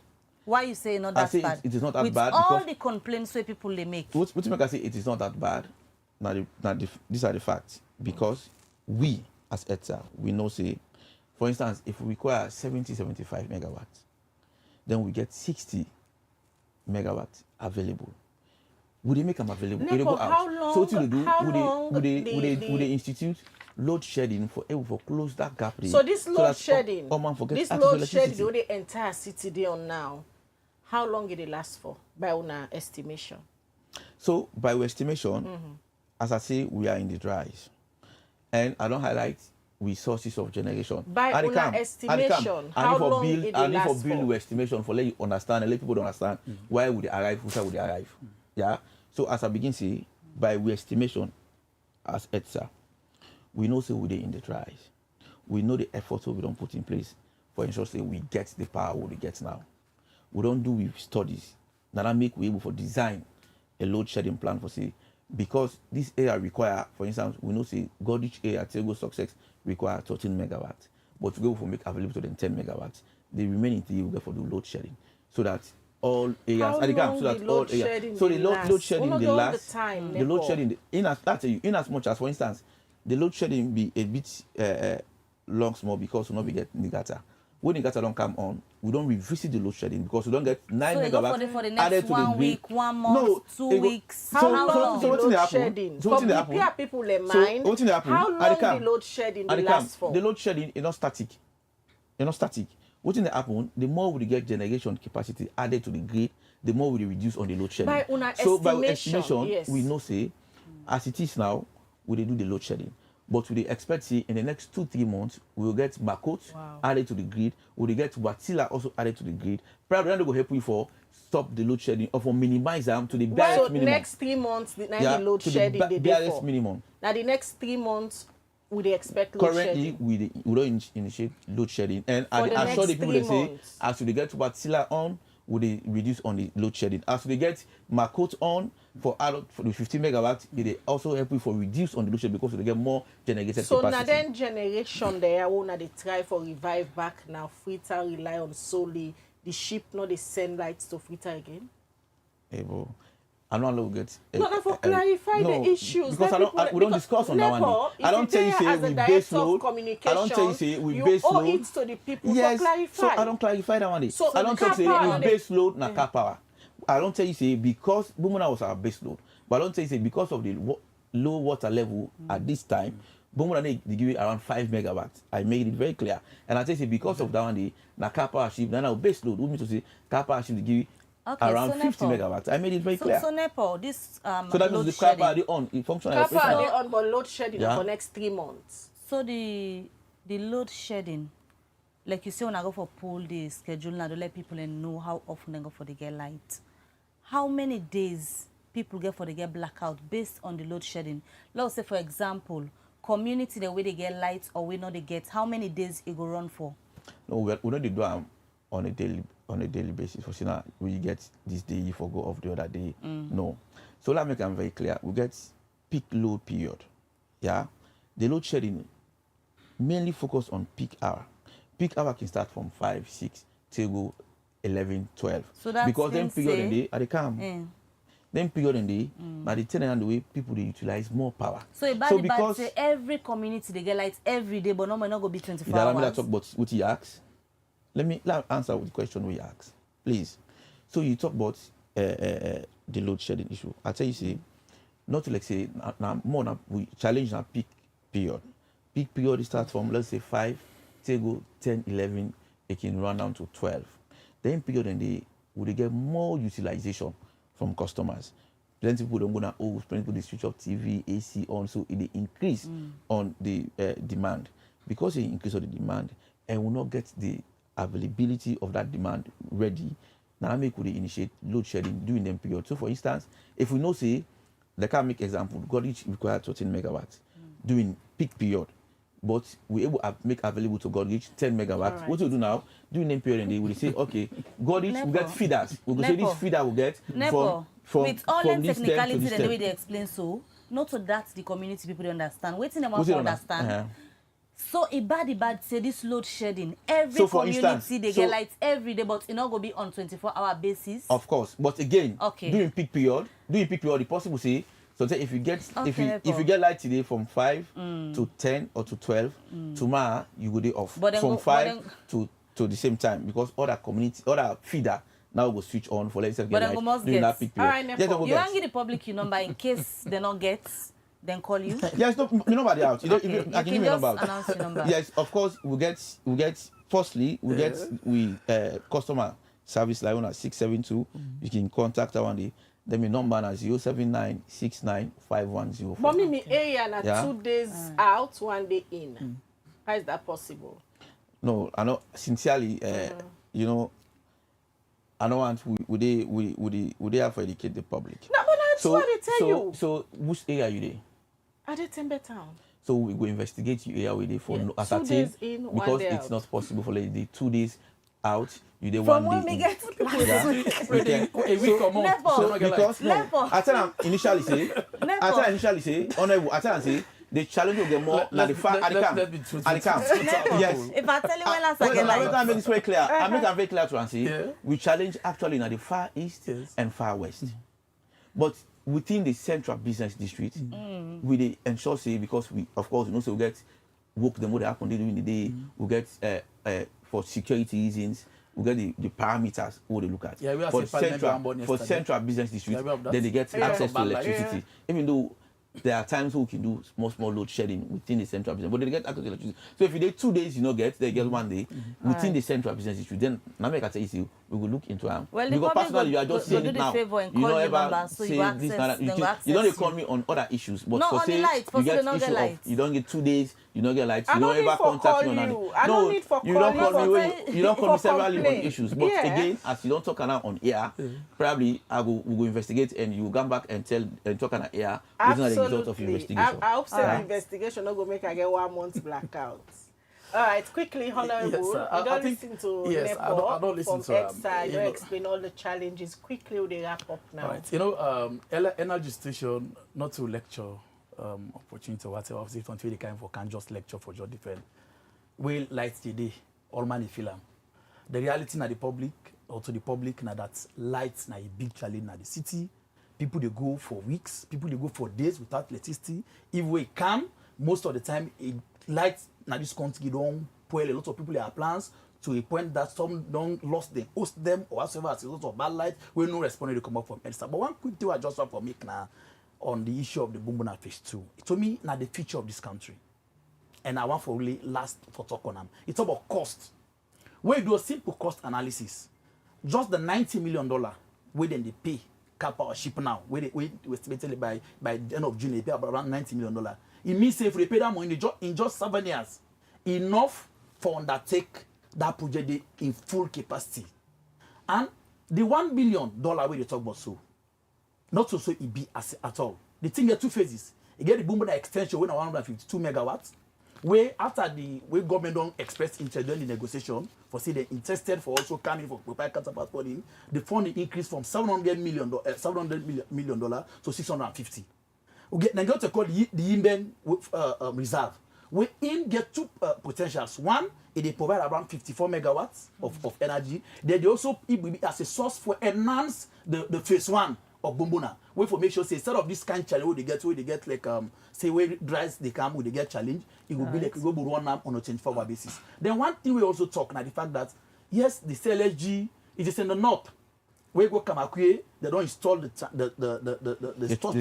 Why you say not that bad? It is not that with bad. With all the complaints where people they make. What make I say it is not that bad? These are the facts. Because we as EDSA, we know say, for instance, if we require 75 megawatts, then we get 60 megawatts available. Would they make them available? Would they go out? Long, so what do they do? Would they institute load shedding for close that gap? So this load shedding, the entire city they on now, how long did it last for by our estimation? So by our estimation, as I say, we are in the dries, and I don't highlight resources of generation. By our estimation, how long did it last for? Build estimation for let you understand and let people understand why would they arrive, who would they arrive. Yeah. So as I begin to say, by we estimation as EDSA, we know say we in the dries. We know the efforts we don't put in place for ensure say we get the power we get now. We don't do with studies that make we able for design a load shedding plan for say, because this area require, for instance, we know say Goldrich area, Tego Success require 13 megawatts, but to go for make available to them 10 megawatts, the remaining thing will get for the load shedding, so that all areas so that all areas. So the load shedding the last time, the load shedding in as much as, for instance, the load shedding be a bit long small because we not be get Nigata. When Nigata don't come on, we don't revisit the load shedding because we don't get 9 megawatts for the next 1 week, 1 month, 2 weeks. How long the load shedding? So prepare people in mind. How long the load shedding last for? The load shedding is not static. It's not static. What in the happen? The more we get generation capacity added to the grid, the more we reduce on the load shedding. By estimation, yes. We know say, as it is now, we do the load shedding. But we expect see in the next 2-3 months, we will get Makot added to the grid. We will get Watila also added to the grid. Probably they will help you for stop the load shedding or for minimize them to the barest minimum. So next 3 months, the load shedding the barest minimum. Now the next 3 months, would they expect load shedding? Currently, we don't initiate load shedding. And I saw the people they say, as we get Watila on, would they reduce on the load shedding? As we get Makot on for the 15 megawatts, it also help you for reduce on the load shedding because they get more generated capacity. So now then generation there, they try for revive back now. Freetown rely on solely the ship, not they send lights to Freetown again. Able. I'm not looking at no, for clarify the issues. Because we don't discuss on that one. I don't tell you say we base load. I don't tell you say we base load. You owe it to the people yes, to clarify. So I don't clarify that one. So I don't tell you say we base load na car power. I don't tell you say because Bumuna was our base load. But I don't tell you say because of the low water level at this time, Bumuna they give it around 5 megawatts. I made it very clear. And I tell you say because of that one, na car power ship, now base load. We mean to say car power ship they give it around 50 megawatts. I made it very clear. So Nepor, this so that means the car power they on, it functions. Car power they on, but load shedding for next 3 months. So the load shedding, like you say, when I go for pull the schedule, now to let people know how often they go for the get light. How many days people get for the get blackout based on the load shedding? Let's say, for example, community the way they get lights or we know they get, how many days it go run for? No, we don't do them on a daily basis. For now, we get this day, you forgo of the other day. No. So let me make them very clear. We get peak load period. Yeah. The load shedding mainly focus on peak hour. Peak hour can start from 5, 6 till go 11, 12. So that's because then period in the at the camp. Then period in the now the turn around the way people they utilize more power. So because say every community they get lights every day, but no may not go be 24 hours. Talk about what he asks. let me answer with the question we asked, please. So you talk about the load shedding issue. I tell you, say, not to like say now we challenge our peak period. Peak period starts from let's say 5, say go 10, 11, it can run down to 12. Then period and they would get more utilization from customers. Plenty people don't go now, plenty people they switch off TV, AC on, so it increase on the demand. Because it increase on the demand, and will not get the availability of that demand ready, now we could initiate load shedding during them period. So for instance, if we know say, they can make example, God each require 13 megawatts during peak period, but we able to make available to God each 10 megawatts. Right. What we do now, during them period, and they will say, okay, God each will get feeders. We will say this feeder will get from with all from the this technicalities and the way they explain so, not so that the community people don't understand. Waiting them to understand. So a bad say this load shedding. Every community instance, they get lights every day, but it not gonna be on 24-hour basis. Of course, but again, during peak period, the possible say. So if you get if you get light today from 5 to 10 or to 12, tomorrow you go day off from 5 to the same time because other feeder now go switch on for let's say get light during that peak period. All right, Nepor, you want give the public your number in case they not get, then call you. Yes, no, your number they out. I can give you a number. Announce your number. Yes, of course we get. Firstly, we get customer service line on 672. You can contact our one day. Then my number is 079695104. But me area na 2 days out, 1 day in. How is that possible? No, I know sincerely, you know, I don't want we have to educate the public. No, but that's what they tell you. So which area are you there? At the Timber Town. So we go investigate you area with for 2 days in, 1 because day it's out. not possible for like the 2 days out. You did From 1 day. when we get A week or more. So because I tell them initially say, the challenge will get more at the camp. Yes. If I tell you when last I get like, I make this very clear. I make it very clear to answer. We challenge actually in the far east and far west, but within the central business district, we ensure say because we of course we get work them what they happen during the day. We get for security reasons. We get the parameters what they look at. Yeah, for central business district, then they get access to electricity. Even though there are times we can do small load shedding within the central business, but they get access to electricity. So if you do 2 days, you know they get 1 day within the central business district. Then now make a say we will look into them. Well, because personally, you are just saying it now. You don't ever say this kind you don't call me on other issues, but for say you get issue of you don't get 2 days. You don't get lights. You don't ever contact me on anything. No, you don't call me. You don't call me severally on issues. But again, as you don't talk now on air, probably we will investigate and you will come back and talk on air. Absolutely. The result of investigation. I hope the investigation not go make I get 1 month blackout. All right, quickly, Honorable. Yes, you don't listen to Nepor I don't listen from to EDSA. You explain all the challenges. Quickly, we wrap up now. All right, you know, energy station, not to lecture. Opportunity or whatever, if they can just lecture for your different way lights today, all money feel them. The reality na the public, or to the public, na that lights na a big challenge na the city. People they go for weeks, people they go for days without electricity. If we come, most of the time, lights na this country don't spoil a lot of people their plans to a point that some don't lost them, host them or whatever as a result of bad light. We no respond to come up from EDSA. But one quick thing I just want for me now. On the issue of the Bumbuna Phase 2. To me, now the future of this country. And I want for really last for talk on them. It's about cost. When you do a simple cost analysis, just the $90 million where then they pay cap or ship now, where we estimated by the end of June, they pay about around $90 million. It means if they pay that money in just 7 years, enough for undertake that project in full capacity. And the $1 billion where they talk about so. Not so it be at all. The thing get 2 phases. You get the Bumbuna extension when 152 megawatts, where after the government don't express interest during the negotiation, for say they interested for also coming for prepare counterpart funding, the funding increased from $700 million to $650. We get then got to call the Imben reserve. We get 2 potentials. One, they provide around 54 megawatts of energy. Then they also it will be as a source for enhance the phase 1. Of Bumbuna, where for make sure say instead of this kind of challenge where they get like say where dries they come where they get challenge, it will be like we go run up on a 24-hour basis. Then one thing we also talk now the fact that yes, the CLSG is in the north. We go Kamakwe, they don't install the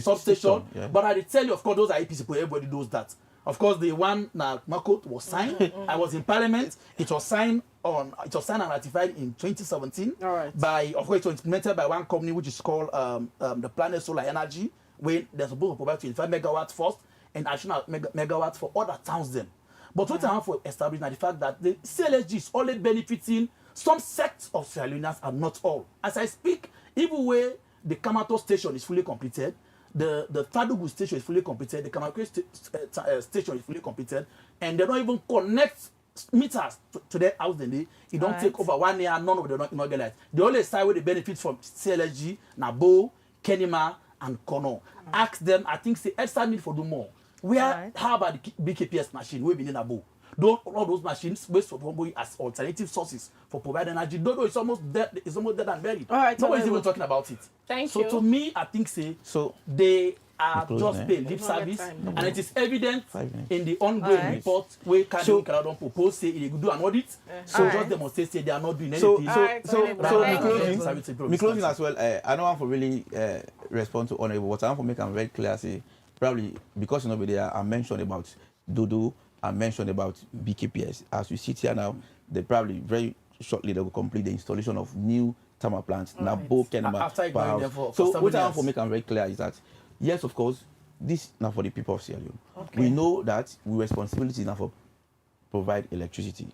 substation. Yeah. But I tell you, of course, those are APC, everybody knows that. Of course, the one na Mako was signed. I was in Parliament. It was signed and ratified in 2017. All right. By, of course, it was implemented by one company which is called the Planet Solar Energy, where they're supposed to provide 25 megawatts first and additional megawatts for other towns then. But what I have for establishing is the fact that the CLSG is only benefiting some sects of Sierra Leoneans and not all. As I speak, even where the Kamato station is fully completed, the Fadugu station is fully completed, the Kamakwe station is fully completed, and they don't even connect meters to their house. It don't take over 1 year, none of them not get light. The only side where they benefit from CLSG, Nabo, Kenima, and Kono. Ask them, I think say EDSA need for do more. How about the BKPS machine? We've been in Nabo. All those machines waste for as alternative sources for providing energy. Dodo is almost dead. It's almost dead and buried. All right, nobody's even talking about it. Thank you. So to me, I think they are just paying lip service, and it is evident in the ongoing report where Canada propose say they do an audit. So just demonstrate say they are not doing anything. Me closing as well. I don't want to really respond to Honorable. What I want to make very clear say probably because you know there I mentioned about Dodo. I mentioned about BKPS. As we sit here now, they probably very shortly they will complete the installation of new thermal plants. Nabo, Kenema, Powerhouse. So what I want to make very clear is that, yes, of course, this is not for the people of Sierra Leone. Okay. We know that we responsibility is now for provide electricity.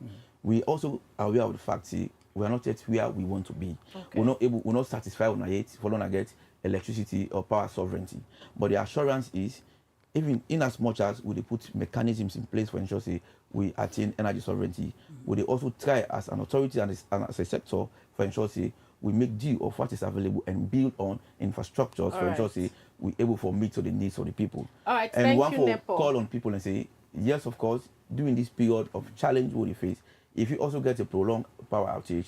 We also are aware of the fact that we are not yet where we want to be. Okay. We're not satisfied on yet for long get electricity or power sovereignty. But the assurance is, even in as much as we put mechanisms in place for ensure we attain energy sovereignty, we also try as an authority and as a sector for ensure we make due of what is available and build on infrastructures for ensure we're able to meet to the needs of the people. All right, and thank one you, for Nepor. Call on people and say, yes, of course, during this period of challenge we face, if you also get a prolonged power outage,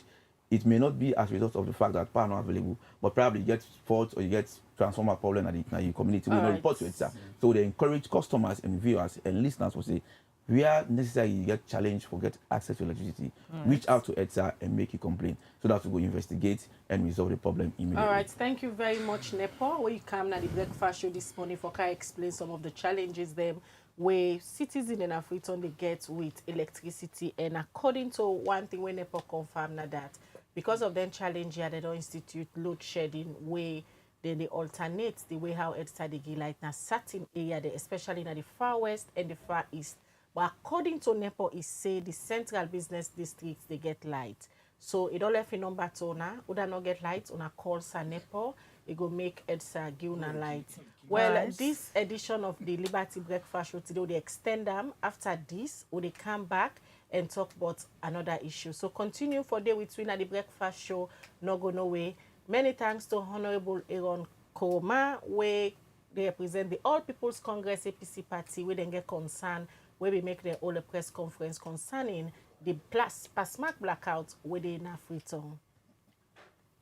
it may not be as a result of the fact that power not available, but probably you get faults or you get transformer problem in your community. We will report to EDSA. So they encourage customers and viewers and listeners to say, where necessary you get challenged for get access to electricity, reach out to EDSA and make a complaint so that we will investigate and resolve the problem immediately. All right, thank you very much, Nepor. Where you come now the breakfast show this morning for can explain some of the challenges them where citizens in Freetown they get with electricity, and according to one thing when Nepor confirmed that because of them challenge here, they don't institute load shedding way. Then they alternate the way how EDSA they get light now certain area, especially in the far west and the far east. But according to Nepor, it say the central business districts they get light. So it all left a number to now. Would I not get light on a call Nepor? It go make EDSA give una light. Well, this edition of the Liberty Breakfast Show today, they extend them. After this, will they come back and talk about another issue. So continue for day with Twin at the Breakfast Show. No go no way. Many thanks to Honorable Aaron Koroma, where they represent the All People's Congress APC party, where they get concerned, where we make their whole press conference concerning the past mark blackout within Freetown.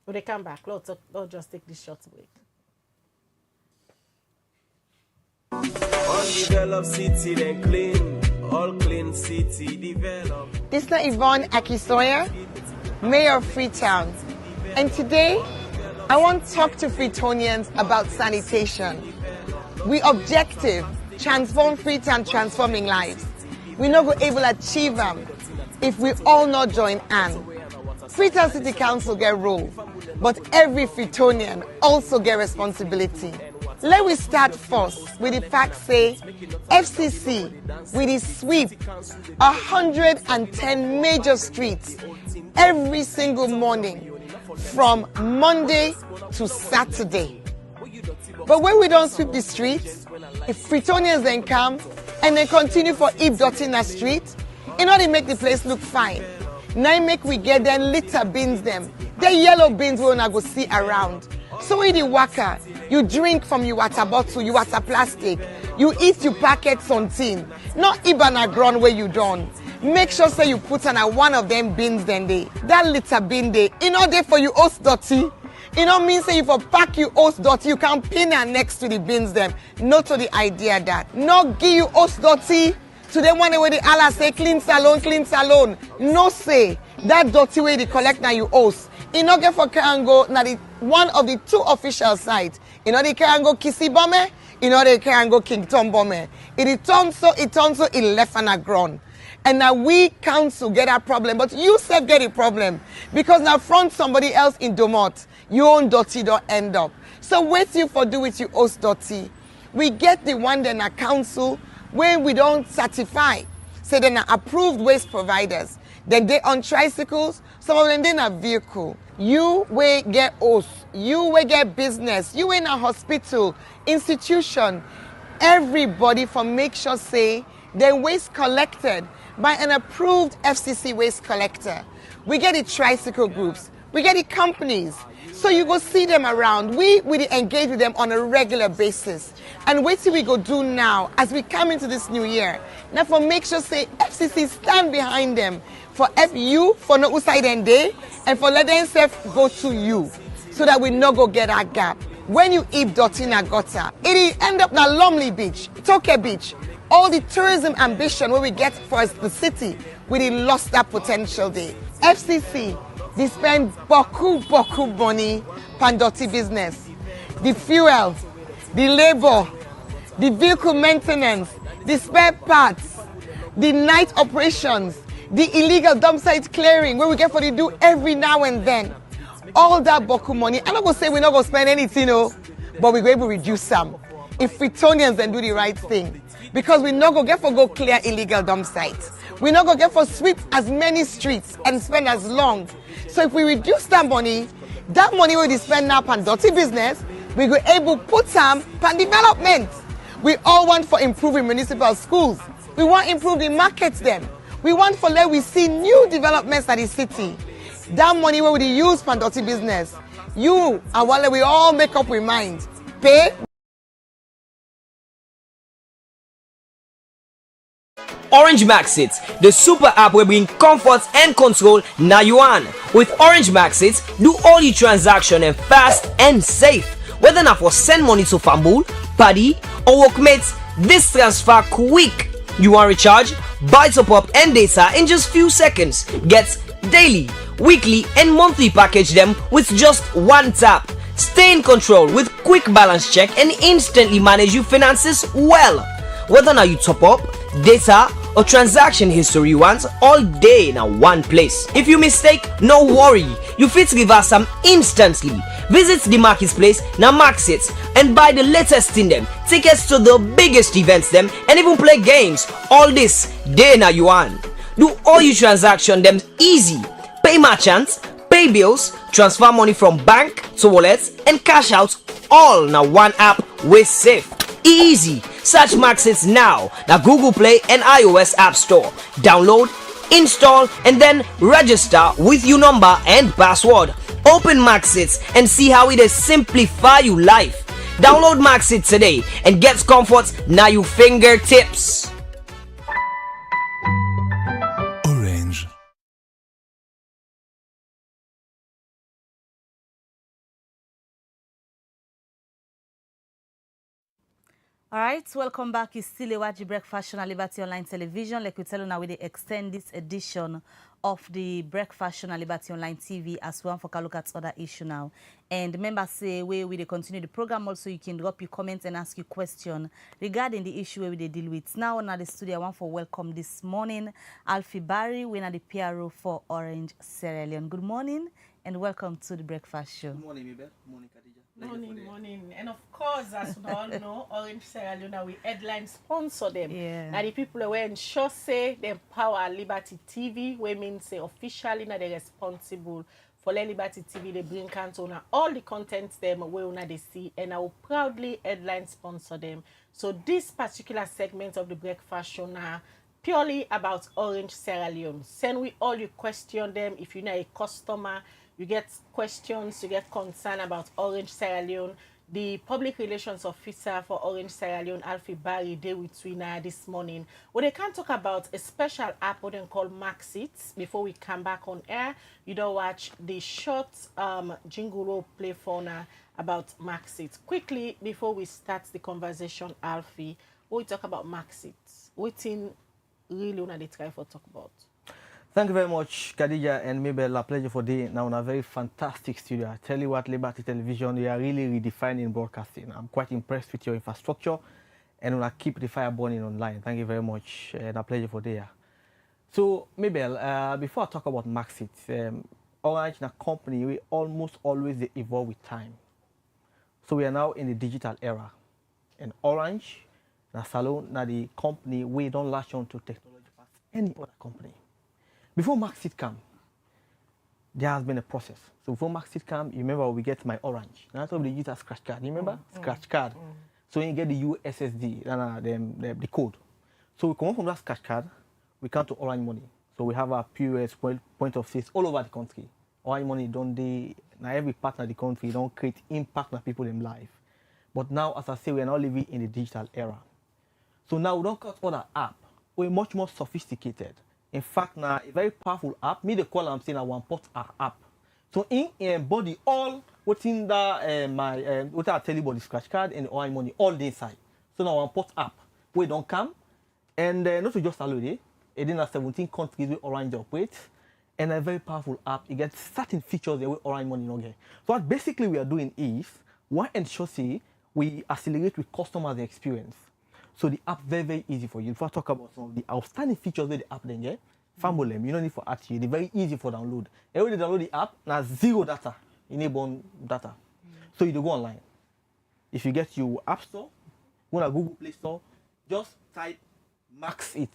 When they come back, let's just take this short break. Undeveloped city, then clean. All clean city, develop. This is Yvonne Akisoya, Mayor of Freetown. And today, I want to talk to Freetonians about sanitation. We objective, transform Freetown, transforming lives. We not go able to achieve them if we all not join hands. Freetown City Council get role, but every Freetonian also get responsibility. Let me start first with the fact say FCC with the sweep 110 major streets every single morning from Monday to Saturday. But when we don't sweep the streets, if Freetonians then come and they continue for heap dirty in the street, in order to make the place look fine. Now make we get them litter bins them. The yellow bins we wanna go see around. So in the waka, you drink from your water bottle, your water plastic, you eat your packets on tin. Not even a ground where you done. Make sure say you put on one of them bins then they. That litter bin they, in order for you host dirty. You know mean say if you pack you host dirty, you can pin her next to the bins them. Not to the idea that. Not give you host dirty Today one day where the Allah say clean salon. No say that dirty way they collect now you host. In no get for can go now the one of the two official sites. You know they can go Kissy Bomber, you know they can go King Tom Bomber. It turns so it left on the ground. And now we council get a problem, but you self get a problem because now front somebody else in Domot, your own dirty don't end up. So what you for do with your host dirty? We get the one then a council where we don't certify. So then are approved waste providers. Then they on tricycles, some of them they not vehicle. You will get host, you will get business, you in a hospital, institution, everybody for make sure say their waste collected by an approved FCC waste collector. We get the tricycle groups, we get the companies. So you go see them around. We engage with them on a regular basis. And wait till we go do now as we come into this new year. Now for make sure say FCC stand behind them for you for no side and day and for let themselves go to you so that we no go get that gap. When you eat dirty in a gutter, it end up na Lumley Beach, Tokyo Beach. All the tourism ambition where we get for the city, we lost that potential there. FCC, they spend boku money on dirty business. The fuel, the labor, the vehicle maintenance, the spare parts, the night operations, the illegal dump site clearing where we get for the do every now and then. All that boku money. I'm not going to say we're not going to spend anything, but we're going to reduce some. If Freetonians then do the right thing. Because we're not going to get for go clear illegal dump sites. We're not going to get for sweep as many streets and spend as long. So if we reduce that money we spend now on dirty business, we go able to put some on development. We all want for improving municipal schools. We want improving markets them. We want for let we see new developments at the city. That money where we use for dirty business, you and while we all make up our mind, pay. Orange Maxit, the super app will bring comfort and control now you on. With Orange Maxit, do all your transaction and fast and safe. Whether not for send money to family, party or workmates, this transfer quick. You want recharge, buy top up and data in just few seconds. Get daily, weekly and monthly package them with just one tap. Stay in control with quick balance check and instantly manage your finances well. Whether now you top up, data or transaction history you want all day in one place. If you mistake, no worry, you fit reverse them instantly. Visit the marketplace now Maxit and buy the latest in them, tickets to the biggest events them and even play games. All this day now you on. Do all your transaction them easy. Pay merchants, pay bills, transfer money from bank to wallets and cash out all now one app with safe. Easy. Search Maxit now Google Play and iOS App Store. Download, install and then register with your number and password. Open Maxit and see how it is simplify your life. Download Maxit today and get comfort now your fingertips. Orange. All right, welcome back. It's still a Waji Breakfast Show on Liberty Online Television. Like we tell you now, we extend this edition of the Breakfast Show on Liberty Online TV as well for look at other issue now. And members say we continue the program. Also, you can drop your comments and ask your question regarding the issue where we deal with. Now, on the studio, I want for welcome this morning, Alfie Barry, winner the PRO for Orange Sierra Leone. Good morning and welcome to the Breakfast Show. Good morning, Mabel. Good morning, Khadija. Morning. And of course, as we all know, Orange Sierra Leone, we headline sponsor them. Yeah. Now the people who ensure say they empower Liberty TV, we mean say officially now they're responsible for Liberty TV. They bring on all the content them where they see, and I will proudly headline sponsor them. So this particular segment of the Breakfast Show now purely about Orange Sierra Leone. Send we all your question them if you're not a customer. You get questions, you get concern about Orange Sierra Leone. The public relations officer for Orange Sierra Leone, Alfie Barry, day with Twina this morning. Well, they can talk about a special app what they call Maxit. Before we come back on air, you don't watch the short jingle play for now about Maxit. Quickly, before we start the conversation, Alfie, we talk about Maxit. really una dey try for talk about. Thank you very much, Khadija and Mabel. A pleasure for day. Now, in a very fantastic studio. I tell you what, Liberty Television, you are really redefining broadcasting. I'm quite impressed with your infrastructure, and we'll keep the fire burning online. Thank you very much, and a pleasure for day. So, Mabel, before I talk about Maxit, Orange is a company we almost always evolve with time. So we are now in the digital era, and Orange, na salon, na the company we don't latch on to technology past any other company. Before Maxit came, there has been a process. So before Maxit came, you remember we get my Orange. That's how they use a scratch card. You remember? Scratch card. So when you get the USSD, the code. So we come up from that scratch card, we come to Orange Money. So we have our POS point of sales all over the country. Orange Money don't they now every part of the country don't create impact on people in life. But now, as I say, we are now living in the digital era. So now we don't cut other app. We're much more sophisticated. In fact, now a very powerful app. Me the call I'm saying a one port app. So in body all what's in the what I tell you about the scratch card and the Orange Money all the inside. So now one port app we don't come and not to just allow it. It in 17 countries where Orange operates and a very powerful app. It gets certain features that we Orange Money no get. So what basically we are doing is one ensure say we accelerate with customers' experience. So the app very easy for you. If I talk about some of the outstanding features that the app then get, family you don't need for actually. They're very easy for download. Every download the app, now zero data, enable data. So you do go online. If you get your App Store, go to Google Play Store, just type Maxit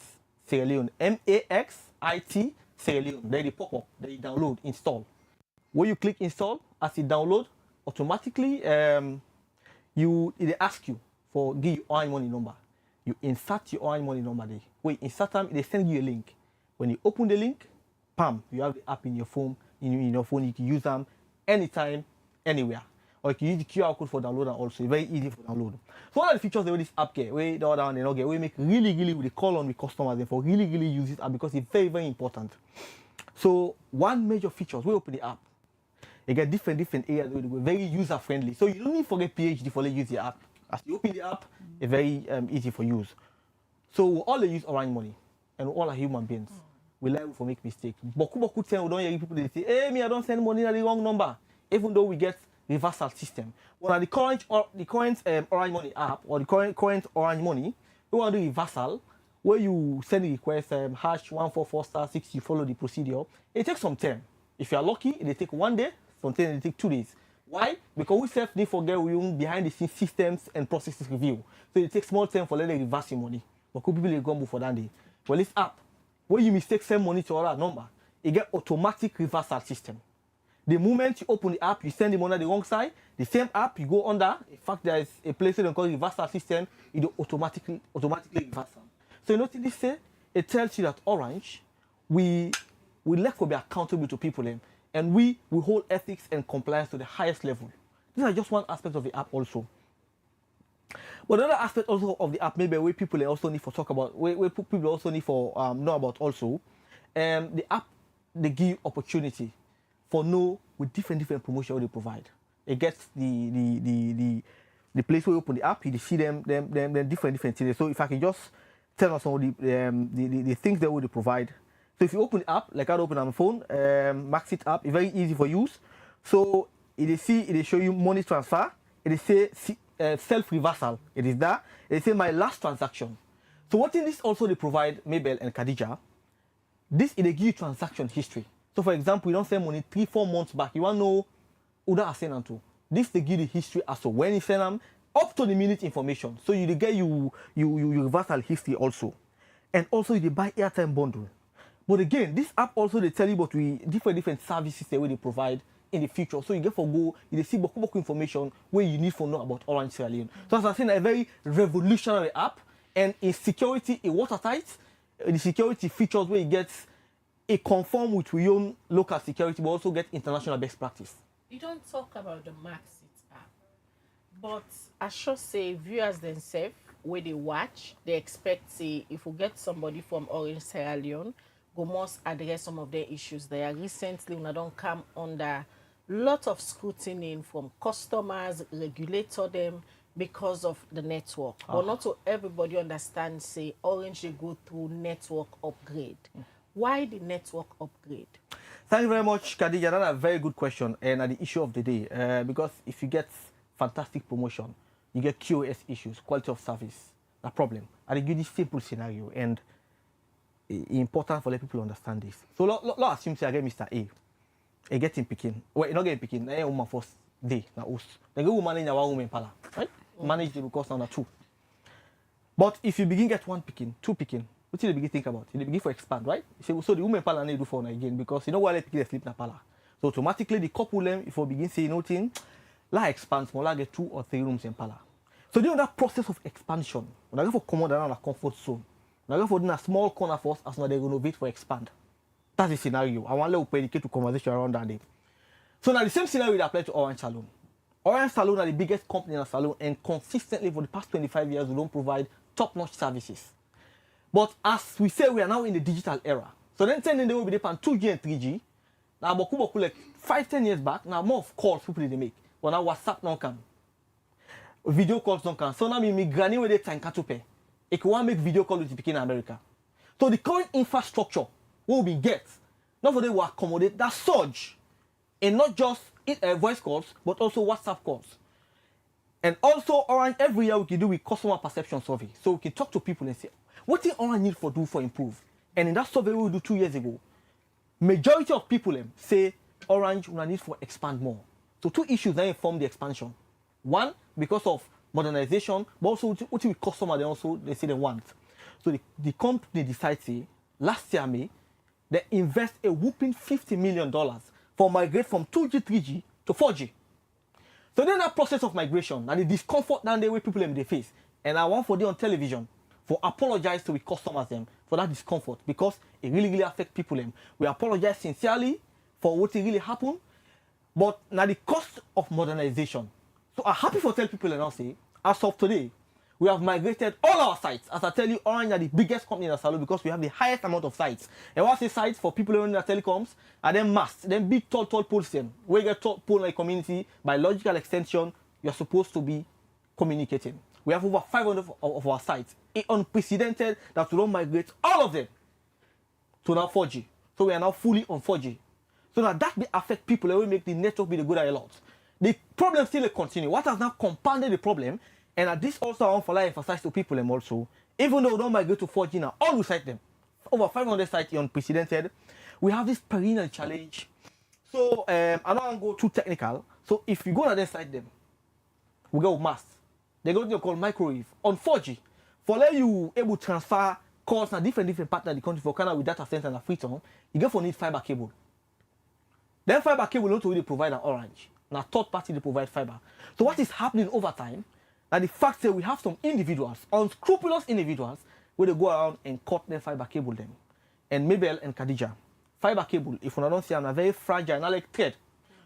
Sierra Leone, MAXIT Sierra Leone. Then they pop up, then you download, install. When you click install, as you download, automatically it ask you for give you Orange Money number. You insert your Orange Money number there. When you insert them, they send you a link. When you open the link, bam, you have the app in your phone. In your phone, you can use them anytime, anywhere. Or you can use the QR code for download also. It's very easy for download. So one of the features that this app get, we down and not get, we make really with the call on the customers and for really use this app because it's very important. So one major feature, we open the app. You get different areas where we're very user friendly. So you don't need to forget PhD for use the app. As you open the app, it's very easy for use. So we all use Orange Money, and we all are human beings. We learn to make mistakes. Boku time we don't hear people they say, hey, me I don't send money at the wrong number. Even though we get reversal system. But the current Orange Money app or the current Orange Money, we want to do reversal where you send a request #144*6, you follow the procedure. It takes some time. If you are lucky, it will take 1 day. Sometimes it take 2 days. Why? Because we self need forget we own behind the scenes systems and processes review. So it takes small time for letting reverse your money. But could people go for that day? Well, this app, when you mistake send money to other number, it get automatic reversal system. The moment you open the app, you send the money on the wrong side. The same app you go under. In fact, there is a place where they call reversal system. It do automatically reversal. So you know what this say? It tells you that Orange, we like to be accountable to people. And we hold ethics and compliance to the highest level. These are just one aspect of the app also. But another aspect also of the app, maybe where people also need to talk about, where people also need to know about also, the app, they give opportunity for know with different promotion they provide. It gets the place where you open the app, you see them different things. So if I can just tell us some of the things that they provide. So if you open the app, like I open on my phone, Maxit app, it's very easy for use. So it show you money transfer. It say self-reversal. It is there. It say my last transaction. So what in this also they provide, Mabel and Khadija, this it give you transaction history. So for example, you don't send money 3-4 months back. You want to know who that send them to. This they give the history as well. When you send them up to the minute information. So you get you reversal history also. And also you buy airtime bundle. But again, this app also they tell you about different services that they provide in the future. So you get for go, you see boku information where you need to know about Orange Sierra Leone. So as I said, a very revolutionary app, and in security, a watertight, the security features where it gets a conform with your own local security, but also get international best practice. You don't talk about the Maxit app, but I should say viewers themselves, where they watch, they expect say if we get somebody from Orange Sierra Leone, we must address some of their issues there. Recently, we don't come under lot of scrutiny from customers, regulator them, because of the network. But not so everybody understands, say, Orange they go through network upgrade. Why the network upgrade? Thank you very much, Khadija. That's a very good question and the issue of the day. Because if you get fantastic promotion, you get QoS issues, quality of service, a problem. I give this simple scenario and it's important for let people understand this. So let's assume say I get Mr. A. I get him picking. Wait, not get picking. I woman first day na us. Then go manage our woman pala. Right? Manage the cost now 2. But if you begin get 1 picking, 2 picking, what do you begin think about? You begin for expand, right? So the woman pala need do for again because you know why they pick sleep na pala. So automatically the couple them if you begin saying nothing, la expand small, la get 2 or 3 rooms in pala. So during that process of expansion, when I go for command around a comfort zone, when I go for doing a small corner first as now they renovate for expand. That's the scenario. I want to predicate to conversation around that day. So now the same scenario that apply to Orange Salon. Orange Salon are the biggest company in a salon and consistently for the past 25 years we don't provide top-notch services. But as we say, we are now in the digital era. So then 10 they will be depend 2G and 3G. Now boku like 5-10 years back, now more of calls people they make. But now WhatsApp now come. Video calls don't come. So now me granny with the time can't pay. If you want to make video call with the people in America. So the current infrastructure what we get, not for them will accommodate that surge. And not just voice calls, but also WhatsApp calls. And also, Orange, every year we can do with customer perception survey. So we can talk to people and say, what do Orange need for do for improve? And in that survey we do 2 years ago, majority of people say Orange will need for expand more. So 2 issues that inform the expansion. 1, because of modernization, but also what with customer they say they want. So the company decides say, last year May, they invest a whooping $50 million for migrate from 2G, 3G to 4G. So then that process of migration and the discomfort that the way people they face. And I want for them on television for apologize to the customers them for that discomfort because it really affect people them. We apologize sincerely for what really happened, but now the cost of modernization. So I'm happy for tell people and I'll say, as of today, we have migrated all our sites. As I tell you, Orange are the biggest company in the salon because we have the highest amount of sites. And what's the sites for people in the telecoms? And then masts, then big tall poles them. We get tall pole in the community. By logical extension, you're supposed to be communicating. We have over 500 of our sites. It's unprecedented that we don't migrate all of them to now 4G. So we are now fully on 4G. So now that will affect people and will make the network be the good a lot. The problem still continue. What has now compounded the problem? And this also I want to emphasize to people and also, even though we don't migrate to 4G now, all we site them, over 500 sites unprecedented, we have this perennial challenge. So I don't want to go too technical. So if you go to their site them, we go mast. They go to what called microwave on 4G. For let you able to transfer calls and different parts of the country for Canada with data center and Freetown, you get for need fiber cable. Then fiber cable not only provide an Orange. Now third party they provide fiber. So what is happening over time? And the fact that we have some individuals, unscrupulous individuals, where they go around and cut their fiber cable them. And Mabel and Khadija, fiber cable, if you don't see, I'm a very fragile, not like thread.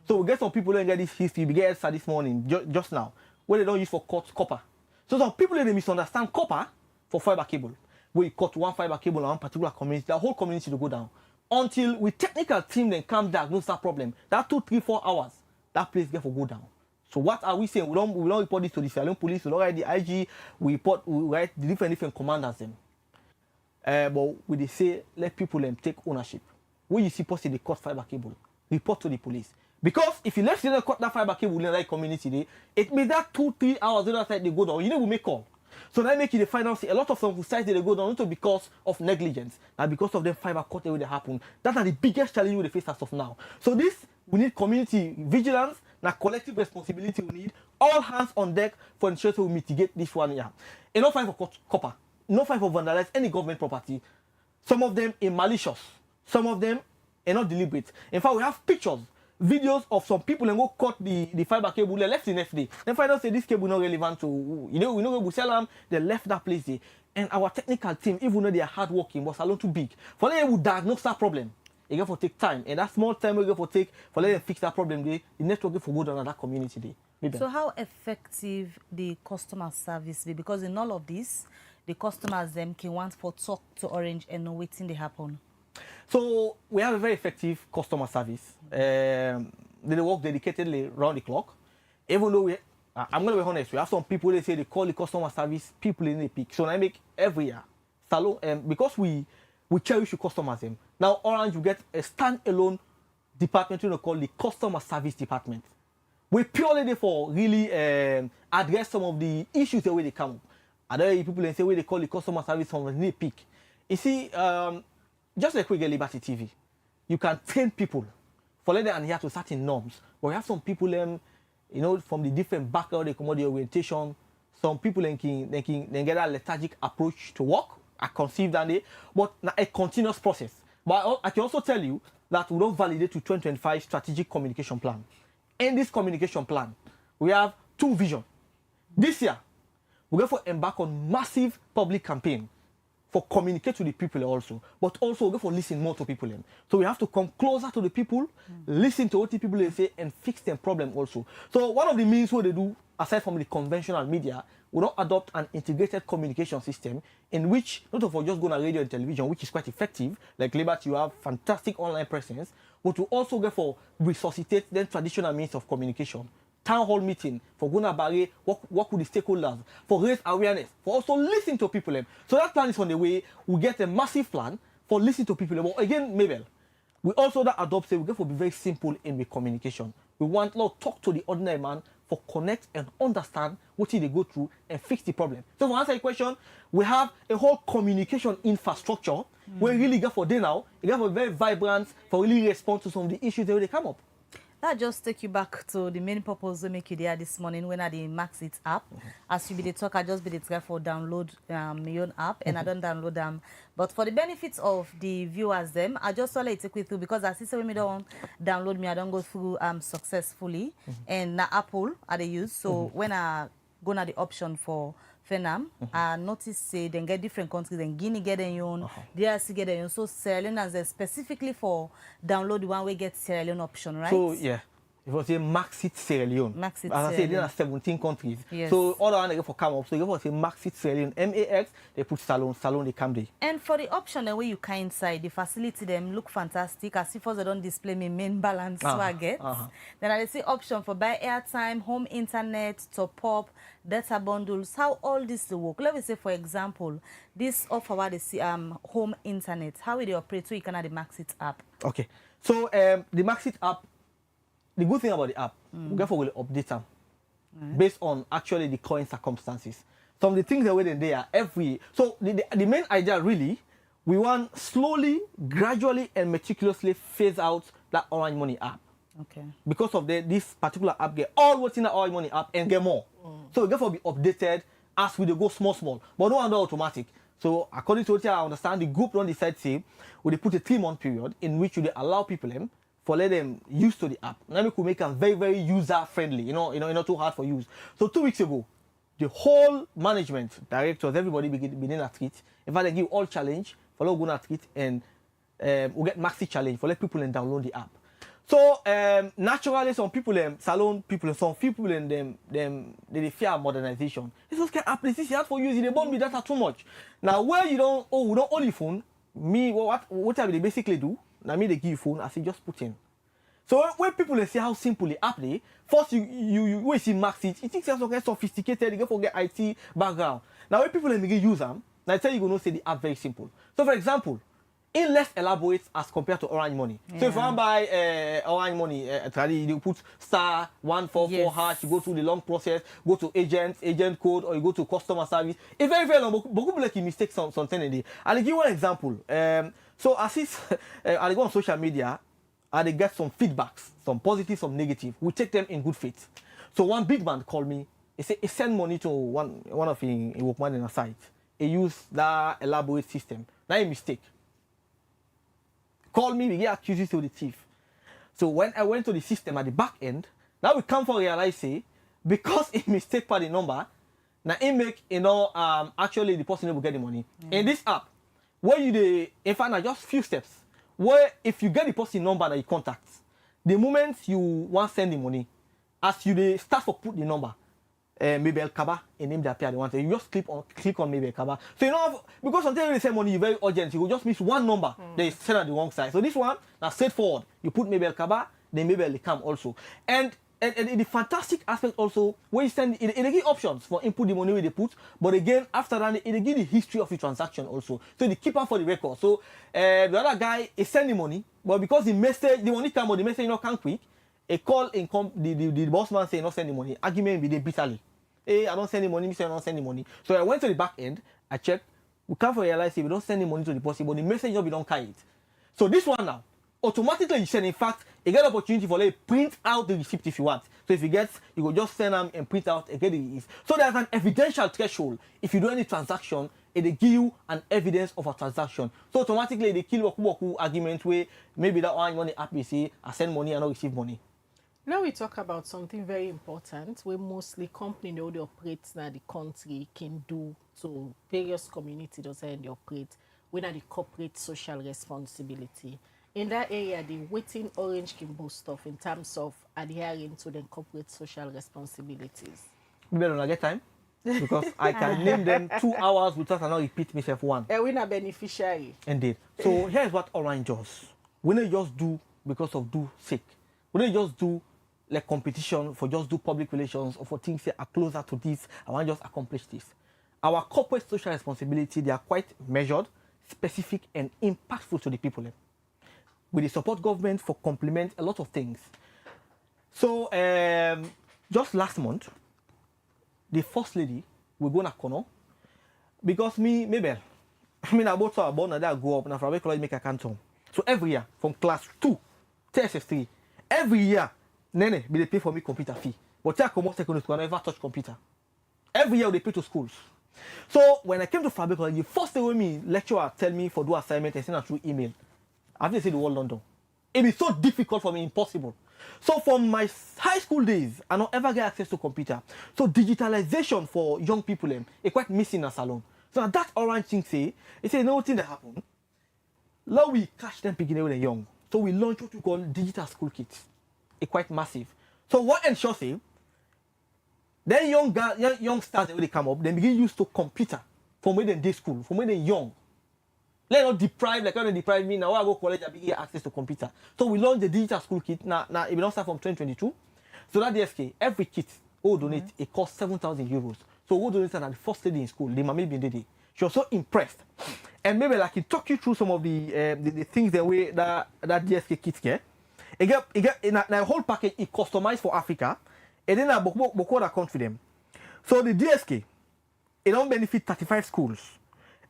So we get some people who get this history, we get EDSA this morning, just now, where they don't use for cut copper. So some people they misunderstand copper for fiber cable. Where you cut one fiber cable on one particular community, the whole community will go down. Until with technical team then come diagnose that problem. That 2, 3, 4 hours, that place get for go down. So what are we saying? We don't report this to the Salon police, we don't write the IG, we write the different commanders them. But we they say let people take ownership. When you see possibly they cut fiber cable, report to the police. Because if you let them cut that fiber cable in that community, it means that 2, 3 hours the other side they go down. You know we make call. So that make it the final say a lot of some sites they go down not because of negligence, and because of the fiber cut away that happen. That's the biggest challenge we face as of now. So this we need community vigilance. Now, collective responsibility we need all hands on deck for ensuring we mitigate this one here. Enough fight for copper, no fight for vandalize any government property. Some of them are malicious, some of them are not deliberate. In fact, we have pictures, videos of some people and go cut the fiber cable. They left the next day. Then find out say this cable not relevant to we know we sell them. They left that place there. And our technical team, even though they are hardworking, but salon too big, for them will diagnose that problem. It get for take time, and that small time we get for take for let them fix that problem. The network get for good on that community day. Maybe. So how effective the customer service be? Because in all of this, the customers them can want for talk to Orange and know waiting they happen. So we have a very effective customer service. They work dedicatedly round the clock. Even though I'm going to be honest. We have some people, they say they call the customer service people in the peak. So I make every year. Salon, because we cherish the customers. Now, Orange, you get a standalone department, called the customer service department. We purely there for really address some of the issues the way they come up. Other people they say where they call the customer service from the peak. You see, just like we get Liberty TV, you can train people for letting them adhere to certain norms. But we have some people, from the different background, they come out the orientation. Some people they get a lethargic approach to work. I conceive that day, but a continuous process. But I can also tell you that we don't validate to 2025 strategic communication plan. In this communication plan, we have two visions. This year, we're going to embark on massive public campaign for communicate to the people also, but also we're going to listen more to people. So we have to come closer to the people, listen to what the people they say, and fix their problem also. So one of the means what they do, aside from the conventional media, we don't adopt an integrated communication system in which not of us just go on radio and television, which is quite effective. Like Liberty, you have fantastic online presence, but we also go for resuscitate the traditional means of communication. Town hall meeting, for going to barrier, work with the stakeholders, for raise awareness, for also listen to people. So that plan is on the way. We get a massive plan for listening to people. But again, Mabel, we also that adopt, we go for be very simple in the communication. We want to talk to the ordinary man for connect and understand what they go through and fix the problem. So to answer your question, we have a whole communication infrastructure where we really go for day now, we go for very vibrant, for really respond to some of the issues that they come up. That just take you back to the main purpose we make you there this morning when I the Maxit app. As you be the talk, I just be the try for download my own app and I don't download them. But for the benefits of the viewers them, I just want to take you through because as I say when me don't download me, I don't go through successfully. And na Apple I they use. So when I go na the option for Fenam, I notice say they get different countries and Guinea get their own, DRC get their own. So Sierra Leone as specifically for download the one we get Sierra Leone option, right? So yeah. It was a Maxit Sierra Leone. Maxit As I said, there are 17 countries. Yes. So all the one they for come up. So you go for say Maxit Sierra Leone, MAX, they put Salon, they come there. And for the option the way you can inside, the facility them look fantastic. As if they don't display me main balance so I get. Then I see option for buy airtime, home internet, top up, data bundles. How all this will work? Let me say for example, this offer what they see home internet. How will they operate so you can have the Maxit app? Okay. So the Maxit app. The good thing about the app, we will update them based on actually the current circumstances. Some of the things that were in there every. So the main idea really, we want slowly, gradually, and meticulously phase out that Orange Money app. Okay. Because of this particular app, get all what's in the Orange Money app and get more. So we therefore be updated as we go small, but no under automatic. So according to what I understand, the group don't decide say, we put a 3-month period in which they allow people for let them use to the app. Now we could make them very, very user friendly, not too hard for use. So 2 weeks ago, the whole management, directors, everybody begin at it. In fact, they give all challenge for let go at it and we get maxi challenge for let people download the app. So naturally, some people salon people, some people they fear modernization. It's just get app this is hard for you. They burn me data too much. Now where we don't own your phone, me what I basically do. Now me they give you phone, I say just put in. So when people see how simple the app is, first you see Maxit, it thinks it's get sophisticated, you go forget IT background. Now when people use them, I tell you gonna say the app very simple. So for example, in less elaborate as compared to Orange Money. Yeah. So if you want to buy Orange Money, you put *144 hash, you go through the long process, go to agent code, or you go to customer service. It's very, very long, but people like you mistake something in there. I'll give you one example. So as if I go on social media, and they get some feedbacks, some positive, some negative. We take them in good faith. So one big man called me. He said he sent money to one of his workman in a site. He used that elaborate system. Now a mistake. Call me, we get accused to the thief. So when I went to the system at the back end, now we come for realize say because he mistake by the number, now he make actually the person will get the money. In this app, where in fact just few steps. Where if you get the person number that you contact, the moment you want to send the money, as you start to put the number, Mabel Kaba, a name that appear the one, you just click on Mabel Kaba. So because sometimes they send money, you're very urgent, you will just miss one number, they send on the wrong side. So this one, now straightforward, you put Mabel Kaba, then Mabel come also. And and the fantastic aspect also, when you send, it give options for input the money where they put, but again, after that, it give the history of the transaction also. So they keep up for the record. So the other guy is sending money, but because the money come, but the message not come quick, a call in the boss man say not send the money. Argument be they bitterly. Hey, I don't send the money, me say I don't send the money. So I went to the back end, I checked, we can't realize if we don't send the money to the person, but the message not be don't carry it. So this one now, automatically you send, in fact, you get opportunity for like print out the receipt if you want. So if you get, you go just send them and print out and get the receipt. So there's an evidential threshold. If you do any transaction, it will give you an evidence of a transaction. So automatically they kill Waku argument where maybe that one money APC, I send money and not receive money. Now we talk about something very important where mostly companies that operate in the country can do to various communities that they operate when the corporate social responsibility. In that area, the waiting Orange can boost off in terms of adhering to the corporate social responsibilities. We better not get time because I can name them 2 hours without I not repeat myself one. And we're a beneficiary. Indeed. So here's what Orange does. We don't just do because of do sake. We don't just do like competition for just do public relations or for things that are closer to this. I want to just accomplish this. Our corporate social responsibility, they are quite measured, specific, and impactful to the people. We support government for complement a lot of things. So just last month, the first lady will go to Kono because Mabel, I about to born and I grew up and I college make a canton. So every year from class 2 to SS3, every year, Nene, they pay for me computer fee. But I come out secondary school, I never touch computer. Every year they pay to schools. So when I came to Fabric College, the first thing when me lecturer tell me for do assignment and send it through email. I have to say the whole London. It be so difficult for me, impossible. So from my high school days, I don't ever get access to computer. So digitalization for young people is quite missing in a salon. So that Orange thing say, it say no thing that happen. Now we catch them beginning when they're young. So we launch what we call digital school kits. It's quite massive. So what ensures say, then young stars when they come up, they begin used to computer from when they're school, from when they're young. Let's not deprive, like how they deprive me now. I go college, I get access to computer. So we launched the digital school kit. Now it will start from 2022. So that DSK, every kit who donate, it costs 7,000 euros. So who donate at the first lady in school, the mommy been there. She was so impressed. And maybe like he talk you through some of the things the way that DSK kit get. It get in a whole package, it customized for Africa. And then I book other country them. So the DSK, it don't benefit 35 schools.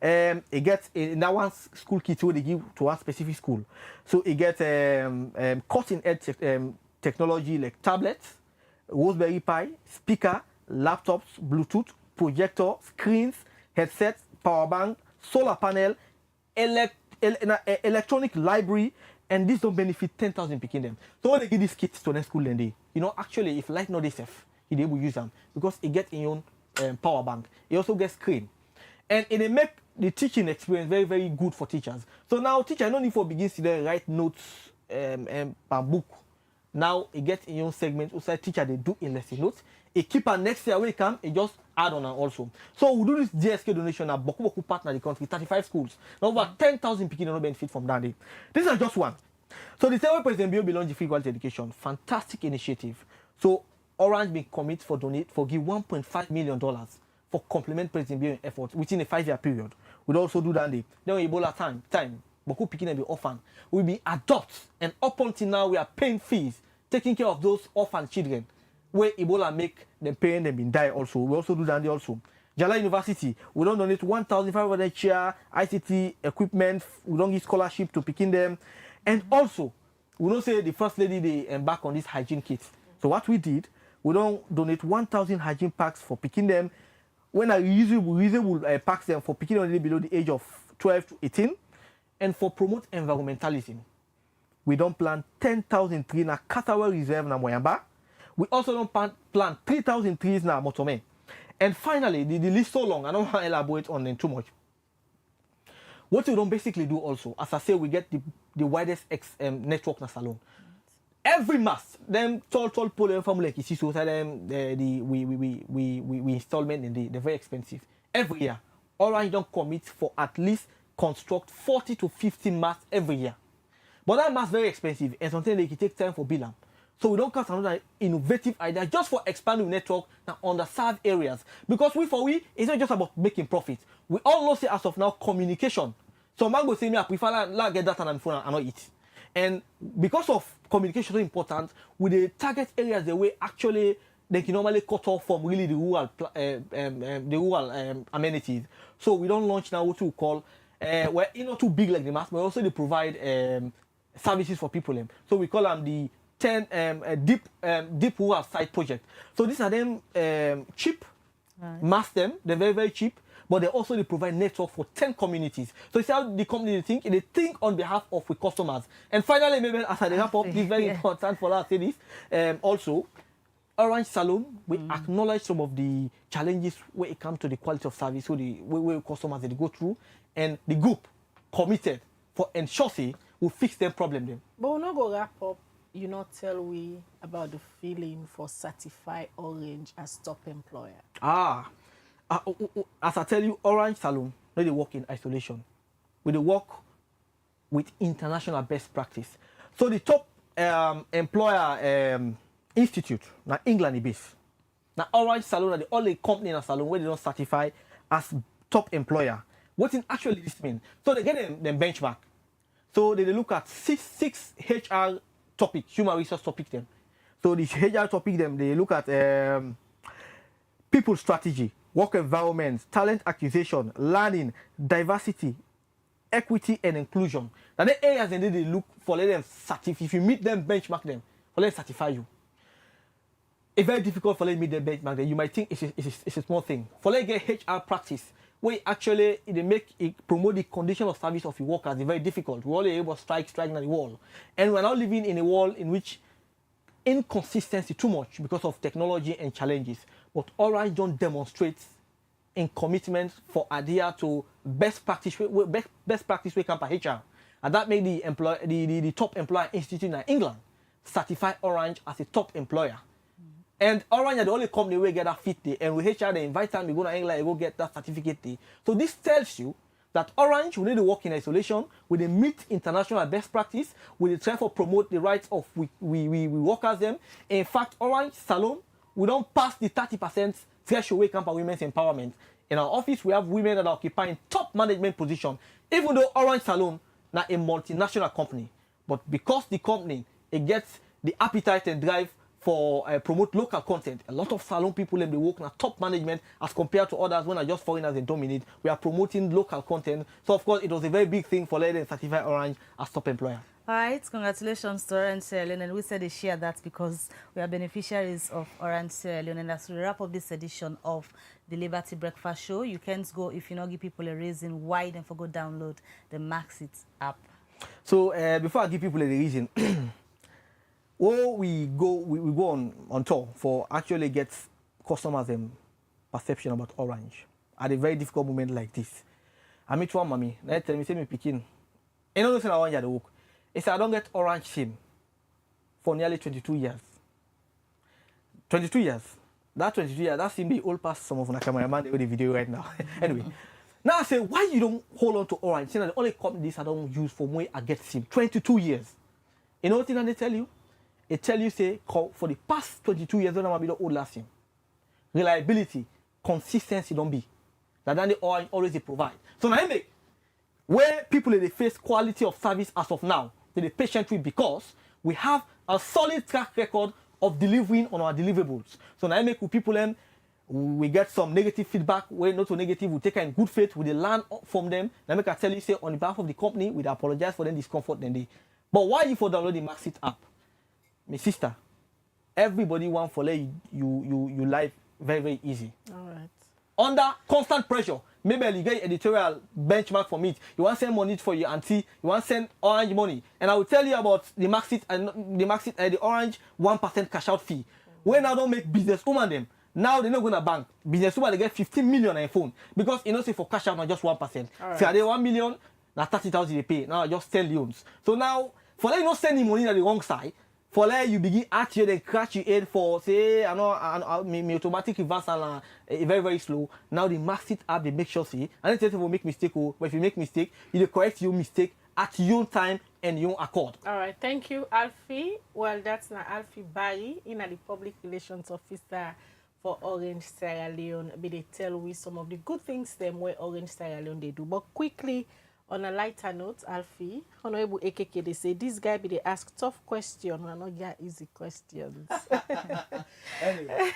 It gets in that one school kit where they give to one specific school. So it gets cutting edge technology like tablets, Raspberry Pi, speaker, laptops, Bluetooth, projector, screens, headsets, power bank, solar panel, electronic library, and this don't benefit 10,000 picking them. So when they give these kits to the school, then they, actually if light not they safe, they will use them because it gets in your own power bank. It also gets screen, and it make the teaching experience very, very good for teachers. So now teacher no need for begins to write notes per book. Now it gets in your own segment. Also teacher they do in lesson notes. It keep her next year when it come, it just add on also. So we do this DSK donation at Boku partner the country, 35 schools. Now over 10,000 people no benefit from that day. This is just one. So the same way President Bio belongs to free quality education. Fantastic initiative. So Orange been commit for donate for give $1.5 million for complement President Bio effort within a 5-year period. We'll also do that day. Then we Ebola time. Boku picking and be orphan. We'll be adopt, and up until now we are paying fees, taking care of those orphan children. Where Ebola make them paying them in die also. We also do that day also. Jala University, we don't donate 1,500 chair, ICT equipment, we don't give scholarship to picking them. And also, we don't say the first lady they embark on this hygiene kit. So what we did, we don't donate 1,000 hygiene packs for picking them. When I reasonable packs them for picking only below the age of 12 to 18. And for promote environmentalism, we don't plant 10,000 trees in a Katawa Reserve na Moyamba. We also don't plant 3,000 trees in Motome. And finally, the list so long, I don't want to elaborate on them too much. What we don't basically do also, as I say, we get the widest network in Salon. Every mass, them tall pole family like you see, so them we installment and they're very expensive. Every year, Orange don't commit for at least construct 40 to 50 masts every year. But that mass very expensive and sometimes they can take time for bill. So we don't cast another innovative idea just for expanding network now underserved areas. Because it's not just about making profit. We all know say as of now communication. So man go say me I prefer like get that on my phone and not eat. And because of communication so important, we the target areas the way actually they can normally cut off from really the rural amenities. So we don't launch now what we call we're not too big like the mass, but also they provide services for people. So we call them the 10 deep rural site project. So these are them cheap, mass them, they're very, very cheap, but they provide network for 10 communities. So it's how the company they think on behalf of the customers. And finally, maybe as I wrap up, this is very important for us to say this. Also, Orange Salon, we acknowledge some of the challenges when it comes to the quality of service, so the way customers they go through, and the group committed for ensure will fix their problem then. But we're not going to wrap up. You not tell we about the feeling for certify Orange as top employer. As I tell you, Orange Salon, they work in isolation. They work with international best practice. So the top employer institute, now England based. Now Orange Salon are the only company in a salon where they don't certify as top employer. What in actually this mean? So they get them benchmark. So they look at six HR topic, human resource topic them. So the HR topic them, they look at people strategy, work environment, talent acquisition, learning, diversity, equity and inclusion. Now the areas and they look for let them certify. If you meet them, benchmark them, for let them certify you. It's very difficult for let me meet them benchmark them. You might think it's a small thing. For let get HR practice, where actually it promote the condition of service of the workers is very difficult. We're only able to strike on the wall. And we're now living in a world in which inconsistency too much because of technology and challenges. But Orange don't demonstrate in commitment for adhere to best practice we can per HR. And that made the top employer institute in England certify Orange as a top employer. And Orange are the only company where get that fit there. And with HR, they invite them to go to England and go get that certificate there. So this tells you that Orange will need to work in isolation, will they meet international best practice, will they try to promote the rights of we workers them. In fact, Orange Salon, we don't pass the 30% threshold we come for women's empowerment. In our office, we have women that are occupying top management position, even though Orange Salon not a multinational company. But because the company, it gets the appetite and drive for promote local content. A lot of salon people they work in top management as compared to others when are just foreigners and dominate. We are promoting local content. So of course it was a very big thing for letting them certify Orange as top employer. All right, congratulations to Orange Sierra Leone, and we said they share that because we are beneficiaries of Orange Sierra Leone. And as we wrap up this edition of the Liberty Breakfast Show, you can't go if you not give people a reason why then for go download the Maxit app. So before I give people a reason. We go on tour for actually get customers perception about Orange at a very difficult moment like this. I meet one mommy, they tell me, say me picking. You know listen Orange at the work. He said I don't get Orange SIM for nearly 22 years. 22 years. That 22 years, that seems be old past some of my cameraman with the video right now. Anyway. Now I say, why you don't hold on to Orange? See, the only company this I don't use for when I get SIM. 22 years. You know what thing they tell you? It tell you say for the past 22 years, don't be the old last year. Reliability, consistency don't be. That then they always they provide. So now make where people they face quality of service as of now, they patient with because we have a solid track record of delivering on our deliverables. So now make with people we get some negative feedback, where not so negative, we take in good faith, we learn from them. Now make I tell you say on behalf of the company, we apologize for them discomfort then they. But why you for download the Maxit app? My sister, everybody want for let you life very, very easy. All right. Under constant pressure, maybe you get editorial benchmark from it. You want to send money for your auntie, you want to send Orange money. And I will tell you about the Maxit and the Orange 1% cash out fee. When I don't make businesswoman them, now they're not going to bank. Businesswoman they get 15 million on a phone. Because you know say for cash out not just 1%. Right. So they 1 million, now 30,000 they pay. Now I just sell loans. So now for them not sending money on the wrong side. For like you begin at you, then crash your head for say I know me automatic reversal very very slow. Now the Maxit app they make sure see and then tell you make mistake but if you make mistake you correct your mistake at your time and young accord. All right, thank you, Alfie. Well, that's now Alfie Barry, in the public relations officer for Orange Sierra Leone. But they tell we some of the good things them where Orange Sierra Leone they do. But quickly, on a lighter note, Alfie, Honorable AKK, they say this guy be they ask tough questions, and not get easy questions. Anyway.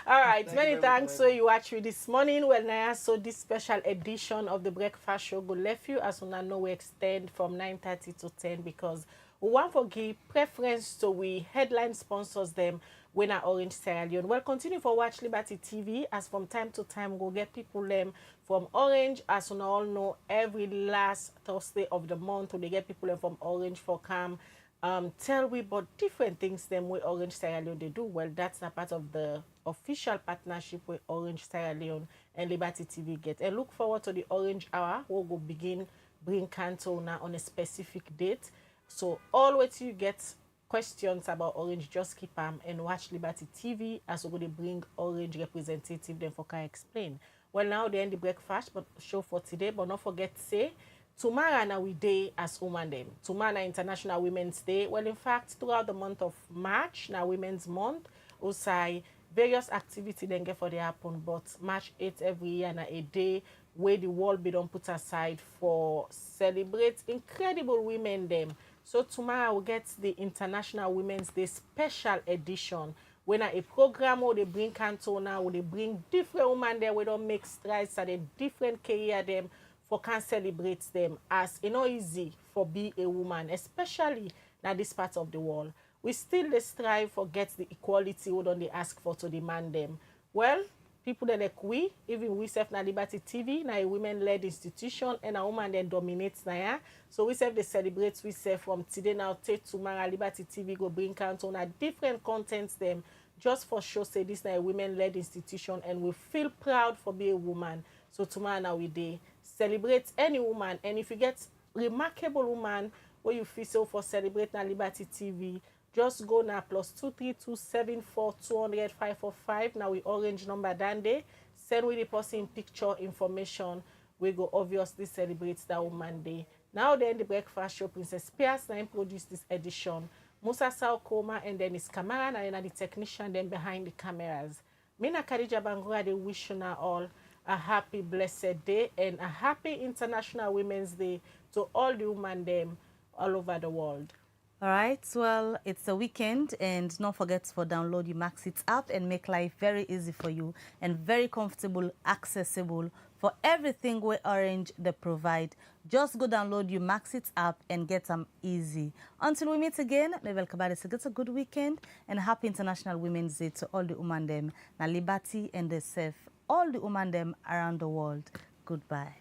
All right, many thanks. So you watch you this morning. Well, now so this special edition of the breakfast show go left you as soon as we extend from 9:30 to 10 because we want to give preference to we headline sponsors them when at Orange Sierra Leone. Well, continue for watch Liberty TV as from time to time go get people them from Orange as you all know every last Thursday of the month they get people them from Orange for come. Tell we about different things them with Orange Sierra Leone they do. Well, that's a part of the official partnership with Orange Sierra Leone and Liberty TV get. And look forward to the Orange Hour. We'll go begin bring Canto now on a specific date. So always you get questions about Orange, just keep them and watch Liberty TV as we're going to bring Orange representative then for can explain. Well, now they end the breakfast but show for today, but not forget to say tomorrow now we day as woman them. Tomorrow na International Women's Day. Well, in fact, throughout the month of March, now Women's Month, also various activities then get for the happen, but March 8th every year na a day where the world be don't put aside for celebrate incredible women them. So tomorrow we get the International Women's Day special edition. When a program where they bring Cantona, where they bring different women there, we don't make strides at a different career them for can celebrate them as you know easy for be a woman, especially now this part of the world. We still they strive for get the equality we don't they ask for to demand them. Well, people that like we, even we serve na Liberty TV, na a women-led institution, and a woman then dominates na ya. So we serve they celebrate we serve from today now take tomorrow Liberty TV go bring count on a different contents them just for show say this na a women-led institution and we feel proud for being a woman. So tomorrow now we day celebrate any woman, and if you get remarkable woman where you feel so for celebrate na Liberty TV, just go now +23274200545. Now we Orange number down there. Send with the person picture information. We go obviously celebrate that woman day. Now then the breakfast show Princess Pierce now produced this edition. Musa Sao Koma and then his camera and the technician then behind the cameras. Mina Khadija Bangura they wish you now all a happy blessed day and a happy International Women's Day to all the women them all over the world. All right, well, it's a weekend, and don't forget to download your Maxit app and make life very easy for you and very comfortable, accessible for everything where Orange they provide. Just go download your Maxit app and get them easy. Until we meet again, Level Kabade, it's a good weekend and happy International Women's Day to all the women them, na Liberty and the safe, all the women them around the world. Goodbye.